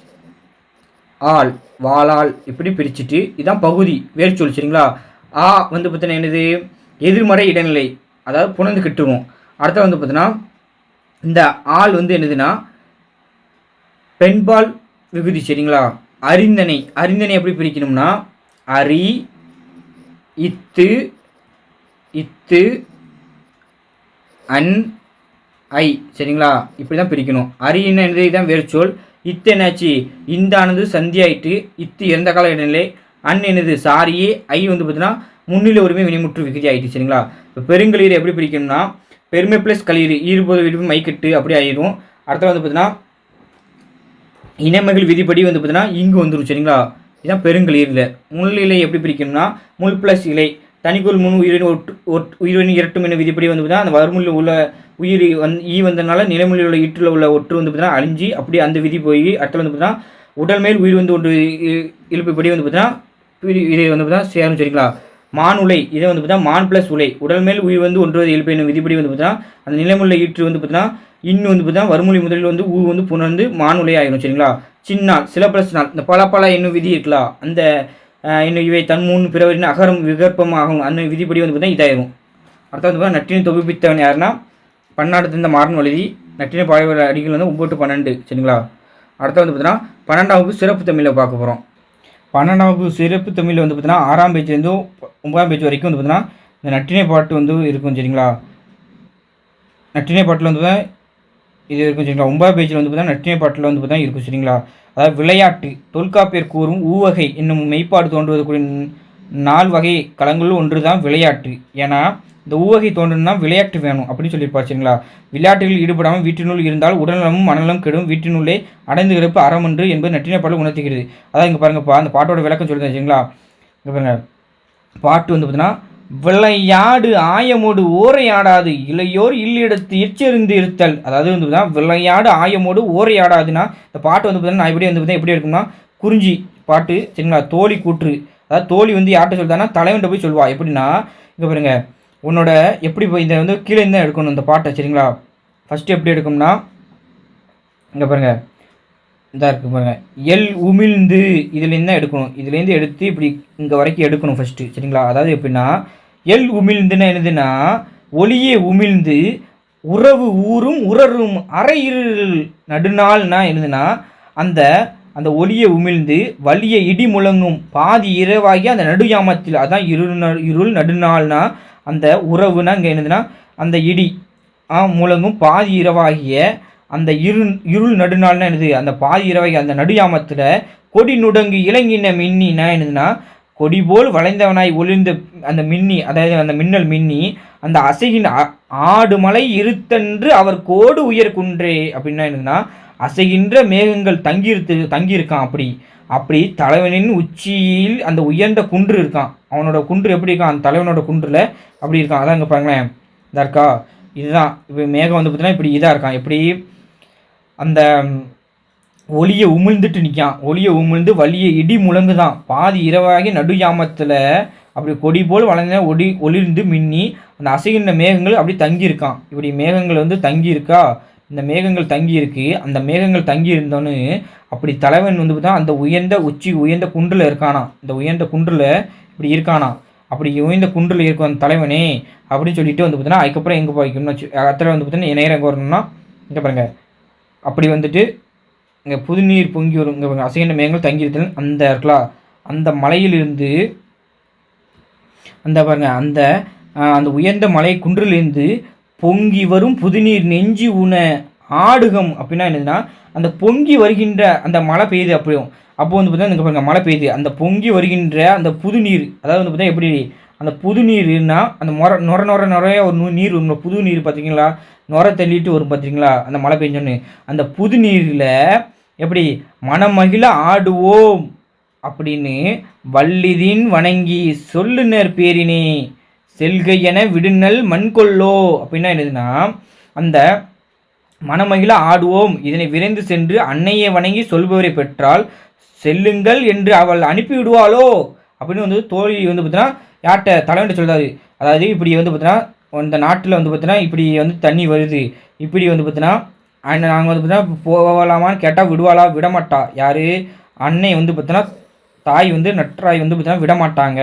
ஆள், வாளால் இப்படி பிரிச்சுட்டு இதான் பகுதி வேர்ச்சொல். சரிங்களா? ஆ வந்து பார்த்தீங்கன்னா என்னது? எதிர்மறை இடைநிலை, அதாவது புணர்ந்து கிட்டுவோம். அடுத்த வந்து பார்த்தீங்கன்னா இந்த ஆள் வந்து என்னதுன்னா பெண்பால் விகுதி. சரிங்களா? அறிந்தனை. அறிந்தனை எப்படி பிரிக்கணும்னா அரி இத்து இத்து அன் ஐ. சரிங்களா? இப்படி தான் பிரிக்கணும். அரின்னா என்னது? இதுதான் வேர்ச்சொல். இத்து என்னாச்சு? இந்தானது சந்தி ஆயிட்டு இத்து இறந்த கால இடைநிலை. அன் என்னது? சாரியே. ஐ வந்து பார்த்தீங்கன்னா முன்னிலை உரிமை வினைமுற்று விகுதி ஆகிட்டு. சரிங்களா? இப்போ பெருங்களிர் எப்படி பிரிக்கணும்னா பெருமை ப்ளஸ் களிர் ஈடுபோது விடுப்பு மைக்கெட்டு அப்படி ஆயிடும். அடுத்த வந்து பார்த்தீங்கன்னா இனமகள் விதிப்படி வந்து பார்த்தீங்கன்னா இங்கு வந்துடும். சரிங்களா? இதுதான் பெருங்களிரில். முன்னிலை எப்படி பிரிக்கணும்னா முள் ப்ளஸ் இலை தனிக்குள் முன் உயிரின் உயிரின் இரட்டும் என விதிப்படி வந்து பார்த்தீங்கன்னா அந்த வருமுள்ள உள்ள உயிர் ஈ வந்ததுனால நிலைமொழியில் உள்ள ஈற்றில் உள்ள ஒற்று வந்து பார்த்தீங்கன்னா அழிஞ்சி அப்படி அந்த விதி போய் அடுத்த வந்து பார்த்தீங்கன்னா உடல் மேல் உயிர் வந்து ஒன்று இழுப்புப்படி வந்து பார்த்தீங்கன்னா இது வந்து பார்த்தீங்கன்னா சேரும். சரிங்களா? மான் உலை. இதை வந்து பார்த்தீங்கன்னா மான் ப்ளஸ் உலை உடல் மேல் உயிர் வந்து ஒன்றுவது இழுப்பு என்னும் விதிப்படி வந்து பார்த்தீங்கன்னா அந்த நிலைமுள்ள ஈற்று வந்து பார்த்தீங்கன்னா இன்னும் வந்து பார்த்தீங்கன்னா வருமொழி முதலில் வந்து ஊ வந்து புணர்ந்து மான் உலை ஆகிடும். சரிங்களா? சின்னால் சில ப்ளஸ் நாள் இந்த பல என்னும் விதி இருக்கலாம். அந்த இன்னும் இவை தன் முன் பிறவரின் அகரம் விகற்பமாகும் அந்த விதிப்படி வந்து பார்த்தீங்கன்னா இதாயிரும். அடுத்த வந்து பார்த்தீங்கன்னா நட்டினை தொகுப்பித்தவன் யாருன்னா பன்னாடு தந்த மாறன் வழுதி நட்டினை பாய்வர அடிகள் வந்து 9 to 12. சரிங்களா? அடுத்த வந்து பார்த்தீங்கன்னா 12ஆம் வகுப்பு சிறப்பு தமிழில் பார்க்க போகிறோம். 12ஆம் வகுப்பு சிறப்பு தமிழில் வந்து பார்த்தீங்கன்னா 6ஆம் பேஜ்லேருந்து 9ஆம் பேஜ் வரைக்கும் வந்து பார்த்தீங்கன்னா இந்த நற்றிணை பாட்டு வந்து இருக்கும் சரிங்களா. நற்றிணை பாட்டில் வந்து இது இருக்கும் சரிங்களா. 9 பேஜில் வந்து பார்த்தீங்கன்னா நற்றிணை பாட்டில் வந்து பார்த்தீங்கன்னா இருக்கும் சரிங்களா. அதாவது விளையாட்டு தொல்காப்பியர் கூறும் ஊவகை என்னும் மெய்ப்பாடு தோன்றுவதற்குரிய 4 வகை களங்களுள் ஒன்று தான் விளையாட்டு. ஏன்னா இந்த ஊவகை தோன்றணும்னா விளையாட்டு வேணும் அப்படின்னு சொல்லியிருப்பார் சரிங்களா. விளையாட்டுகளில் ஈடுபடாமல் வீட்டினுள் இருந்தால் உடல்நலமும் மனநலம் கெடும், வீட்டினுள்ளே அடைந்து கிடப்பு அறமன்று என்பது நற்றிணை பாடல் உணர்த்துகிறது. அதான் இங்கே பாருங்கப்பா, அந்த பாட்டோட விளக்கம் சொல்லுங்க சரிங்களா. இங்கே பாருங்க, பாட்டு வந்து பார்த்தீங்கன்னா விளையாடு ஆயமோடு ஓரையாடாது இளையோர் இல்லிடத்து எச்சரிந்து இருத்தல். அதாவது வந்து பார்த்தீங்கன்னா விளையாடு ஆயமோடு ஓரையாடாதுன்னா இந்த பாட்டு வந்து பார்த்தீங்கன்னா நான் இப்படி வந்து பார்த்தீங்கன்னா எப்படி இருக்கும்னா குறிஞ்சி பாட்டு சரிங்களா. தோழி கூற்று, அதாவது தோழி வந்து யார்கிட்ட சொல்லிட்டான்னா தலைவன்கிட்ட போய் சொல்லுவா. எப்படின்னா இங்கே பாருங்க, உன்னோட எப்படி போய் இதை வந்து கீழே தான் எடுக்கணும் இந்த பாட்டை சரிங்களா. ஃபஸ்ட்டு எப்படி எடுக்கணும்னா இங்கே பாருங்க, இதாக இருக்குது பாருங்கள், எல் உமிழ்ந்து இதுலேருந்து தான் எடுக்கணும். இதுலேருந்து எடுத்து இப்படி இங்கே வரைக்கும் எடுக்கணும் ஃபஸ்ட்டு சரிங்களா. அதாவது எப்படின்னா எல் உமிழ்ந்துன்னா என்னதுன்னா ஒளியே உமிழ்ந்து உறவு ஊரும் உறரும் அரை இருள் நடுநாள்னா என்னதுன்னா அந்த அந்த ஒளியை உமிழ்ந்து வலிய இடி முழங்கும் பாதி இரவாகி அந்த நடுயாமத்தில், அதான் இருள் நடுநாள்னா அந்த உறவுனா இங்கே என்னதுன்னா அந்த இடி முழங்கும் பாதி இரவாகிய அந்த இருள் நடுநாள்னா என்னது அந்த பாதி இரவாகி அந்த நடுயாமத்தில் கொடி நுடங்கு இளங்கின மின்னினா என்னதுன்னா கொடி போல் வளைந்தவனாய் ஒளிர்ந்த அந்த மின்னி, அதாவது அந்த மின்னல் மின்னி அந்த அசைகின் ஆடு மலை இருத்தன்று அவர் கோடு உயர் குன்றே அப்படின்னா என்னதுன்னா அசைகின்ற மேகங்கள் தங்கியிருக்கான். அப்படி தலைவனின் உச்சியில் அந்த உயர்ந்த குன்று இருக்கான். அவனோட குன்று எப்படி இருக்கான், அந்த தலைவனோட குன்றில் அப்படி இருக்கான். அதான் இங்கே பாருங்களேன், இதாக இருக்கா, இதுதான் இப்போ மேகம் வந்து பார்த்தீங்கன்னா இப்படி இதாக இருக்கான். எப்படி அந்த ஒளியை உமிழ்ந்துட்டு நிற்கான், ஒளியை உமிழ்ந்து வலிய இடி முழங்குதான் பாதி இரவாகி நடுயாமத்தில் அப்படி கொடி போல் வளைந்த ஒளிர்ந்து மின்னி அந்த அசைகின்ற மேகங்கள் அப்படி தங்கியிருக்கான். இப்படி மேகங்கள் வந்து தங்கியிருக்கா, இந்த மேகங்கள் தங்கியிருக்கு. அந்த மேகங்கள் தங்கி இருந்தோன்னு அப்படி தலைவன் வந்து பார்த்தா அந்த உயர்ந்த குன்றில் இருக்கானா, இந்த உயர்ந்த குன்றில் இப்படி இருக்கானா. அப்படி உயர்ந்த குன்றில் இருக்கும் அந்த தலைவனே அப்படின்னு சொல்லிட்டு வந்து பார்த்தீங்கன்னா அதுக்கப்புறம் எங்கே போய்க்கணும்னு வச்சு அத்தனை வந்து பார்த்தீங்கன்னா நேரம் எங்கே வரணும்னா இங்கே பாருங்க, அப்படி வந்துட்டு இங்கே புதுநீர் பொங்கி வரும். இங்கே பாருங்க, அசைகின்ற மேகங்கள் தங்கியிருத்தல் அந்த இருக்கலாம். அந்த மலையிலிருந்து அந்த பாருங்க அந்த உயர்ந்த மலை குன்றிலிருந்து பொங்கி வரும் புதுநீர் நெஞ்சி உண ஆடுகம் அப்படின்னா என்னதுன்னா அந்த பொங்கி வருகின்ற அந்த மழை பெய்யுது. அப்படியும் அப்போ வந்து பார்த்தீங்கன்னா இங்கே பாருங்கள் மழை பெய்யுது, அந்த பொங்கி வருகின்ற அந்த புதுநீர், அதாவது வந்து பார்த்தீங்கன்னா எப்படி அந்த புதுநீர்னா அந்த நுரைய ஒரு நீர் வரும், புது நீர் பார்த்தீங்களா, நுரை தள்ளிட்டு வரும் பார்த்தீங்களா அந்த மழை பெஞ்சோன்னு. அந்த புது நீரில் எப்படி மனமகிழ ஆடுவோம் அப்படின்னு வள்ளிதின் வணங்கி சொல்லுனர் பேரினே செல்கை என விடுநல் மண்கொள்ளோ அப்படின்னா என்னதுன்னா அந்த மனமகிழ ஆடுவோம் இதனை விரைந்து சென்று அன்னையை வணங்கி சொல்பவரை பெற்றால் செல்லுங்கள் என்று அவள் அனுப்பிவிடுவாளோ அப்படின்னு வந்து தோழி வந்து பார்த்தீங்கன்னா யார்கிட்ட தலைவன்ட்டு சொல்கிறாரு. அதாவது இப்படி வந்து பார்த்தீங்கன்னா இந்த நாட்டில் வந்து பார்த்தீங்கன்னா இப்படி வந்து தண்ணி வருது, இப்படி வந்து பார்த்தீங்கன்னா நாங்கள் வந்து பார்த்தீங்கன்னா போகலாமான்னு கேட்டால் விடுவாளா, விடமாட்டா. யார் அன்னை வந்து பார்த்தீங்கன்னா தாய் வந்து நற்றாய் வந்து பார்த்தீங்கன்னா விடமாட்டாங்க.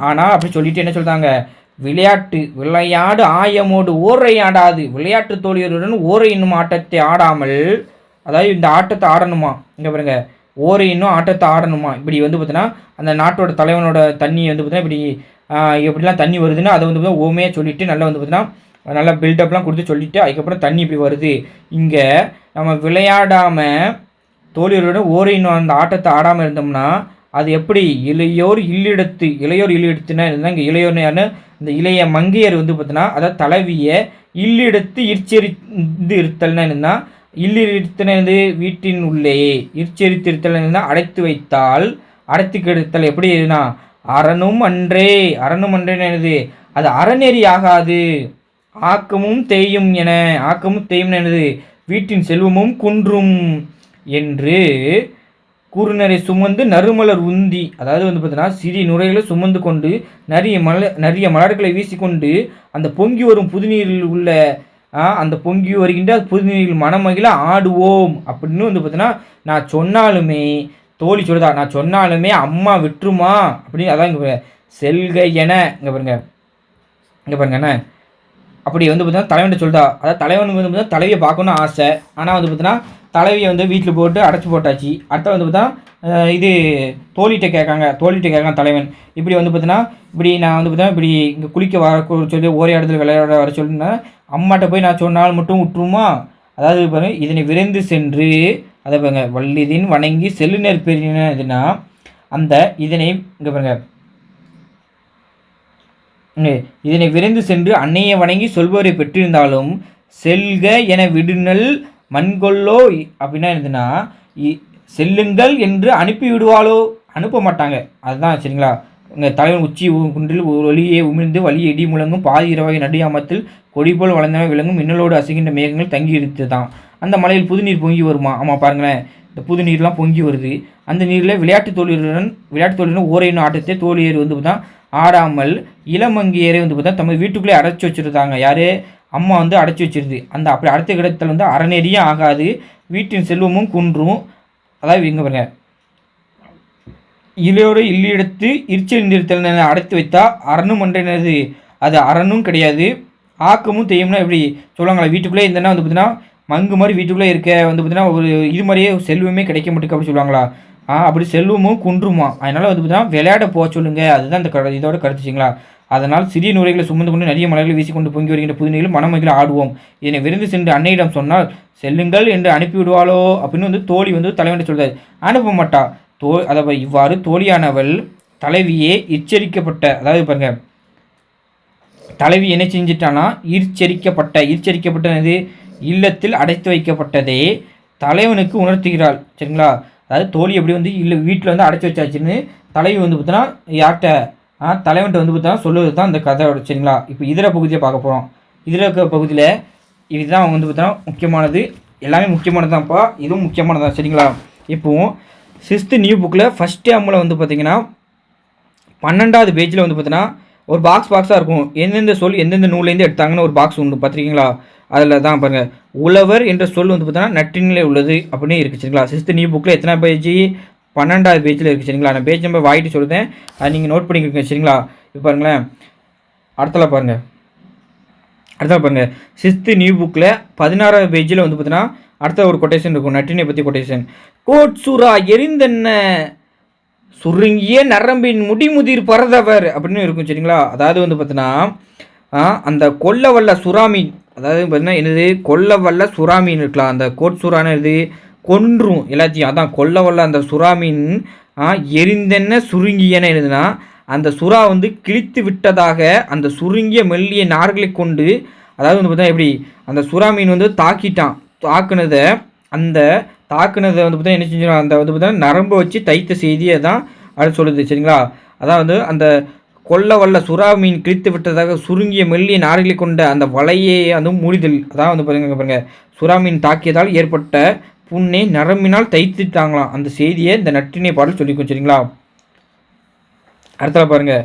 ஆனால் அப்படி சொல்லிட்டு என்ன சொல்கிறாங்க, விளையாடு ஆயமோடு ஓரையாடாது, விளையாட்டு தோழியருடன் ஓரை என்னும் ஆட்டத்தை ஆடாமல், அதாவது இந்த ஆட்டத்தை ஆடணுமா, இங்கே பாருங்க ஓரை இன்னும் ஆட்டத்தை ஆடணுமா. இப்படி வந்து பார்த்தீங்கன்னா அந்த நாட்டோட தலைவனோட தண்ணி வந்து பார்த்தீங்கன்னா எப்படிலாம் தண்ணி வருதுன்னா அதை வந்து பார்த்தீங்கன்னா ஓமையாக சொல்லிவிட்டு நல்லா வந்து பார்த்தீங்கன்னா நல்லா பில்டப்லாம் கொடுத்து சொல்லிவிட்டு அதுக்கப்புறம் தண்ணி இப்படி வருது. இங்கே நம்ம விளையாடாமல் தோழியருடன் ஓரை இன்னும் அந்த ஆட்டத்தை ஆடாமல் இருந்தோம்னா அது எப்படி இளையோர் இல்லிடத்துனா இருந்தால் இங்கே இளையோர்னு இந்த இளைய மங்கையர் வந்து பார்த்தீங்கன்னா அதாவது தலைவிய இல்லிடத்து இற்செறிந்து இருத்தல்னா என்னன்னா இல்லிருத்தனது வீட்டின் உள்ளே இற்செறித்திருத்தல் என்னன்னா அடைத்து வைத்தால் அடைத்து கெடுத்தல் எப்படி இருக்குன்னா அறனும் அன்றே என்னது அது அறநெறி ஆகாது. ஆக்கமும் தேயும் என்னது வீட்டின் செல்வமும் குன்றும் என்று கூறுநரை சுமந்து நறுமலர் உந்தி, அதாவது வந்து பார்த்தீங்கன்னா சிறிய நுரைகளை சுமந்து கொண்டு நிறைய மலர்களை வீசிக்கொண்டு அந்த பொங்கி வரும் புதுநீரில் உள்ள அந்த பொங்கி வருகின்ற புதுநீரில் மனமகிழ ஆடுவோம் அப்படின்னு வந்து பார்த்தீங்கன்னா நான் சொன்னாலுமே தோழி சொல்லுதா, நான் சொன்னாலுமே அம்மா விட்டுருமா அப்படின்னு. அதான் இங்கே செல்கை என இங்கே பாருங்க என்ன அப்படி வந்து பார்த்தீங்கன்னா தலைவன் சொல்லுதா, அதாவது தலைவனுக்கு வந்து பார்த்தீங்கன்னா தலைவியை பார்க்கணும்னு ஆசை, ஆனால் வந்து பார்த்தீங்கன்னா தலைவியை வந்து வீட்டில் போட்டு அடைச்சி போட்டாச்சு. அடுத்த வந்து பார்த்தா இது தோழிகிட்ட கேட்காங்க தலைவன். இப்படி வந்து பார்த்தீங்கன்னா இப்படி நான் வந்து பார்த்தா இப்படி இங்கே குளிக்க வர சொல்லி ஒரே இடத்துல விளையாட வர சொல்லினா அம்மாட்ட போய் நான் சொன்னால் மட்டும் விட்டுருமா? அதாவது பாருங்கள், இதனை விரைந்து சென்று அதை பாருங்க வள்ளிதின் வணங்கி செல்லுநர் பெரிய இதுனா அந்த இதனை இங்கே பாருங்க இதனை விரைந்து சென்று அன்னையை வணங்கி சொல்பவரை பெற்றிருந்தாலும் செல்க என விடுநல் மண்கொள்ளோ அப்படின்னா இருந்துன்னா செல்லுங்கள் என்று அனுப்பி விடுவாளோ? அனுப்ப மாட்டாங்க. அதுதான் சரிங்களா. இங்கே தலைவன் உச்சி குன்றில் ஒளியை உமிழ்ந்து வழியை இடி முழங்கும் பாதி இரவாகி நடியாமத்தில் கொடி போல் வளர்ந்தன விளங்கும் மின்னலோடு அசைகின்ற மேகங்கள் தங்கி இருத்து தான். அந்த மலையில் புது நீர் பொங்கி வருமா? ஆமாம் பாருங்களேன், இந்த புது நீர்லாம் பொங்கி வருது. அந்த நீரில் விளையாட்டு தோழியுடன் ஓரையின் ஆட்டத்தை தோழியர் வந்து பார்த்தா ஆடாமல் இளமங்கியரை வந்து பார்த்தா தமது வீட்டுக்குள்ளே அடைச்சி வச்சுருந்தாங்க. யார்? அம்மா வந்து அடைச்சி வச்சிருது. அந்த அப்படி அடைத்த கிடத்தில் வந்து அறநெறியும் ஆகாது, வீட்டின் செல்வமும் குன்றும். அதாவது இங்கே பாருங்க, இலையோடு இல்லிடத்து இரிச்சல் நிறுத்தல் அடைத்து வைத்தா அரணும் ஒன்றினது, அது அரணும் கிடையாது, ஆக்கமும் தெய்யம்னா எப்படி சொல்லுவாங்களா? வீட்டுக்குள்ளே இருந்தேன்னா வந்து பார்த்தீங்கன்னா மங்கு மாதிரி வீட்டுக்குள்ளே இருக்க வந்து பார்த்தீங்கன்னா ஒரு இது மாதிரியே செல்வமே கிடைக்க மாட்டேங்குது அப்படி சொல்லுவாங்களா? அப்படி செல்வமும் குன்றுமா. அதனால் வந்து பார்த்தீங்கன்னா விளையாட போக சொல்லுங்கள். அதுதான் இந்த இதோட கருத்துச்சிங்களா. அதனால் சிறிய நுரைகளை சுமந்து கொண்டு நிறைய மலர்களை வீசிக்கொண்டு பொங்கி வருகின்ற புதுநீரில் மனமகிழ ஆடுவோம். இதனை விருந்து சென்று அன்னையிடம் சொன்னால் செல்லுங்கள் என்று அனுப்பிவிடுவாளோ அப்படின்னு வந்து தோழி வந்து தலைவன் சொல்கிறார். அனுப்ப மாட்டா. அதாவது இவ்வாறு தோழியானவள் தலைவியே அதாவது பாருங்க, தலைவி என்ன செஞ்சிட்டானா ஈர்ச்சரிக்கப்பட்டது இல்லத்தில் அடைத்து வைக்கப்பட்டதே தலைவனுக்கு உணர்த்துகிறாள். சரிங்களா. அதாவது தோழி எப்படி வந்து இல்லை வீட்டில் வந்து அடைச்சி வச்சாச்சுன்னு தலைவி வந்து பார்த்தோன்னா யார்கிட்ட தலைவன்ட்ட வந்து பார்த்தா சொல்லுவது தான் இந்த கதையோட. சரிங்களா. இப்போ இதர பகுதியை பார்க்க போகிறோம். இதர பகுதியில் இதுதான் அவங்க வந்து பார்த்தா முக்கியமானது. எல்லாமே முக்கியமானது தான்ப்பா, இதுவும் முக்கியமானது தான். சரிங்களா. இப்போது 6th நியூ புக்கில் ஃபஸ்ட் டேர்மில் வந்து பார்த்திங்கன்னா 12வது பேஜில் வந்து பார்த்தீங்கன்னா ஒரு பாக்ஸாக இருக்கும். எந்தெந்த சொல் எந்தெந்த நூல்லேருந்து எடுத்தாங்கன்னு ஒரு பாக்ஸ் உண்டு பார்த்துருக்கீங்களா? அதில் தான் பாருங்கள், உழவர் என்ற சொல் வந்து பார்த்தீங்கன்னா நற்றினிலே உள்ளது அப்படின்னு இருக்குது. சரிங்களா. 6th நியூ புக்கில் எத்தனை பேஜ்? 12வது பேஜில் இருக்குது. சரிங்களா. நான் பேஜ் நம்பர் வாங்கிட்டு சொல்லுதேன், அதை நீங்கள் நோட் பண்ணிக்கிறீங்க. சரிங்களா. இப்போ பாருங்களேன், அடுத்தல பாருங்கள் 6th நியூ புக்கில் 16வது பேஜில் வந்து பார்த்தீங்கன்னா அடுத்த ஒரு கொட்டேஷன் இருக்கும், நற்றினை பற்றி கொட்டேஷன். கோட் சூரா எரிந்தென்ன சுருங்கிய நரம்பின் முடிமுதிர் பரதவர் அப்படின்னு இருக்கும். சரிங்களா. அதாவது வந்து பார்த்தீங்கன்னா அந்த கொல்ல வல்ல சுறாமீன், அதாவது பார்த்தீங்கன்னா என்னது கொல்ல வல்ல சுறாமீன் இருக்கலாம். அந்த கோட் சூறான இது கொன்றும் எல்லாத்தையும். அதான் கொல்ல வல்ல அந்த சுறாமீன் எரிந்தென்ன சுருங்கியன எழுதுனா அந்த சுறா வந்து கிழித்து விட்டதாக அந்த சுருங்கிய மெல்லிய நார்களை கொண்டு, அதாவது வந்து பார்த்தா எப்படி அந்த சுறா மீன் வந்து தாக்குனதை வந்து பார்த்தா என்ன செஞ்சிடும், அந்த வந்து பார்த்தா நரம்பு வச்சு தைத்த செய்தியை தான் அது சொல்லுது. சரிங்களா. அதாவது அந்த கொல்ல வல்ல சுறா மீன் கிழித்து விட்டதாக சுருங்கிய மெல்லிய நார்களை கொண்ட அந்த வலையை அந்த மூடிதல். அதான் வந்து பாருங்க சுறா மீன் தாக்கியதால் ஏற்பட்ட புண்ணை நரம்பினால் தைத்துட்டாங்களாம். அந்த செய்தியை இந்த நற்றினை பாடல் சொல்லிக்கும். சரிங்களா. அடுத்தல பாருங்கள்,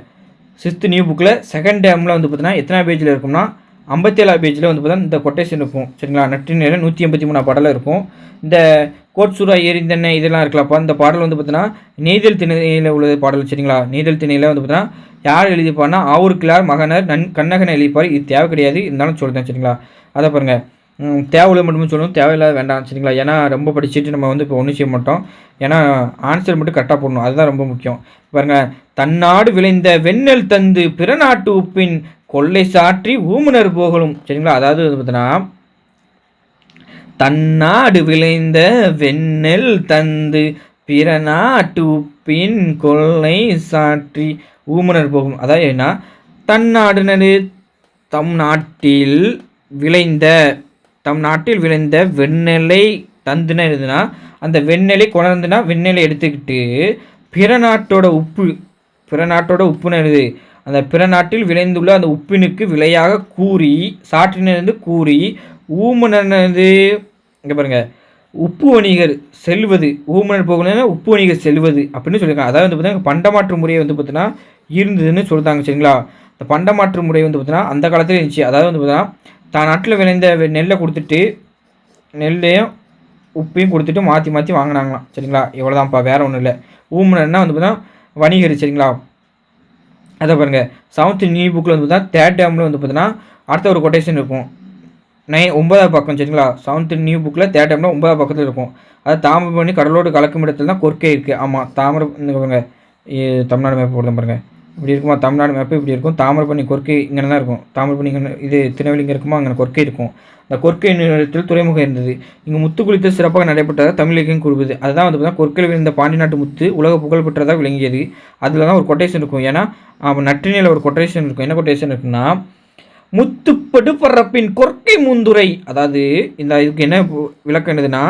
6th நியூ புக்கில் 2nd டேர்மில் வந்து பார்த்தீங்கன்னா எத்தனை பேஜில் இருக்கும்னா 57வது பேஜில் வந்து பார்த்தீங்கன்னா இந்த கொட்டேஷன் இருக்கும். சரிங்களா. நற்றினையில் 183 பாடலாக இருக்கும். இந்த கோட் சூறா எரிந்தென்ன இதெல்லாம் இருக்கலாம்ப்பா. இந்த பாடல் வந்து பார்த்தீங்கன்னா நெய்தல் திணையில் உள்ள பாடல். சரிங்களா. நெய்தல் திணையில் வந்து பார்த்தீங்கன்னா யார் எழுதிப்பார்னா ஆவூர்கிழார் மகனர் கண்ணகனை எழுதிப்பார். இது தேவை கிடையாது, இருந்தாலும் சொல்லுறேன். சரிங்களா. அதை பாருங்கள், தேவையில்லை மட்டும் சொல்லணும், தேவையில்லாத வேண்டாம். சரிங்களா. ஏன்னா ரொம்ப படிச்சுட்டு நம்ம வந்து இப்போ ஒன்றும் செய்ய மாட்டோம். ஏன்னா ஆன்சர் மட்டும் கரெக்டாக போடணும், அதுதான் ரொம்ப முக்கியம். பாருங்கள், தன்னாடு விளைந்த வெண்ணெல் தந்து பிற நாட்டு உப்பின் கொள்ளை சாற்றி ஊமனர் போகலும். சரிங்களா. அதாவது பார்த்தீங்கன்னா தன்னாடு விளைந்த வெண்ணெல் தந்து பிற நாட்டு உப்பின் கொள்ளை சாற்றி ஊமனர் போகும். அதாவது என்ன, தன்னாடுனது தம் நாட்டில் விளைந்த வெண்ணெலை தந்துனா எழுதுனா அந்த வெண்ணெலை கொணர்ந்துனா வெண்ணெலை எடுத்துக்கிட்டு பிற நாட்டோட உப்புன்னு எழுது. அந்த பிற நாட்டில் விளைந்துள்ள அந்த உப்பினுக்கு விலையாக கூறி சாற்றினது கூறி ஊமனது இங்கே பாருங்கள் உப்பு வணிகர் செல்வது, ஊமனர் போகணும்னா உப்பு வணிகர் செல்வது அப்படின்னு சொல்லியிருக்காங்க. அதாவது வந்து பார்த்தீங்கன்னா பண்டமாற்று முறையை வந்து பார்த்தீங்கன்னா இருந்ததுன்னு சொல்லிட்டாங்க. சரிங்களா. இந்த பண்டமாற்று முறை வந்து பார்த்தீங்கன்னா அந்த காலத்தில் இருந்துச்சு. அதாவது வந்து பார்த்தீங்கன்னா தான் நாட்டில் விளைந்த நெல்லை கொடுத்துட்டு நெல்லையும் உப்பையும் கொடுத்துட்டு மாற்றி வாங்கினாங்களாம். சரிங்களா. இவ்வளோதான்ப்பா, வேறு ஒன்றும் இல்லை. ஊமனர்னா வந்து பார்த்தீங்கன்னா வணிகர். சரிங்களா. அதை பாருங்கள், 7th நியூ புக்கில் வந்து பார்த்தீங்கன்னா 3rd டேர்மில் வந்து பார்த்தீங்கன்னா அடுத்த ஒரு கொட்டேஷன் இருக்கும். 9வது பக்கம் சரிங்களா. 7th நியூ புக்கில் தேர்ட் டைம்னா 9வது பக்கத்தில் இருக்கும். அது தாமிரபரணி கடலோடு கலக்கும் இடத்துல தான் கொர்க்கை இருக்குது. ஆமாம் இங்க பாருங்க தமிழ்நாடு மேப் போடுறேன் பாருங்கள். இப்படி இருக்குமா தமிழ்நாடு மேப்பு இப்படி இருக்கும். தாமிரபரணி கொர்க்கை இங்கே தான் இருக்கும். தாமிரபரணி இங்கே இது திருநெல்வேலி இங்கே இருக்குமா அங்கே கொர்க்கை இருக்கும். அந்த கொர்க்கை நிலத்தில் துறைமுகம் இருந்தது. இங்கே முத்து குளித்தல் சிறப்பாக நடைபெற்றதாக தமிழ் இலக்கியம் கூறுவது. அதுதான் வந்து பார்த்தா கொர்க்கையில் விழுந்த பாண்டி நாட்டு முத்து உலக புகழ் பெற்றதாக விளங்கியது. அதில் தான் ஒரு கொட்டேஷன் இருக்கும். ஏன்னா நற்றினியில் ஒரு கொட்டேஷன் இருக்கும். என்ன கொட்டேஷன் இருக்குன்னா, முத்துப்படு பரப்பின் கொர்க்கை முந்துரை. அதாவது இந்த இதுக்கு என்ன விளக்கம் என்னதுன்னா,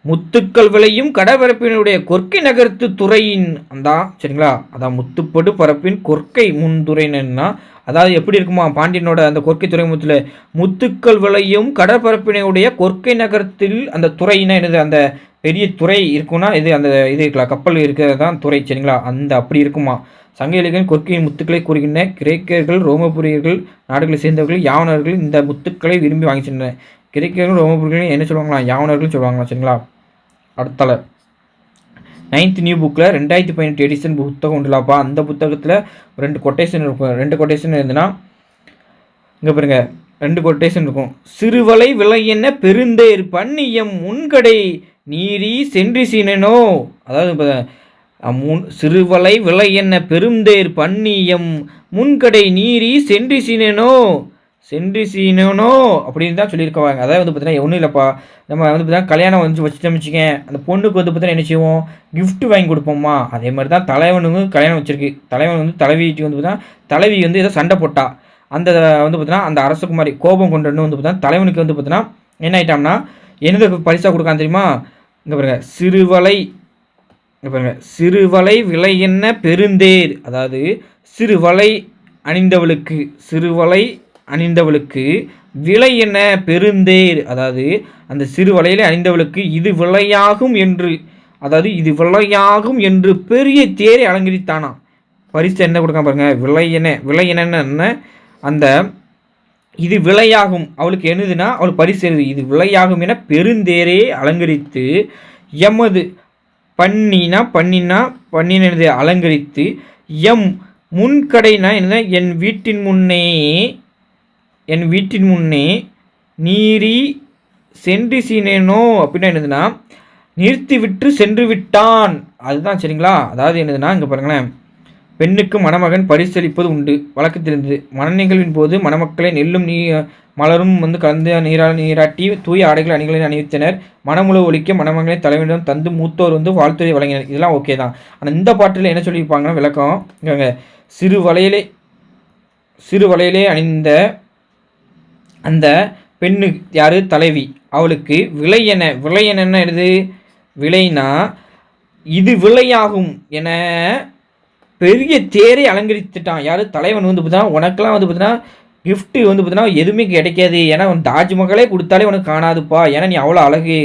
முத்துக்கள் விளையும் கடற்பரப்பினுடைய கொர்க்கை நகர்த்து துறையின் அதான் சரிங்களா. அதான் முத்துப்படு பரப்பின் கொர்க்கை முன்துறைன்னா, அதாவது எப்படி இருக்குமா பாண்டியனோட அந்த கொர்க்கை துறைமுகத்தில் முத்துக்கள் விளையும் கடற்பரப்பினுடைய கொர்க்கை நகரத்தில் அந்த துறையினா என்னது, அந்த பெரிய துறை இருக்குன்னா இது அந்த இது இருக்கலாம், கப்பல் இருக்கிறது தான் துறை சரிங்களா. அந்த அப்படி இருக்குமா. சங்க இலக்கியம் கொர்க்கையின் முத்துக்களை கூறுகின்ற கிரேக்கர்கள் ரோமபுரியர்கள் நாடுகளை சேர்ந்தவர்கள் யாவனர்கள் இந்த முத்துக்களை விரும்பி வாங்கி சென்றனர். கிரேக்கர்கள் ரோமபுரியர்கள் என்ன சொல்லுவாங்களா, யாவனர்கள் சொல்லுவாங்களா சரிங்களா. அடுத்தால 9th நியூ புக்கில் 2018 எடிஷன் புத்தகம் உண்டுலாப்பா. அந்த புத்தகத்தில் 2 கொட்டேஷன் இருக்கும். 2 கொட்டேஷன் இருந்துன்னா இங்கே பாருங்க 2 கொட்டேஷன் இருக்கும். சிறுவலை விளையென்ன பெருந்தேர் பண்ணியம் முன்கடை நீரி சென்றி சீனனோ. அதாவது சிறுவலை விளையென்ன பெருந்தேர் பண்ணியம் முன்கடை நீரி சென்றி சீனனோ அப்படின்னு தான் சொல்லியிருக்காங்க. அதாவது வந்து பார்த்தீங்கன்னா ஒன்றும் இல்லைப்பா, நம்ம வந்து பார்த்தீங்கன்னா கல்யாணம் வந்து வச்சுட்டோம்ச்சிக்கேன், அந்த பொண்ணுக்கு வந்து பார்த்தீங்கன்னா என்ன செய்வோம், கிஃப்ட் வாங்கி கொடுப்போம்மா. அதே மாதிரி தான் தலைவனுக்கு கல்யாணம் வச்சிருக்கு. தலைவன் வந்து தலைவிக்கு வந்து பார்த்தீங்கன்னா தலைவி வந்து ஏதோ சண்டை போட்டா, அந்த வந்து பார்த்தீங்கன்னா அந்த அரசகுமாரி கோபம் கொண்டு வந்து பார்த்தீங்கன்னா தலைவனுக்கு வந்து பார்த்தீங்கன்னா என்ன ஆயிட்டான்னா என்னது பரிசாக கொடுக்கான்னு தெரியுமா. இங்கே பாருங்க சிறுவலை விலை என்ன பெருந்தேர். அதாவது சிறுவலை அணிந்தவளுக்கு விலை என்ன பெருந்தேர். அதாவது அந்த சிறு வலையிலே அணிந்தவளுக்கு இது விளையாகும் என்று பெரிய தேரை அலங்கரித்தானா. பரிசு என்ன கொடுக்காம பாருங்க, விலை என்ன அந்த இது விளையாகும் அவளுக்கு என்னதுன்னா அவளுக்கு பரிசு எழுது இது விளையாகும் என பெருந்தேரே அலங்கரித்து எமது பண்ணினது அலங்கரித்து எம் முன்கடைனா என்ன, என் வீட்டின் முன்னே நீரி சென்று சீனேனோ அப்படின்னா என்னதுன்னா நிறுத்திவிட்டு சென்று விட்டான். அதுதான் சரிங்களா. அதாவது என்னதுன்னா இங்கே பாருங்களேன், பெண்ணுக்கு மணமகன் பரிசளிப்பது உண்டு வழக்கத்திலிருந்து. மணநிகழ்வின் போது மணமக்களை நெல்லும் மலரும் வந்து கலந்து நீராட்டி தூய ஆடைகள் அணிகளை அணிவித்தனர். மணமுழு ஒழிக்க மணமகனை தலைவனிடம் தந்து மூத்தோர் வந்து வாழ்த்துறை வழங்கினர். இதெல்லாம் ஓகே தான். ஆனால் இந்த பாட்டில் என்ன சொல்லியிருப்பாங்கன்னா விளக்கம் இங்கே சிறு வலையிலே அணிந்த அந்த பெண்ணு யார் தலைவி, அவளுக்கு விலை என்ன எழுது, விலைனா இது விலையாகும் என பெரிய தேரை அலங்கரித்துட்டான். யார் தலைவன் வந்து பார்த்தீங்கன்னா உனக்கெல்லாம் வந்து பார்த்தீங்கன்னா கிஃப்ட்டு வந்து பார்த்தீங்கன்னா எதுவுமே கிடைக்காது, ஏன்னா உன் தாஜ்மஹாலே கொடுத்தாலே உனக்கு காணாதுப்பா, ஏன்னா நீ அவ்வளோ அழகு,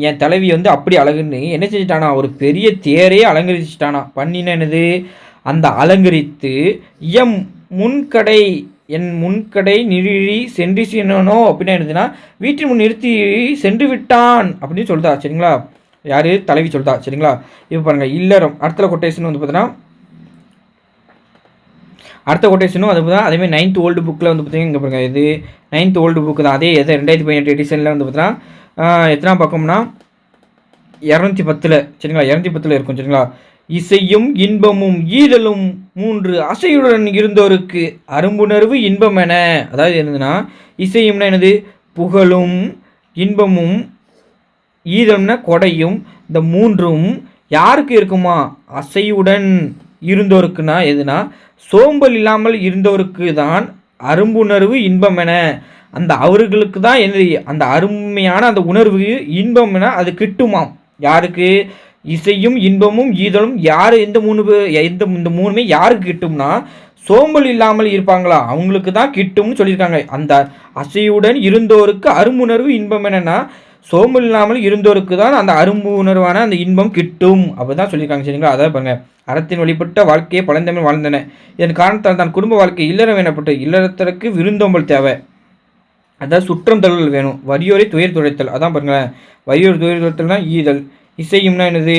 என் தலைவி வந்து அப்படி அழகுன்னு என்ன செஞ்சுட்டானா ஒரு பெரிய தேரையே அலங்கரிச்சுட்டானா. பண்ணினது அந்த அலங்கரித்து என் முன்கடை நிறுவி சென்று சீனனோ அப்படின்னு எழுதுனா வீட்டின் முன் நிறுத்தி சென்று விட்டான் அப்படின்னு சொல்லுதா சரிங்களா. யார் தலைவி சொல்லுதா சரிங்களா. இப்போ பாருங்கள் இல்லறம் அடுத்த கொட்டேஷன் வந்து பார்த்தீங்கன்னா அடுத்த கொட்டேஷனும் அது தான் அதேமாதிரி 9th ஓல்டு புக்கில் வந்து பார்த்தீங்கன்னா இங்கே பாருங்கள் இது 9th ஓல்டு புக்கு தான். அதே 2018 எடிஷனில் வந்து பார்த்தீங்கன்னா எத்தனை பக்கம்னா 210 சரிங்களா. 210 இருக்கும் சரிங்களா. இசையும் இன்பமும் ஈரலும் 3 அசையுடன் இருந்தோருக்கு அரும்புணர்வு இன்பம் என. அதாவது என்னதுன்னா இசையும்னா என்னது, புகழும், இன்பமும், ஈரம்னா கொடையும், இந்த 3ம் யாருக்கு இருக்குமா, அசையுடன் இருந்தோருக்குன்னா எதுனா சோம்பல் இல்லாமல் இருந்தோருக்கு தான் அரும்புணர்வு இன்பம் என. அந்த அவர்களுக்கு தான் என்னது அந்த அருமையான அந்த உணர்வு இன்பம் என அது கிட்டுமாம். யாருக்கு, இசையும் இன்பமும் ஈதலும் யார் இந்த மூணுமே யாருக்கு கிட்டும்னா சோம்பல் இல்லாமல் இருப்பாங்களா அவங்களுக்கு தான் கிட்டும்னு சொல்லியிருக்காங்க. அந்த அசையுடன் இருந்தோருக்கு அரும்புணர்வு இன்பம் என்னன்னா சோம்பல் இல்லாமல் இருந்தோருக்கு தான் அந்த அரும்பு உணர்வான அந்த இன்பம் கிட்டும் அப்படிதான் சொல்லியிருக்காங்க சரிங்களா. அதாவது பாருங்க, அறத்தின் வழிபட்ட வாழ்க்கையை பழந்தமிழ் வாழ்ந்தன. இதன் காரணத்தால் தான் குடும்ப வாழ்க்கை இல்லறம் வேணப்பட்டு இல்லறத்திற்கு விருந்தோம்பல் தேவை. அதாவது சுற்றம் தழுவல் வேணும். வரியோரை துயர் துடைத்தல், அதான் பாருங்களேன், வரியோர் துயர் துடைத்தல்னா ஈதல், இசையும்னா என்னது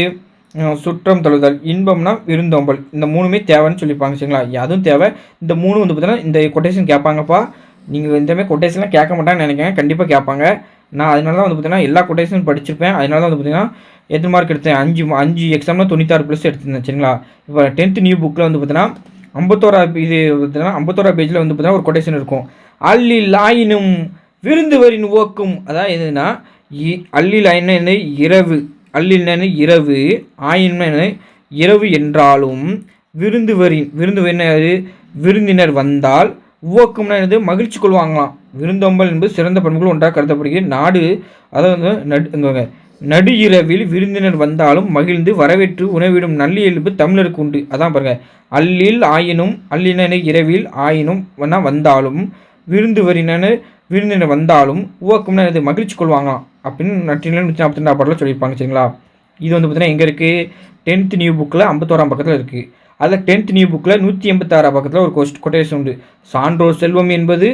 சுற்றம் தழுதல், இன்பம்னா விருந்தோம்பல், இந்த 3மே தேவைன்னு சொல்லியிருப்பாங்க சரிங்களா. அதுவும் தேவை. இந்த 3 வந்து பார்த்தீங்கன்னா இந்த கொட்டேஷன் கேட்பாங்கப்பா. நீங்கள் இந்த மாதிரி கொட்டேஷன்லாம் கேட்க மாட்டாங்கன்னு நினைக்கிறேன், கண்டிப்பாக கேட்பாங்க. நான் அதனால தான் வந்து பார்த்தீங்கன்னா எல்லா கொட்டேஷனும் படிச்சிருப்பேன். அதனால தான் வந்து பார்த்தீங்கன்னா எத்தனை மார்க் எடுத்தேன், 5 எக்ஸாமில் 96+ எடுத்திருந்தேன் சரிங்களா. இப்போ 10th நியூ புக்கில் வந்து பார்த்தீங்கன்னா 51 பேஜில் வந்து பார்த்தீங்கன்னா ஒரு கொட்டேஷன் இருக்கும். அல்லில் ஆயினும் விருந்துவரின் ஓக்கும், அதாவது எதுனா அல்லில் ஆயின்னு இரவு, அல்லில் இரவு, ஆயின்னு இரவு என்றாலும் விருந்துவரின் விருந்தினர் வந்தால் உவக்கும்னா என்னது மகிழ்ச்சி கொள்வாங்களாம். விருந்தோம்பல் என்பது சிறந்த பண்புகள் ஒன்றாக கருதப்படுகிறது. நாடு அதாவது நடு இரவில் விருந்தினர் வந்தாலும் மகிழ்ந்து வரவேற்று உணவிடும் நல்லியல்பு தமிழருக்கு உண்டு. அதான் பாருங்க, அல்லின இரவில் ஆயினும் வந்தாலும் விருந்தினர் வந்தாலும் உவக்கும்னா என்னது மகிழ்ச்சி கொள்வாங்களாம் அப்படின்னு நற்றினில் 142 பாடலில் சொல்லியிருப்பாங்க சரிங்களா. இது வந்து பார்த்தீங்கன்னா எங்கே இருக்குது, 10th நியூ புக்கில் 51ஆம் பக்கத்தில் இருக்குது. அதில் 10th நியூ புக்கில் 186ஆம் பக்கத்தில் ஒரு கொட்டேஷன் உண்டு. சான்றோர் செல்வம் என்பது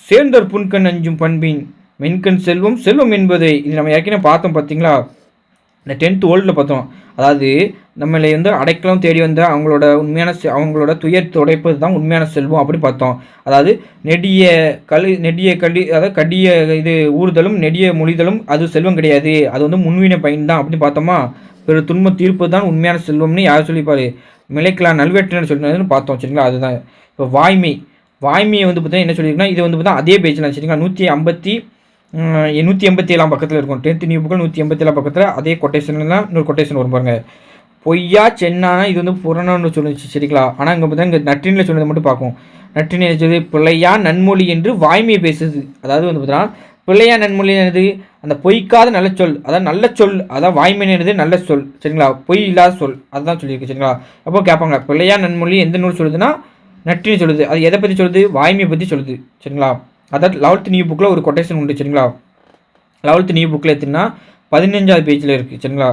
சேர்ந்தோர் புன்கண் அஞ்சும் பண்பின் மென்கண் செல்வம் செல்வம் என்பதை, இது நம்ம ஏற்கனவே பார்த்தோம் பார்த்தீங்களா, இந்த 10th ஓல்டில் பார்த்தோம். அதாவது நம்மளை வந்து அடைக்கலம் தேடி வந்த அவங்களோட துயர் துடைப்பது தான் உண்மையான செல்வம் அப்படி பார்த்தோம். அதாவது நெடிய கல்வி அதாவது கடிய இது ஊறுதலும் நெடிய மொழிதலும் அது செல்வம் கிடையாது, அது வந்து முன்வினை பயன் தான் அப்படின்னு பார்த்தோமா. பெரு துன்பம் தீர்ப்பது தான் உண்மையான செல்வம்னு யார் சொல்லிப்பாரு, மிளைக்கலாம் நல்வேற்றினர் சொல்லினதுன்னு பார்த்தோம் சரிங்களா. அதுதான் இப்போ வாய்மையை வந்து பார்த்தீங்கன்னா என்ன சொல்லியிருக்குன்னா, இது வந்து பார்த்தா அதே பேஜில் சரிங்களா 187ஆம் பக்கத்தில் இருக்கும். 10th நியூ புக்கில் 187ஆம் பக்கத்தில் அதே கொட்டேஷன்லாம் இன்னொரு கொட்டேஷன் வரும் பாருங்க. பொய்யா சென்னானா இது வந்து புறணும்னு சொல்லிச்சு சரிங்களா. ஆனால் இங்கே பார்த்தா இங்கே நற்றினில் சொன்னதை மட்டும் பார்க்கும். நற்றினில் சொல்லி பிள்ளையா நன்மொழி என்று வாய்மையை பேசுது. அதாவது வந்து பார்த்தீங்கன்னா பிள்ளையா நன்மொழி என்னது, அந்த பொய்க்காத நல்ல சொல், அதாவது நல்ல சொல், அதாவது வாய்மை என்னது நல்ல சொல் சரிங்களா, பொய் இல்லாத சொல், அதுதான் சொல்லியிருக்கு சரிங்களா. அப்போ கேட்பாங்க பிள்ளையா நன்மொழி எந்த நூல் சொல்லுதுன்னா நற்றினி சொல்லுது. அது எதை பற்றி சொல்லுது, வாய்மையை பற்றி சொல்லுது சரிங்களா. அதாவது 11th நியூ புக்கில் ஒரு கொட்டேஷன் உண்டு சரிங்களா. 11th நியூ புக்கில் எடுத்திங்கன்னா 15ஆவது பேஜில் இருக்குது சரிங்களா.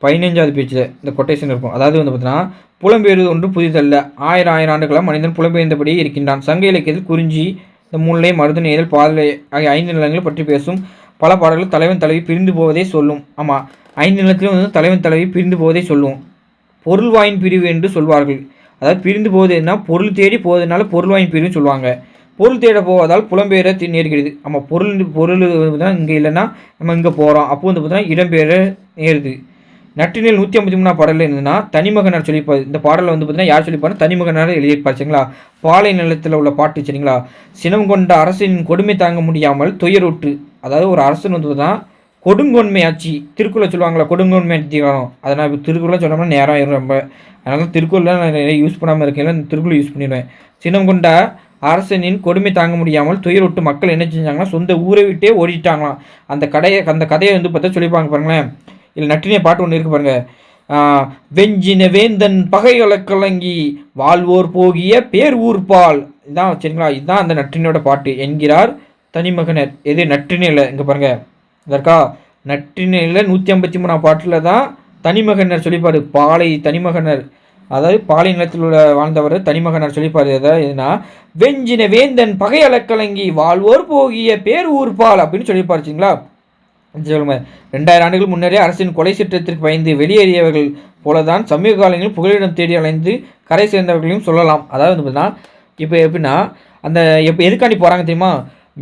15ஆவது பேஜில் இந்த கொட்டேஷன் இருக்கும். அதாவது வந்து பார்த்தீங்கன்னா புலம்பெயர்வது ஒன்று புதிதல்ல, ஆயிரம் ஆண்டுகளாக மனிதன் புலம்பெயர்ந்தபடியே இருக்கின்றான். சங்க இலக்கியத்தில் குறிஞ்சி, இந்த முல்லை, மருதன், ஏதல், பாதலை ஆகிய 5 நிலங்களை பற்றி பேசும் பல பாடல்கள் தலைவன் தலைவி பிரிந்து போவதை சொல்லும். ஆமாம், 5 நிலத்திலும் வந்து தலைவன் தலைவி பிரிந்து போவதை சொல்லும். பொருள்வாயின் பிரிவு என்று சொல்வார்கள். அதாவது பிரிந்து போவதுன்னா பொருள் தேடி போவதனால பொருள்வாயின் பிரிவுன்னு சொல்லுவாங்க. பொருள் தேட போவதால் புலம்பெயர நேர்கிறது. ஆமாம், பொருள் தான் இங்கே இல்லைன்னா நம்ம இங்கே போகிறோம், அப்போ வந்து பார்த்தீங்கன்னா இடம்பெயர நேருது. நற்றினில் 153ஆம் பாடலில் இருந்ததுன்னா தனிமகனார் சொல்லியிருப்பார். இந்த பாடலில் வந்து பார்த்தீங்கன்னா யார் சொல்லியிருப்பாருன்னா தனிமகனார் எழுதியிருப்பார் சரிங்களா. பாலை நிலத்தில் உள்ள பாட்டு சரிங்களா. சினம் கொண்ட அரசின் கொடுமை தாங்க முடியாமல் துயருற்று, அதாவது ஒரு அரசன் வந்து பார்த்தீங்கன்னா கொடுங்கொன்மை ஆட்சி, திருக்குறளை சொல்லுவாங்களா கொடுங்கொன்மை ஆட்சி வரும். அதை நான் இப்போ திருக்குறளை சொன்னோம்னா நேரம் ஆயிரும் ரொம்ப, அதனால திருக்குறளில் நான் நிறைய யூஸ் பண்ணாமல் இருக்கேன், இந்த திருக்குறள் யூஸ் பண்ணிடுவேன். சினம் கொண்ட அரசனின் கொடுமை தாங்க முடியாமல் துயருட்டு மக்கள் என்ன செஞ்சாங்கன்னா சொந்த ஊரை விட்டே ஓடிட்டாங்களாம். அந்த கதையை வந்து பார்த்தா சொல்லியிருப்பாங்க பாருங்களேன். இல்லை நற்றினிய பாட்டு ஒன்று இருக்கு பாருங்க. வெஞ்சின வேந்தன் பகைகளை கலங்கி வாழ்வோர் போகிய பேர் ஊர்பால், இதான் சரிங்களா. இதுதான் அந்த நற்றினியோட பாட்டு என்கிறார் தனிமகனர். எது நற்றினியில் இங்கே பாருங்க, இதற்கா நற்றினியில் 153ஆம் பாட்டில் தான் தனிமகனர் சொல்லிப்பார். பாலை தனிமகனர், அதாவது பாலை நிலத்தில் உள்ள வாழ்ந்தவர் தனிமகனார் சொல்லிப்பார். அதாவது எதுனா வெஞ்சின வேந்தன் பகை அளக்கலங்கி வாழ்வோர் போகிய பேர் ஊர்பால் அப்படின்னு சொல்லிப்பார் சரிங்களா. சொல்லுங்க, 2000 ஆண்டுகள் முன்னரே அரசின் கொலை சட்டத்திற்கு பயந்து வெளியேறியவர்கள் போலதான் சமீப காலங்களில் புகலிடம் தேடி அலைந்து கரை சேர்ந்தவர்களையும் சொல்லலாம். அதாவது வந்து பார்த்தீங்கன்னா இப்போ எப்படின்னா அந்த எதுக்காண்டி போகிறாங்க தெரியுமா,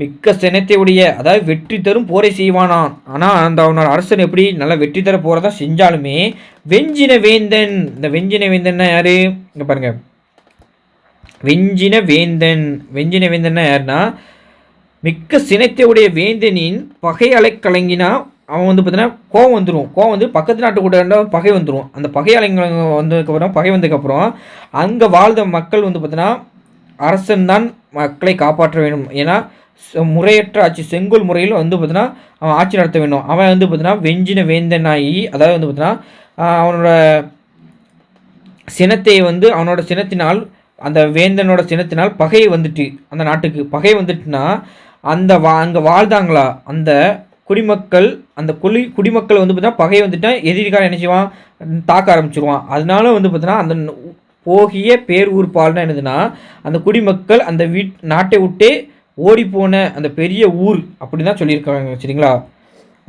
மிக்க சினத்தை உடைய, அதாவது வெற்றி தரும் போரை செய்வானான். ஆனால் அந்த அவனோட அரசன் எப்படி நல்லா வெற்றி தர போகிறதா செஞ்சாலுமே வெஞ்சின வேந்தன், இந்த வெஞ்சின வேந்தன்னா யாரு இங்கே பாருங்க. வெஞ்சின வேந்தன்னா யாருன்னா மிக்க சினத்தை உடைய வேந்தனின் பகை அலை கலங்கினா அவன் வந்து பார்த்தீங்கன்னா கோவம் வந்து பக்கத்து நாட்டு கூட பகை வந்துடும். அந்த பகை அலைங்க வந்ததுக்கப்புறம் அங்கே வாழ்ந்த மக்கள் வந்து பார்த்தீங்கன்னா அரசன் தான் மக்களை காப்பாற்ற வேண்டும். ஏன்னா முறையற்ற ஆட்சி செங்கோல் முறையில் வந்து பார்த்தீங்கன்னா அவன் ஆட்சி நடத்த வேண்டும். அவன் வந்து பார்த்தீங்கன்னா வெஞ்சின வேந்தனாகி, அதாவது வந்து பார்த்தீங்கன்னா அவனோட சினத்தை வந்து அவனோட சினத்தினால், அந்த வேந்தனோட சினத்தினால் பகை வந்துட்டு, அந்த நாட்டுக்கு பகை வந்துட்டுனா அந்த அங்கே வாழ்ந்தாங்களா அந்த குடிமக்கள், அந்த குடிமக்கள் வந்து பார்த்தீங்கன்னா பகை வந்துட்டால் எதிரிக்காரன் என்ன செய்வான், தாக்க ஆரம்பிச்சிருவான். அதனால வந்து பார்த்தீங்கன்னா அந்த போகிய பேர் ஊர் பால்னா என்னதுன்னா அந்த குடிமக்கள் அந்த நாட்டை விட்டே ஓடிப்போன அந்த பெரிய ஊர் அப்படி தான் சொல்லியிருக்காங்க சரிங்களா.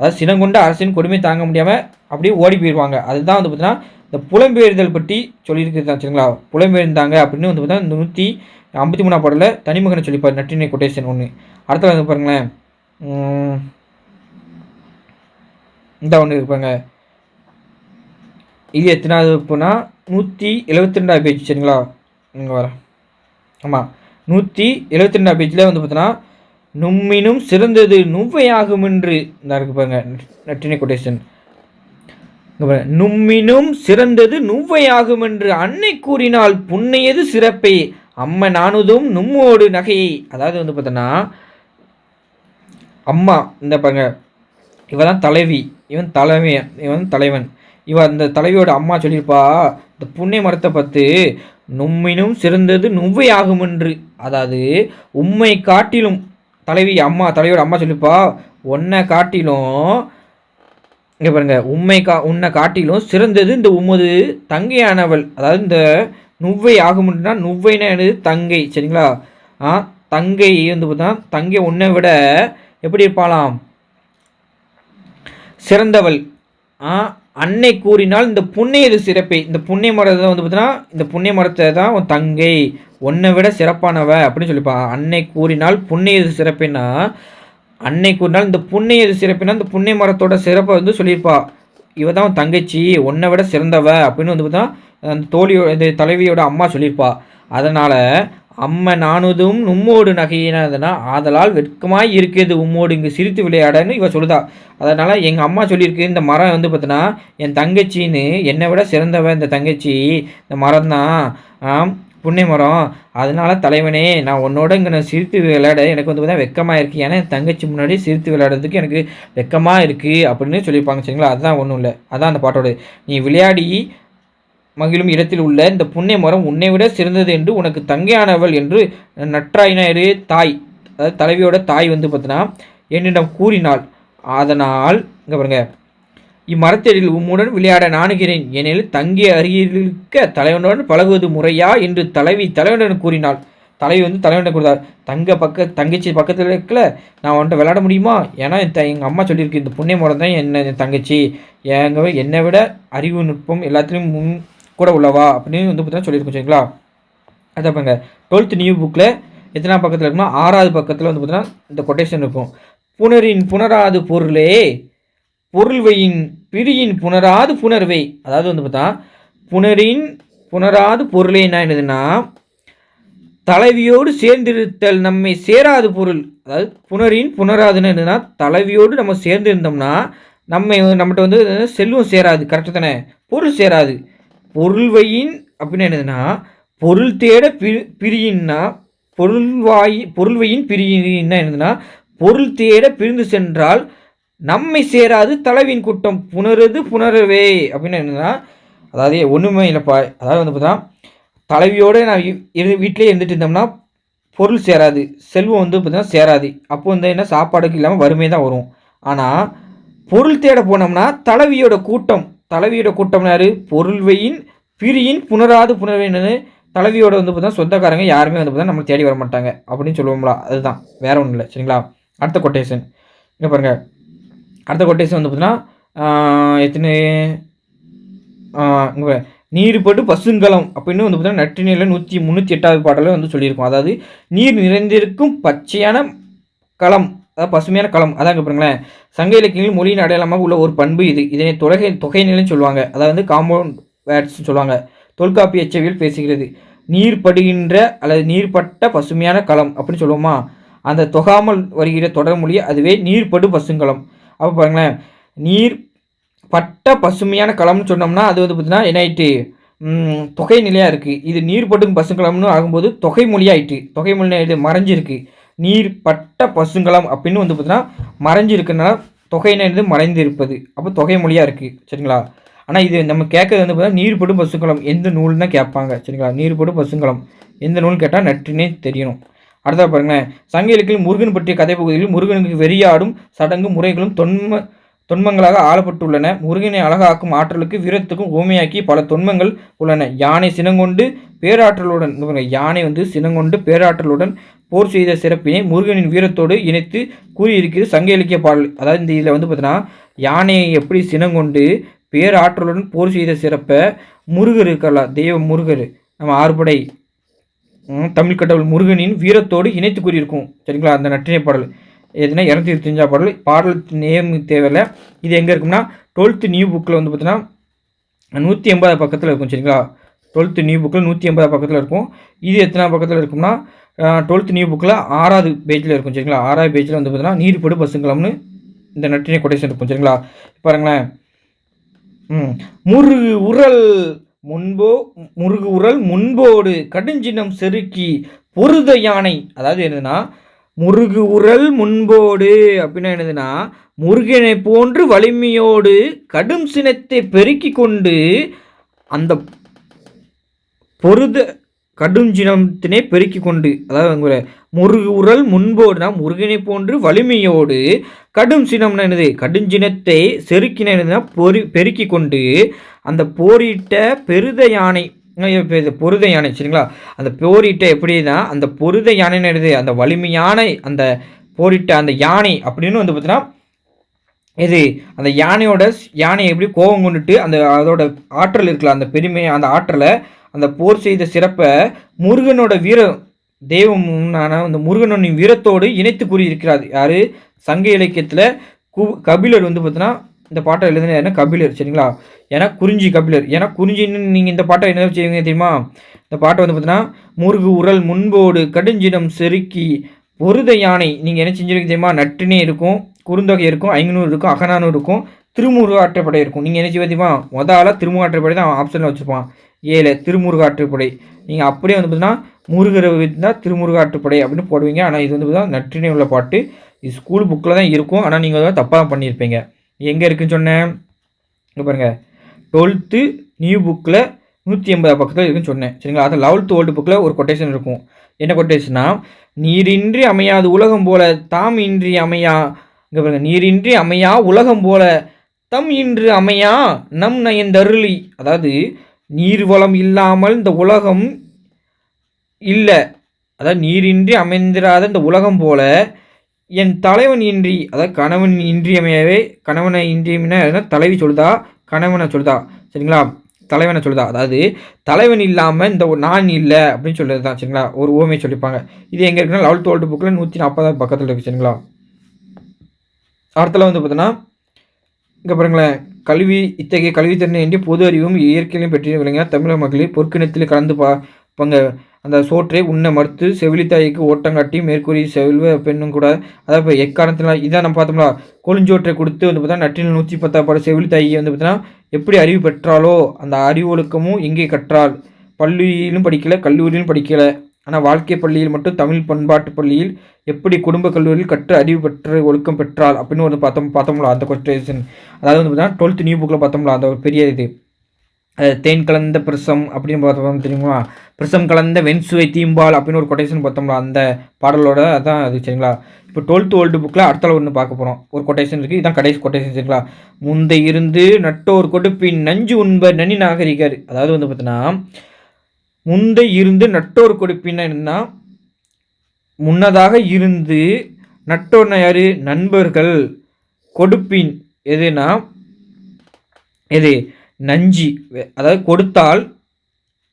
அதாவது சினங்கொண்ட அரசின் கொடுமை தாங்க முடியாமல் அப்படியே ஓடி போயிடுவாங்க. அதுதான் வந்து பார்த்தீங்கன்னா இந்த புலம்பெயர்தல் பற்றி சொல்லியிருக்கிறது தான் சரிங்களா. புலம்பெயர்ந்தாங்க அப்படின்னு வந்து பார்த்தா இந்த 153 பாடலில் தனிமகனை சொல்லிப்பார் நற்றிணை கொட்டேஷன் ஒன்று. அடுத்த வந்து பாருங்களேன், இந்த ஒன்று இருப்பாங்க. இது எத்தனாவது இப்போனா 172 பேஜ் சரிங்களா. இங்கே வரேன். ஆமாம், 172 பேஜில் வந்து பார்த்தோன்னா நும்மினும் சிறந்தது நுவ்வையாகும் என்று இந்த இருக்கு பாருங்க நற்றிணை கொட்டேஷன். நும்மினும் சிறந்தது நுவ்வையாகும் என்று அன்னை கூறினால் புண்ணையது சிறப்பை அம்மா நானுதும் நும்மோடு நகையை. அதாவது வந்து பார்த்தோன்னா அம்மா இந்த பாருங்க, இவ தான் தலைவி, இவன் தலைவன். அந்த தலைவியோட அம்மா சொல்லியிருப்பா இந்த புன்னை மரத்தை பார்த்து நும்மினும் சிறந்தது நுவ்வையாகும் என்று. அதாவது உம்மை காட்டிலும் தலைவியோட அம்மா சொல்லியிருப்பா உன்னை காட்டிலும் இங்கே பாருங்க உன்னை காட்டிலும் சிறந்தது இந்த உமது தங்கையானவள். அதாவது இந்த நுவ்வை ஆகும்னா நுவ்வைனா என்னது தங்கை சரிங்களா. தங்கை வந்து பார்த்தா தங்கை உன்னை விட எப்படி இருப்பாளாம் சிறந்தவள். அன்னை கூறினால் இந்த புண்ணியது சிறப்பை. இந்த புண்ணிய மரத்தை வந்து பார்த்தீங்கன்னா இந்த புண்ணிய மரத்தை தான் உன் தங்கை உன்னை விட சிறப்பானவ அப்படின்னு சொல்லிப்பா. அன்னை கூறினால் புண்ணியது சிறப்புன்னா அன்னை கூறினால் இந்த புண்ணியது சிறப்புனா இந்த புண்ணிய மரத்தோட சிறப்பை வந்து சொல்லியிருப்பா. இவ தான் உன் தங்கச்சி உன்னை விட சிறந்தவ அப்படின்னு வந்து பார்த்தா அந்த தோழியோட இந்த தலைவியோட அம்மா சொல்லியிருப்பா. அதனால் அம்மை நானுதும் நும்மோடு நகையினதுனா ஆதலால் வெட்கமாய் இருக்குது உம்மோடு இங்கு சிரித்து விளையாடன்னு இவ சொல்லுதா. அதனால் எங்கள் அம்மா சொல்லியிருக்கு இந்த மரம் வந்து பார்த்தோன்னா என் தங்கச்சின்னு என்னை விட சிறந்தவ இந்த தங்கச்சி இந்த மரம் தான் புண்ணிய மரம். அதனால தலைவனே நான் உன்னோட இங்கே நான் சிரித்து விளையாட எனக்கு வந்து பார்த்தா வெக்கமாக இருக்குது. ஏன்னா என் தங்கச்சி முன்னாடி சிரித்து விளையாடுறதுக்கு எனக்கு வெக்கமாக இருக்குது அப்படின்னு சொல்லியிருப்பாங்க சரிங்களா. அதுதான் ஒன்றும் இல்லை, அதான் அந்த பாட்டோட. நீ விளையாடி மகிழும் இடத்தில் உள்ள இந்த புண்ணிய மரம் உன்னை விட சிறந்தது என்று உனக்கு தங்கையானவள் என்று நற்றாயினாரு தாய், அதாவது தலைவியோட தாய் வந்து பார்த்தீங்கன்னா என்னிடம் கூறினாள். அதனால் இங்கே பாருங்க, இம்மரத்தடியில் உம்முடன் விளையாட நாணுகிறேன் எனில் தங்கி அருகிலிருக்க தலைவனுடன் பழகுவது முறையா என்று தலைவனுடன் கூறினாள். தலைவி வந்து தலைவனுடன் கூறினார், தங்கச்சி பக்கத்தில் இருக்கல நான் உன்ட்ட விளையாட முடியுமா? ஏன்னா எங்கள் அம்மா சொல்லியிருக்கு இந்த புண்ணிய மரம் தான் என் தங்கச்சி என்னை விட அறிவு நுட்பம் எல்லாத்துலேயும் முன் கூட உள்ளவா அப்படின்னு வந்து பார்த்தீங்கன்னா சொல்லியிருக்கோம் சரிங்களா. அதை பாருங்க 12th நியூ புக்கில் எத்தனாவது பக்கத்தில் இருக்குன்னா 6வது பக்கத்தில் வந்து பார்த்தீங்கன்னா இந்த கொட்டேஷன் இருக்கும். புனரின் புனராது பொருளே பொருள்வையின் பிரியின் புனராது புனர்வை. அதாவது வந்து பார்த்தா புனரின் புனராது பொருளே என்ன என்னதுன்னா தலைவியோடு சேர்ந்திருத்தல் நம்மை சேராது பொருள். அதாவது புனரின் புனராதுன்னு என்னதுன்னா தலைவியோடு நம்ம சேர்ந்திருந்தோம்னா நம்மகிட்ட வந்து செல்வம் சேராது, கரெக்டு தானே, பொருள் சேராது. பொருள்வையின் அப்படின்னு என்னதுன்னா பொருள் தேட பிரியின்னா பொருள்வையின் பிரியின்னா என்னதுன்னா பொருள் தேட பிரிந்து சென்றால் நம்மை சேராது தலைவியின் கூட்டம் புணரவே அப்படின்னு என்னதுன்னா அதாவது ஒன்றுமே இல்லைப்பா. அதாவது வந்து பார்த்தா தலைவியோடு நான் வீட்டிலே இருந்துட்டு இருந்தோம்னா பொருள் சேராது, செல்வம் வந்து பார்த்தீங்கன்னா சேராது. அப்போ வந்து என்ன சாப்பாடுக்கு இல்லாமல் வறுமை தான் வரும். ஆனால் பொருள் தேட போனோம்னா தலைவியோட கூட்டம் யாரு பொருள்வையின் பிரியின் புனர்வைன்னு தலைவியோட வந்து பார்த்தா சொந்தக்காரங்க யாருமே வந்து பார்த்தா நம்மளை தேடி வர மாட்டாங்க அப்படின்னு சொல்லுவோம்ல, அதுதான் வேற ஒன்றும் இல்லை சரிங்களா. அடுத்த கொட்டேஷன் இங்கே பாருங்க. அடுத்த கொட்டேஷன் வந்து பார்த்தீங்கன்னா எத்தனை இங்கே நீர்படு பசுங்கலம் அப்படின்னு வந்து பார்த்தீங்கன்னா நற்றிணையில் 308வது பாடலில் வந்து சொல்லியிருக்கோம். அதாவது நீர் நிறைந்திருக்கும் பச்சையான களம், அதாவது பசுமையான களம். அதான் இங்கே பாருங்களேன், சங்க இலக்கியங்களில் மொழியின் அடையாளமாக உள்ள ஒரு பண்பு இது. இதனை தொகைநிலைன்னு சொல்லுவாங்க, அதாவது காம்பவுண்ட் வேர்ட்ஸ் சொல்லுவாங்க. தொல்காப்பிய எச்சவியல் பேசுகிறது. நீர் படுகின்ற அல்லது நீர்பட்ட பசுமையான களம் அப்படின்னு சொல்லுவோமா, அந்த தொகாமல் வருகிற தொடர்மொழி அதுவே நீர்படு பசுங்கலம். அப்போ பாருங்களேன், நீர் பட்ட பசுமையான களம்னு சொன்னோம்னா அது வந்து பார்த்தீங்கன்னா என்ன ஆயிட்டு தொகை நிலையாக இருக்குது. இது நீர்படும் பசுங்கலம்னு ஆகும்போது தொகை மொழியாயிட்டு, தொகை மொழி மறைஞ்சிருக்கு. நீர் பட்ட பசுங்கலம் அப்படின்னு வந்து பார்த்தீங்கன்னா மறைஞ்சிருக்குன்னா தொகையினது மறைந்து இருப்பது, அப்போ தொகை மொழியாக இருக்குது சரிங்களா. ஆனால் இது நம்ம கேட்கறது வந்து பார்த்தீங்கன்னா நீர்படும் பசுங்கலம் எந்த நூல்னு தான் கேட்பாங்க சரிங்களா. நீர்படும் பசுங்கலம் எந்த நூல் கேட்டால் நற்றினே தெரியணும். அடுத்த பாருங்களேன், சங்க இலக்கியத்தில் முருகன் பற்றிய கதை பகுதியில் முருகனுக்கு வெறியாடும் சடங்கு முறைகளும் தொன்மங்களாக ஆளப்பட்டுள்ளன. முருகனை அழகாக்கும் ஆற்றலுக்கு வீரத்துக்கும் ஓமையாக்கி பல தொன்மங்கள் உள்ளன. யானை சினங்கொண்டு பேராற்றலுடன், யானை வந்து சினங்கொண்டு பேராற்றலுடன் போர் செய்த சிறப்பினை முருகனின் வீரத்தோடு இணைத்து கூறியிருக்கிறது சங்க இலக்கிய பாடல். அதாவது இந்த இதில் வந்து பார்த்தீங்கன்னா யானையை எப்படி சினங்கொண்டு பேராற்றலுடன் போர் செய்த சிறப்பை முருகர் இருக்கல தெய்வ முருகர் நம்ம ஆறுபடை தமிழ் கடவுள் முருகனின் வீரத்தோடு இணைத்து கூறியிருக்கும் சரிங்களா. அந்த நற்றிணை பாடல் எதுனா 225 பாடல். பாடல் நேம் தேவையில்லை. இது எங்கே இருக்கும்னா 12th நியூ புக்கில் வந்து பார்த்தீங்கன்னா 180 பக்கத்தில் இருக்கும் சரிங்களா. 12th நியூ புக்கில் 180 பக்கத்தில் இருக்கும். இது எத்தனை பக்கத்தில் இருக்கும்னா 12th நியூ புக்கில் 6வது பேஜில் இருக்கும் சரிங்களா. 6வது பேஜில் வந்து பார்த்தீங்கன்னா நீர்படு பசுங்கலம்னு இந்த நற்றிணை கொட்டேஷன் இருக்கும் சரிங்களா. பாருங்களேன், முருகு உரல் முன்போடு கடுஞ்சினம் செருக்கி பொருத யானை. அதாவது என்னதுன்னா முருகு உரல் முன்போடு அப்படின்னா என்னதுன்னா முருகனை போன்று வலிமையோடு கடும் சினத்தை பெருக்கி கொண்டு அந்த பொருத கடுஞ்சினத்தினை பெருக்கி கொண்டு, அதாவது முருகு உரல் முன்போடுனா முருகனை போன்று வலிமையோடு கடும் சினம்னா என்னது கடுஞ்சினத்தை செருக்கின என்னதுன்னா பெருக்கி கொண்டு அந்த போரிட்ட பெருத யானை பொருத யானை சரிங்களா. அந்த போரிட்ட எப்படின்னா அந்த பொருத யானைன்னு என்னது அந்த வலிமையான அந்த போரிட்ட அந்த யானை அப்படின்னு வந்து பார்த்தீங்கன்னா இது அந்த யானை எப்படி கோபம் கொண்டுட்டு அந்த அதோட ஆற்றல் இருக்கலாம் அந்த பெருமை அந்த ஆற்றலை அந்த போர் செய்த சிறப்பை முருகனோட தெய்வமான அந்த முருகனின் வீரத்தோடு இணைத்து கூறியிருக்கிறார். யார் சங்க இலக்கியத்தில் கபிலர் வந்து பார்த்தீங்கன்னா இந்த பாட்டை எழுதுனா கபிலர் சரிங்களா. ஏன்னா குறிஞ்சி கபிலர். ஏன்னா குறிஞ்சின்னு நீங்கள் இந்த பாட்டை என்ன செய்வீங்க தெரியுமா, இந்த பாட்டை வந்து பார்த்தீங்கன்னா முருகு உரல் முன்போடு கடுஞ்சினம் செருக்கி பொருத யானை நீங்கள் என்ன செஞ்சுருக்கீங்க தெரியுமா, நற்றினை இருக்கும், குறுந்தொகை இருக்கும், 500 இருக்கும், அகநானூறு இருக்கும், திருமுருகாற்றுப்படை இருக்கும். நீங்கள் என்ன செய்வ தெரியுமா, முதல்ல திருமுருகாற்றுப்படை தான் ஆப்ஷனில் வச்சுருப்பான் 7 திருமுருகாற்றுப்படை. நீங்கள் அப்படியே வந்து பார்த்தீங்கன்னா முருகரை தான் திருமுருகாற்றுப்படை அப்படின்னு போடுவீங்க. ஆனால் இது வந்து பார்த்தீங்கன்னா நற்றினை உள்ள பாட்டு. இது ஸ்கூல் புக்கில் தான் இருக்கும். ஆனால் நீங்கள் வந்து தப்பாக தான் பண்ணியிருப்பீங்க. எங்கே இருக்குன்னு சொன்னேன் இங்கே பாருங்கள், 12th நியூ புக்கில் 180 பக்கத்தில் இருக்குன்னு சொன்னேன் சரிங்களா. அது 11th ஓல்டு புக்கில் ஒரு கொட்டேஷன் இருக்கும். என்ன கொட்டேஷன்னா நீரின்றி அமையாது உலகம் போல தாம் இன்றி அமையா. இங்கே பாருங்கள், நீரின்றி அமையா உலகம் போல தம் இன்று அமையா நம் நயந்தருளி. அதாவது நீர் வளம் இல்லாமல் இந்த உலகம் இல்லை, அதாவது நீரின்றி அமைந்திராத இந்த உலகம் போல என் தலைவன் இன்றி, அதாவது கணவன் இன்றியமையவே, கணவனை இன்றியமைனா தலைவி சொல்லுதா கணவனை சொல்லுதா சரிங்களா, தலைவனை சொல்லுதா. அதாவது தலைவன் இல்லாமல் இந்த நான் இல்லை அப்படின்னு சொல்கிறது தான் சரிங்களா. ஒரு ஓமையை சொல்லிப்பாங்க. இது எங்கே இருக்குன்னா 11th ஓல்டு புக்கில் 140 பக்கத்தில் இருக்குது சரிங்களா. அடுத்தல வந்து பார்த்தோன்னா இங்கே பாருங்களேன், இத்தகைய கல்வி திறனை என்று பொது அறிவும் இயற்கையிலும் பெற்றிருக்கீங்க தமிழக மகளிர் பொற்கிணத்தில் கலந்து பங்க அந்த சோற்றை உன்னை மறுத்து செவிலித்தாய்க்கு ஓட்டங்காட்டி மேற்கூறி செல்வ பெண்ணும் கூட. அதாவது இப்போ எக்காரணத்தினால் இதான் நம்ம பார்த்தோம்னா கொழுஞ்சோற்றை கொடுத்து வந்து பார்த்தா நற்றில் 110 பாடு செவிலித்தாயை வந்து பார்த்தீங்கன்னா எப்படி அறிவு பெற்றாலோ அந்த அறிவு ஒழுக்கமும் எங்கே கற்றால், பள்ளியிலும் படிக்கலை கல்லூரியிலும் படிக்கலை, ஆனால் வாழ்க்கை பள்ளியில் மட்டும் தமிழ் பண்பாட்டு பள்ளியில் எப்படி குடும்ப கல்லூரியில் கற்று அறிவு பெற்ற ஒழுக்கம் பெற்றால் அப்படின்னு ஒரு பார்த்தோம்ல அந்த கொஸ்டின். அதாவது வந்து பார்த்தீங்கன்னா 12th நியூ புக்கில் பார்த்தோம்ல அந்த ஒரு பெரிய இது தேன் கலந்த பிரசம் அப்படின்னு பார்த்தோம் தெரியுமா, பிரசம் கலந்த வெண்சுவை தீம்பால் அப்படின்னு ஒரு கொட்டேஷன் பார்த்தோம்ல அந்த பாடலோட அதான் அது சரிங்களா. இப்போ 12th ஓல்டு புக்கில் அடுத்த ஒன்று பார்க்க போகிறோம். ஒரு கொட்டேஷன் இருக்குது, இதுதான் கடைசி கொட்டேஷன் சரிங்களா. முந்தை இருந்து நட்டோர் கொடுப்பின் நஞ்சு உண்பர் நனி நாகரிகர். அதாவது வந்து பார்த்தீங்கன்னா முந்தை இருந்து நட்டோர் கொடுப்பின்னா என்னன்னா முன்னதாக இருந்து நட்டோர்னா யார் நண்பர்கள், கொடுப்பின் எதுனா எது நஞ்சு, அதாவது கொடுத்தால்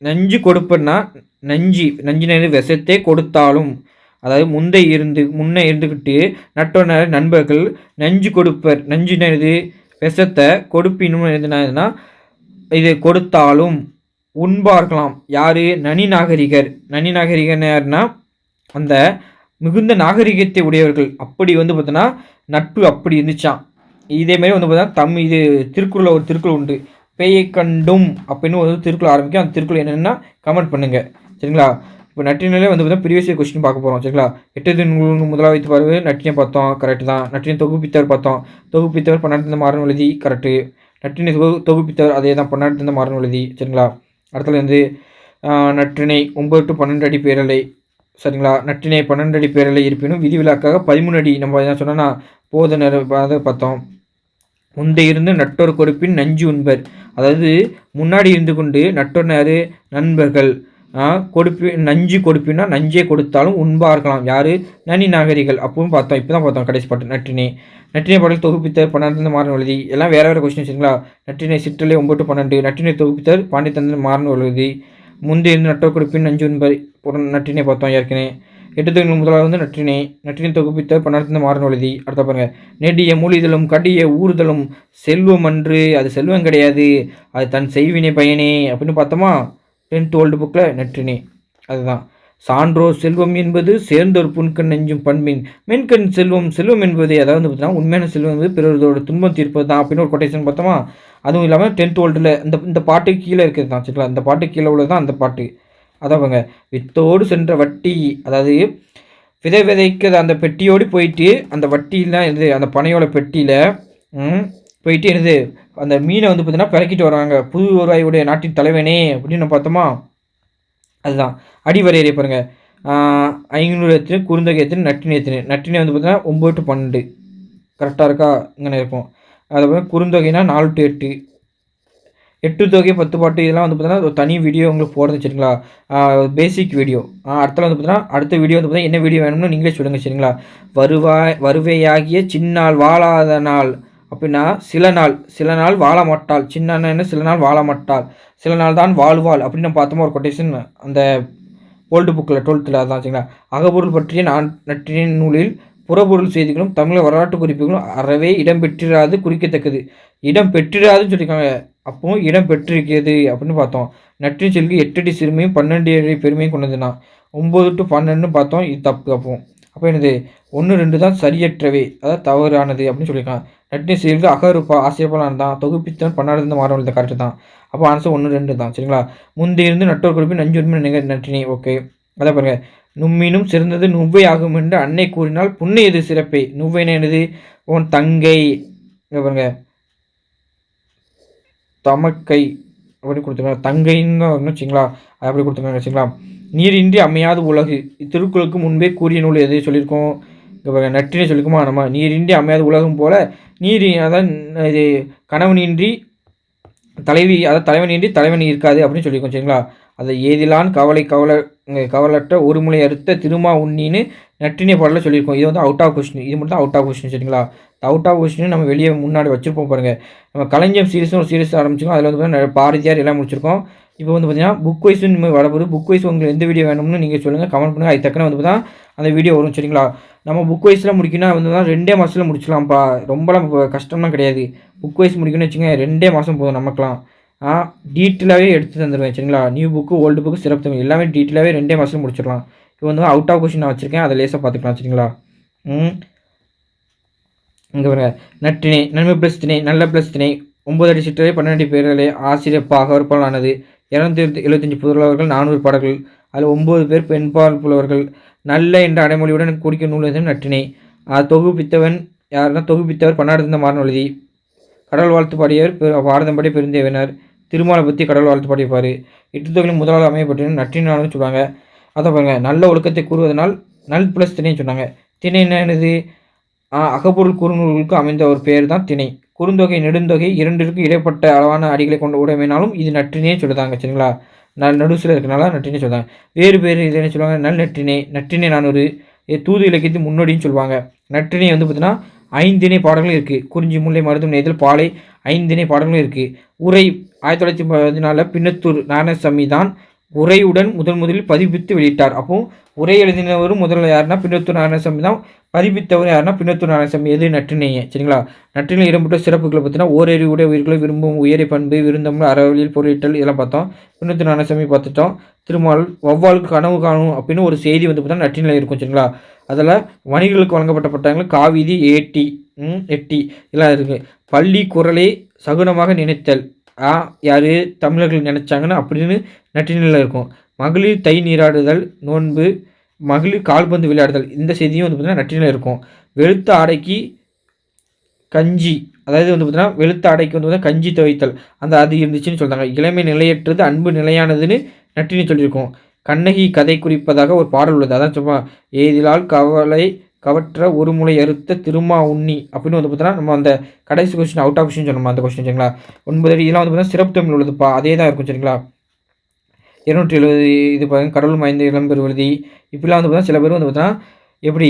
நஞ்சு கொடுப்பன்னா நஞ்சின விஷத்தை கொடுத்தாலும், அதாவது முன்னே இருந்துக்கிட்டு நட்டோன நண்பர்கள் நஞ்சு கொடுப்பர், நஞ்சின இது விஷத்தை கொடுப்பினும் எதுனா இது கொடுத்தாலும் உண்பார்களாம். யார் நனி நாகரிகர். நனி நாகரிகர்னா யாருன்னா அந்த மிகுந்த நாகரிகத்தை உடையவர்கள். அப்படி வந்து பார்த்தோன்னா நட்பு அப்படி இருந்துச்சான். இதேமாரி வந்து பார்த்தா இது திருக்குறளில் ஒரு திருக்குறள் உண்டு, பேயை கண்டும் அப்படின்னு ஒரு திருக்குறள் ஆரம்பிக்கும். அந்த திருக்குறள் என்னென்னா கமெண்ட் பண்ணுங்கள் சரிங்களா. இப்போ நற்றினிலே வந்து பார்த்தா ப்ரீவியஸ் இயர் கொஸ்டின் பார்க்க போகிறோம் சரிங்களா. 8th முதலாவது பார்வை நற்றினை பார்த்தோம் கரெக்டு தான். நற்றினை தொகுப்பித்தவர் பார்த்தோம், தொகுப்பித்தவர் 12 மாறன் எழுதி கரெக்டு. நற்றினை தொகுப்பித்தவர் அதே தான் 12 மாறன் எழுதி சரிங்களா. அடுத்தது வந்து நற்றினை 9 to 12 அடி பேரலை சரிங்களா. நற்றினை 12 அடி பேரலை இருப்பினும் விதிவிலக்காக 13 அடி நம்ம என்ன சொன்னோன்னா போதனர் அதை பார்த்தோம். முந்தை இருந்து நட்டோர் கொடுப்பின் நஞ்சு உண்பர், அதாவது முன்னாடி இருந்து கொண்டு நட்டோர் யார் நண்பர்கள், நஞ்சு கொடுப்பினா நஞ்சே கொடுத்தாலும் உண்பா இருக்கலாம். யார்? நனி நாகரிகள். அப்பவும் பார்த்தோம். இப்போ தான் பார்த்தோம் கடைசி பாட்டு. நற்றினை பாடல் தொகுப்பித்தர் பன்னெண்டு மாறன் எழுதி எல்லாம் வேறு கொஸ்டின் சரிங்களா. நற்றினை சிற்றலை 9 to 12 நற்றினை தொகுப்பித்தர் பாண்டித்தந்தன் மாறன் எழுதி முந்தைய இருந்து நட்டோ கொடுப்பின் நஞ்சு உண்பை நற்றினை பார்த்தோம் ஏற்கனவே. 8 தொகுதிகள் முதலாவது வந்து நற்றினை தொகுப்பித்தர் பன்னெண்டு மாறன் எழுதி. அடுத்த பாருங்க, நெடிய மூலிதலும் கடிய ஊறுதலும் செல்வம் அன்று, அது செல்வம் கிடையாது, அது தன் செய்வினை பயனே அப்படின்னு பார்த்தோமா 10th ஓல்டு புக்கில் நற்றினை. அதுதான் சான்றோர் செல்வம் என்பது சேர்ந்தோர் புன்கண் நெஞ்சும் பண்பின் மென்கண் செல்வம் என்பது, அதாவது பார்த்தீங்கன்னா உண்மையான செல்வம் என்பது பிறரோட துன்பம் தீர்ப்பது தான் அப்படின்னு ஒரு கொட்டேஷன் பார்த்தோமா. அதுவும் இல்லாமல் 10th ஓல்டில் இந்த பாட்டுக்கு கீழே இருக்கிறது தான் சரிங்களா. இந்த பாட்டுக்கு கீழே உள்ளது தான் அந்த பாட்டு. அதாவங்க வித்தோடு சென்ற வட்டி, அதாவது விதைக்க அந்த பெட்டியோடு போயிட்டு அந்த வட்டிலாம் என்னது அந்த பனையோட பெட்டியில் போயிட்டு என்னது அந்த மீனை வந்து பார்த்தீங்கன்னா பிறக்கிட்டு வராங்க. புது வருவாயுடைய நாட்டின் தலைவனே அப்படின்னு பார்த்தோமா. அதுதான் அடிவரையறை பாருங்கள். 500 எத்தனை, குறுந்தொகை எத்தனை, நட்டினை வந்து பார்த்தீங்கன்னா 9 to 12 கரெக்டாக இருக்கா. இங்கே இருக்கும். அதை குறுந்தொகைனா 4 to 8, 8 தொகை 10 பாட்டு இதெல்லாம் வந்து பார்த்தீங்கன்னா ஒரு தனி வீடியோ உங்களுக்கு போடுறது சரிங்களா. பேசிக் வீடியோ. அடுத்த வந்து பார்த்தீங்கன்னா அடுத்த வீடியோ வந்து பார்த்தீங்கன்னா என்ன வீடியோ வேணும்னு நீங்களே சொல்லுங்கள் சரிங்களா. வருவையாகிய சின்னால் வாழாத நாள் அப்படின்னா சில நாள் வாழ மாட்டாள். சின்ன என்ன சில நாள் வாழ மாட்டாள், சில நாள் தான் வாழ்வாள் அப்படின்னு பார்த்தோமா ஒரு கொட்டேஷன் அந்த ஓல்டு புக்கில் 12th அதான் சரிங்களா. அகப்பொருள் பற்றிய நற்றினை நூலில் புறப்பொருள் செய்திகளும் தமிழ் வரலாற்று குறிப்புகளும் அறவே இடம்பெற்றிராது குறிக்கத்தக்கது. இடம் பெற்றிராதுன்னு சொல்லியிருக்காங்க. அப்போ இடம் பெற்றிருக்கிறது அப்படின்னு பார்த்தோம். நற்றினை செல்வி 8 அடி சிறுமையும் 12 அடி பெருமையும் கொண்டதுன்னா 9 to 12 பார்த்தோம். இது தப்பு. அப்போ என்னது 1, 2 தான் சரியற்றவை, அதாவது தவறானது அப்படின்னு சொல்லியிருக்காங்க. நற்றினை செல்வி அகருப்பா ஆசிரியப்பாளன் தான் தொகுப்பித்தன் 12 மாறன் எழுத கரெக்டு தான். அப்போ ஆன்சர் 1, 2 தான் சரிங்களா. முந்தையிருந்து நட்டோர் குறிப்பின் நஞ்சு உண்மை நற்றினை. ஓகே, அதை பாருங்கள். நும்மினும் சிறந்தது நுவ்வை ஆகும் என்று அன்னை கூறினால் புண்ணை எது சிறப்பை. நுவ்வைன்னு என்னது உன் தங்கை. இங்கே பாருங்க தமக்கை அப்படி கொடுத்துருக்காங்க. தங்கைன்னு வச்சுங்களா, அது அப்படி கொடுத்துருக்காங்க வச்சுங்களா. நீரின்றி அமையாது உலகு திருக்குறளுக்கு முன்பே கூறிய நூல் எது சொல்லியிருக்கோம். இங்கே பாருங்க நற்றினை சொல்லிக்குமா நம்ம. நீரின்றி அமையாது உலகம் போல நீர் அதான் இது கணவனின்றி தலைவனின்றி தலைவன் இருக்காது அப்படின்னு சொல்லியிருக்கோம் சரிங்களா. அதை ஏதிலான் கவலற்ற ஒரு முறை அறுத்த திருமா உண்ணின்னு நற்றினை பாடலில் சொல்லியிருக்கோம். இது வந்து அவுட் ஆஃப் கொஸ்டின். இது மட்டும் தான் அவுட் ஆஃப் கொஸ்டின் சரிங்களா. அவுட் ஆஃப் கொஸ்டின் நம்ம வெளியே முன்னாடி வச்சுருப்போம் பாருங்கள். நம்ம களஞ்சியம் சீரிஸும் ஒரு சீரிஸ் ஆரம்பிச்சிருக்கோம். அதில் வந்து பார்த்தீங்கன்னா பாரதியார் எல்லாம் முடிச்சிருக்கோம். இப்போ வந்து பார்த்தீங்கன்னா புக் வைஸும் நம்ம வரப்போகுது. புக் வைஸ் உங்களுக்கு எந்த வீடியோ வேணும்னு நீங்கள் சொல்லுங்கள், கமெண்ட் பண்ணுங்கள். அது தக்கன வந்து பார்த்தா அந்த வீடியோ வரும் சரிங்களா. நம்ம புக் வைஸில் முடிக்கணும் வந்து தான் 2 மாதத்தில் முடிச்சலாம்ப்பா. ரொம்பலாம் கஷ்டம்லாம் கிடையாது. புக் வைஸ் முடிக்கணும்னு வச்சுங்க 2 மாதம் போதும் நமக்குலாம். டீட்டெயிலாகவே எடுத்து தந்துடுவேன் சரிங்களா. நியூ புக்கு ஓல்டு புக்கு சிறப்பு தமிழ் எல்லாமே டீட்டெயிலாகவே 2 மாதம் முடிச்சிடலாம். இப்போ வந்து அவுட் ஆஃப் கொஸ்டின் நான் வச்சுருக்கேன், அதை லேசாக பார்த்துக்கலாம் சரிங்களா. இங்கே பாருங்க நற்றினை நன்மை ப்ளஸ் திணை நல்ல ப்ளஸ் திணை 9 அடி சிற்றரை 12 அடி பேரலை ஆசிரியப்பாக அகற்பாலானது 275 புலவர்கள் 400 பாடல்கள். அதில் 9 பேர் பெண்பால் புலவர்கள். நல்ல என்ற அடைமொழியுடன் குடிக்க நூல் எது நற்றினை. தொகுப்பித்தவன் யாருன்னா தொகுப்பித்தவர் பன்னாடு மாறன் எழுதி. கடவுள் வாழ்த்து பாடியவர் பாரதம்படி பெருந்தேவினர். திருமாலை பற்றி கடவுள் வாழ்த்து பாடியிருப்பார். 8 தொகையிலும் முதலாவது அமையப்பட்டு நற்றினாலும் சொல்லுவாங்க. அதை பாருங்கள் நல்ல ஒழுக்கத்தை கூறுவதனால் நல் ப்ளஸ் திணைன்னு சொன்னாங்க. திணை என்னது அகப்பொருள் குறுநூல்களுக்கு அமைந்த ஒரு பேர் தான் திணை. குறுந்தொகை நெடுந்தொகை இரண்டிற்கும் இடைப்பட்ட அளவான அடிகளை கொண்ட உடைமைனாலும் இது நற்றினையே சொல்லுதாங்க சரிங்களா. நடுசில் இருக்கனால நற்றினை சொல்லுவாங்க. வேறு பேர் இது என்ன சொல்லுவாங்க நல் நற்றினை 400 தூது இலக்கியத்தின் முன்னோடின்னு சொல்லுவாங்க. நற்றினை வந்து பார்த்தீங்கன்னா 5 திணை பாடல்களும் இருக்குது. குறிஞ்சி முல்லை மருதம் நெய்தல் பாலை 5 திணை பாடல்களும் இருக்குது. உரை 1914 பின்னத்தூர் நாராயணசாமி தான் உரையுடன் முதலில் பதிப்பித்து வெளியிட்டார். அப்போ உரை எழுதினவரும் முதல்ல யாருன்னா பின்னத்தூர் நாராயணசாமி தான். பதிப்பித்தவர் யாருன்னா பின்னத்தூர் நாராயணசாமி. எது நற்றினையே சரிங்களா. நற்றினை இடம்பெற்ற சிறப்புகளை பார்த்தீங்கன்னா ஓரறிவுடைய உயிர்களை விரும்பும் உயரை பண்பு விருந்தமிழ் அறவழியில் பொருளிட்டல் இதெல்லாம் பார்த்தோம். பின்னத்தூர் நாராயணசாமி பார்த்துட்டோம். திருமால் வௌவாலுக்கு கனவு காணும் அப்படின்னு ஒரு செய்தி வந்து பார்த்தீங்கன்னா நற்றினையில் இருக்கும் சரிங்களா. அதில் வணிகர்களுக்கு வழங்கப்பட்ட பட்டங்கள் காவிதி எட்டி இதெல்லாம் இருக்குது. பள்ளி குரலை சகுனமாக நினைத்தல் யார் தமிழர்கள் நினைச்சாங்கன்னு அப்படின்னு நற்றினையில் இருக்கும். மகளிர் தை நீராடுதல் நோன்பு மகளிர் கால்பந்து விளையாடுதல் இந்த செய்தியும் வந்து பார்த்தீங்கன்னா நற்றினையில் இருக்கும். வெளுத்த ஆடைக்கு கஞ்சி, அதாவது வந்து பார்த்தீங்கன்னா வெளுத்த ஆடைக்கு வந்து பார்த்தீங்கன்னா கஞ்சி துவைத்தல் அது இருந்துச்சுன்னு சொல்கிறாங்க. இளமை நிலையற்றது அன்பு நிலையானதுன்னு நற்றினை சொல்லியிருக்கோம். கண்ணகி கதை குறிப்பதாக ஒரு பாடல் உள்ளது. அதான் சும்மா ஏதிலால் கவற்ற ஒரு முளை அறுத்த திருமா உண்ணி அப்படின்னு வந்து பார்த்தீங்கன்னா நம்ம அந்த கடைசி கொஸ்டின் அவுட் ஆஃப் கொஸ்டின் சொன்னோம் அந்த கொஸ்டின் சரிங்களா. 9 அடி இதெல்லாம் வந்து பார்த்தீங்கன்னா சிறப்பு தமிழ் உள்ளதுப்பா, அதே தான் இருக்கும் சரிங்களா. 270 இது பாருங்க கடவுள் மாய்ந்த இளம்பெரு விழுதி இப்படிலாம் வந்து பார்த்தீங்கன்னா சில பேர் வந்து பார்த்தீங்கன்னா எப்படி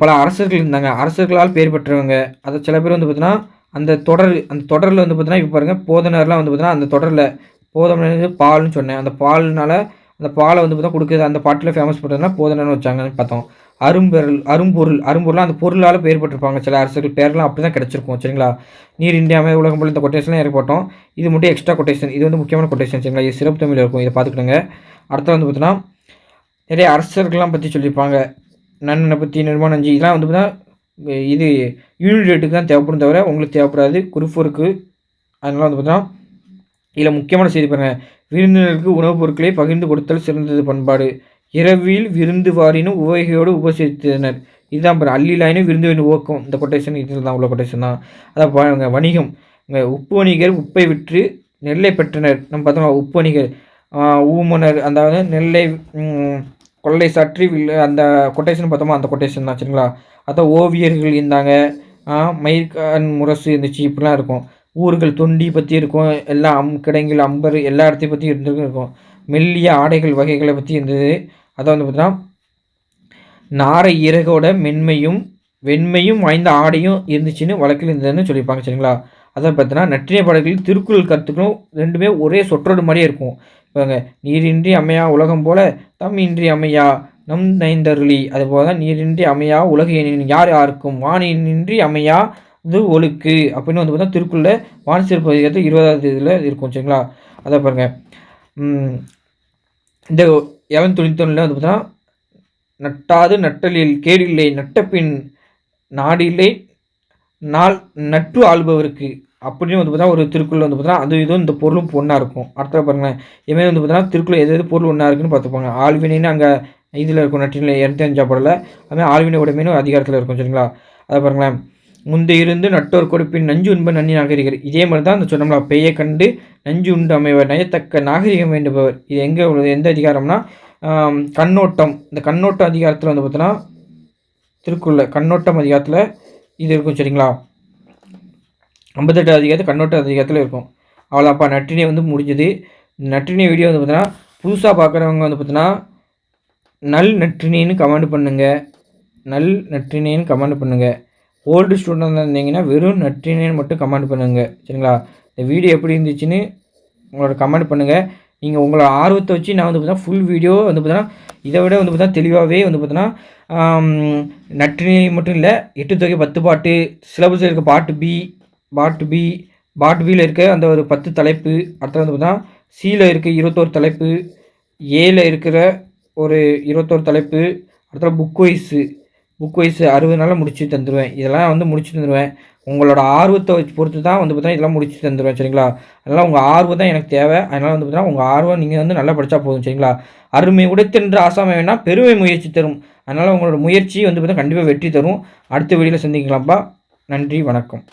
பல அரசர்கள் இருந்தாங்க, அரசர்களால் பேர் பெற்றவங்க. அதை சில பேர் வந்து பார்த்தீங்கன்னா அந்த தொடரில் வந்து பார்த்தீங்கன்னா இப்போ பாருங்கள் போதனர்லாம் வந்து பார்த்தீங்கன்னா அந்த தொடரில் போதனர் பால்னு சொன்னேன். அந்த பால்னால அந்த பாலை வந்து பார்த்தா கொடுக்குறது அந்த பாட்டில் ஃபேமஸ் பண்ணுறதுனா போதனர்னு வச்சாங்கன்னு பார்த்தோம். அரும்பொருள்லாம் அந்த பொருளால் பேர் பெற்றிருப்பாங்க. சில அரசர்கள் பேர்லாம் அப்படி தான் கிடச்சிருக்கும் சரிங்களா. நீர் இந்தியாவை உலகம் போல் இந்த கொட்டேஷன்லாம் ஏற்பட்டோம். இது மட்டும் எக்ஸ்ட்ரா கொட்டேஷன், இது வந்து முக்கியமான கொட்டேஷன் சரிங்களா. இது சிறப்பு தமிழில் இருக்கும், இதை பார்த்துக்கிடுங்க. அடுத்து வந்து பார்த்தீங்கன்னா நிறைய அரசர்கள்லாம் பற்றி சொல்லியிருப்பாங்க. நன்னனை பற்றி நிர்மாணஞ்சி இதெல்லாம் வந்து பார்த்தீங்கன்னா இது யூனிட் ரேட்டுக்கு தான் தேவைப்படும் தவிர உங்களுக்கு தேவைப்படாது குரூப் 4க்கு. அதனால் வந்து பார்த்தீங்கன்னா இதில் முக்கியமான செய்தி பாருங்கள். விருந்தினருக்கு உணவுப் பொருட்களை பகிர்ந்து கொடுத்தல் சிறந்தது பண்பாடு. இரவில் விருந்து வாரினும் உவகையோடு உபசரித்தனர். இதுதான் பாருங்கள் அல்லிலாயினும் விருந்து ஓக்கம். இந்த கொட்டேஷன் இதில் தான் உள்ள கொட்டேஷன் தான். அதான் பாருங்க வணிகம். உப்பு வணிகர் உப்பை விற்று நெல்லை பெற்றனர். நம்ம பார்த்தோம் உப்பு வணிகர் ஊமனர் அதாவது நெல்லை கொள்ளை சாற்றி அந்த கொட்டேஷன் பார்த்தோமா அந்த கொட்டேஷன் தான் சரிங்களா. அதான் ஓவியர்கள் இருந்தாங்க, மயிர்கான் முரசு இருந்துச்சு, இப்படிலாம் இருக்கும். ஊர்கள் தொண்டி பற்றி இருக்கும், எல்லாம் கிடங்கில் அம்பர் எல்லா இடத்தையும் பற்றி இருக்கும். மெல்லிய ஆடைகள் வகைகளை பற்றி இருந்தது. அதை வந்து பார்த்தீங்கன்னா நாரை இறகோட வெண்மையும் வாய்ந்த ஆடையும் இருந்துச்சுன்னு வழக்கில் இருந்ததுன்னு சொல்லியிருப்பாங்க சரிங்களா. அதை பார்த்தீங்கன்னா நற்றினை பாடல்களில் திருக்குறள் கருத்துக்களும் ரெண்டுமே ஒரே சொற்றோடு மாதிரியே இருக்கும். இப்போங்க நீரின்றி அமையா உலகம் போல இன்றி அமையா நம் நைந்தருளி, அது போல தான் நீரின்றி அமையா உலக யார் யாருக்கும் வானின்றி அமையா இது ஒழுக்கு அப்படின்னு வந்து பார்த்தா திருக்குறளில் வான் சிறப்பு 20வது இதில் இருக்கும் சரிங்களா. அதை பாருங்கள். இந்த 1191 வந்து பார்த்தீங்கன்னா நட்டாது நட்டலில் கேடில்லை நட்டப்பின் நாடில்லை நட்பு ஆள்பவருக்கு அப்படின்னு வந்து பார்த்தா ஒரு திருக்குறள் வந்து பார்த்தா அது இதுவும் இந்த பொருளும் ஒன்றா இருக்கும். அடுத்த பாருங்களேன் இதுமாரி வந்து பார்த்தீங்கன்னா திருக்குறள் எது பொருள் ஒன்றா இருக்குன்னு பார்த்துப்பாங்க. ஆழ்வினைன்னு அங்கே இதில் இருக்கும் நற்றினில் 205 பாடலில் அதுமாதிரி ஆழ்வினை உடைமைன்னு அதிகாரத்தில் இருக்கும் சரிங்களா. அதை பாருங்களேன் முந்தை இருந்து நட்டோர் கொடுப்பின் நஞ்சு உண்ப நன்னி நாகரிகர். இதே மாதிரி தான் அந்த சொன்னோம்னா பெய்ய கண்டு நஞ்சு உண்டு அமைவர் நயத்தக்க நாகரிகம் வேண்டுபவர். இது எங்கே உள்ளது எந்த அதிகாரம்னா கண்ணோட்டம். இந்த கண்ணோட்டம் அதிகாரத்தில் வந்து பார்த்தோன்னா திருக்குறள் கண்ணோட்டம் அதிகாரத்தில் இது இருக்கும் சரிங்களா. 58 அதிகாரத்தில் கண்ணோட்ட அதிகாரத்தில் இருக்கும். அவ்வளோப்பா நற்றினை வந்து முடிஞ்சது. நற்றினை வீடியோ வந்து பார்த்தீங்கன்னா புதுசாக பார்க்குறவங்க வந்து பார்த்தீங்கன்னா நல் நற்றினைன்னு கமெண்ட் பண்ணுங்கள். ஓல்டு ஸ்டூடெண்டாக இருந்தீங்கன்னா வெறும் நற்றினைன்னு மட்டும் கமெண்ட் பண்ணுங்கள் சரிங்களா. இந்த வீடியோ எப்படி இருந்துச்சுன்னு உங்களோட கமெண்ட் பண்ணுங்கள். நீங்கள் உங்களோட ஆர்வத்தை வச்சு நான் வந்து பார்த்தீங்கன்னா ஃபுல் வீடியோ வந்து பார்த்தீங்கன்னா இதை விட வந்து பார்த்தீங்கன்னா தெளிவாகவே வந்து பார்த்தீங்கன்னா நற்றினை மட்டும் இல்லை 8 தொகை 10 பாட்டு சிலபஸில் இருக்க பாட்டு பியில் இருக்க அந்த ஒரு 10 தலைப்பு. அடுத்து வந்து பார்த்தீங்கன்னா சியில் இருக்க 21 தலைப்பு, ஏல இருக்கிற ஒரு 21 தலைப்பு. அடுத்த புக் வைஸு 60 நாளில் முடிச்சு தந்துடுவேன். இதெல்லாம் வந்து முடிச்சு தந்துடுவேன். உங்களோட ஆர்வத்தை பொறுத்து தான் வந்து பார்த்தீங்கன்னா இதெல்லாம் முடிச்சு தந்துடுவேன் சரிங்களா. அதனால் உங்கள் ஆர்வம் தான் எனக்கு தேவை. அதனால் வந்து பார்த்தீங்கன்னா உங்கள் ஆர்வம் நீங்கள் வந்து நல்லா படித்தா போதும் சரிங்களா. அருமை உடைத்தென்று ஆசாமை வேணால் பெருமை முயற்சி தரும். அதனால் உங்களோட முயற்சி வந்து பார்த்தீங்கன்னா கண்டிப்பாக வெற்றி தரும். அடுத்த வீடியோவில் சந்திக்கலாம்ப்பா. நன்றி, வணக்கம்.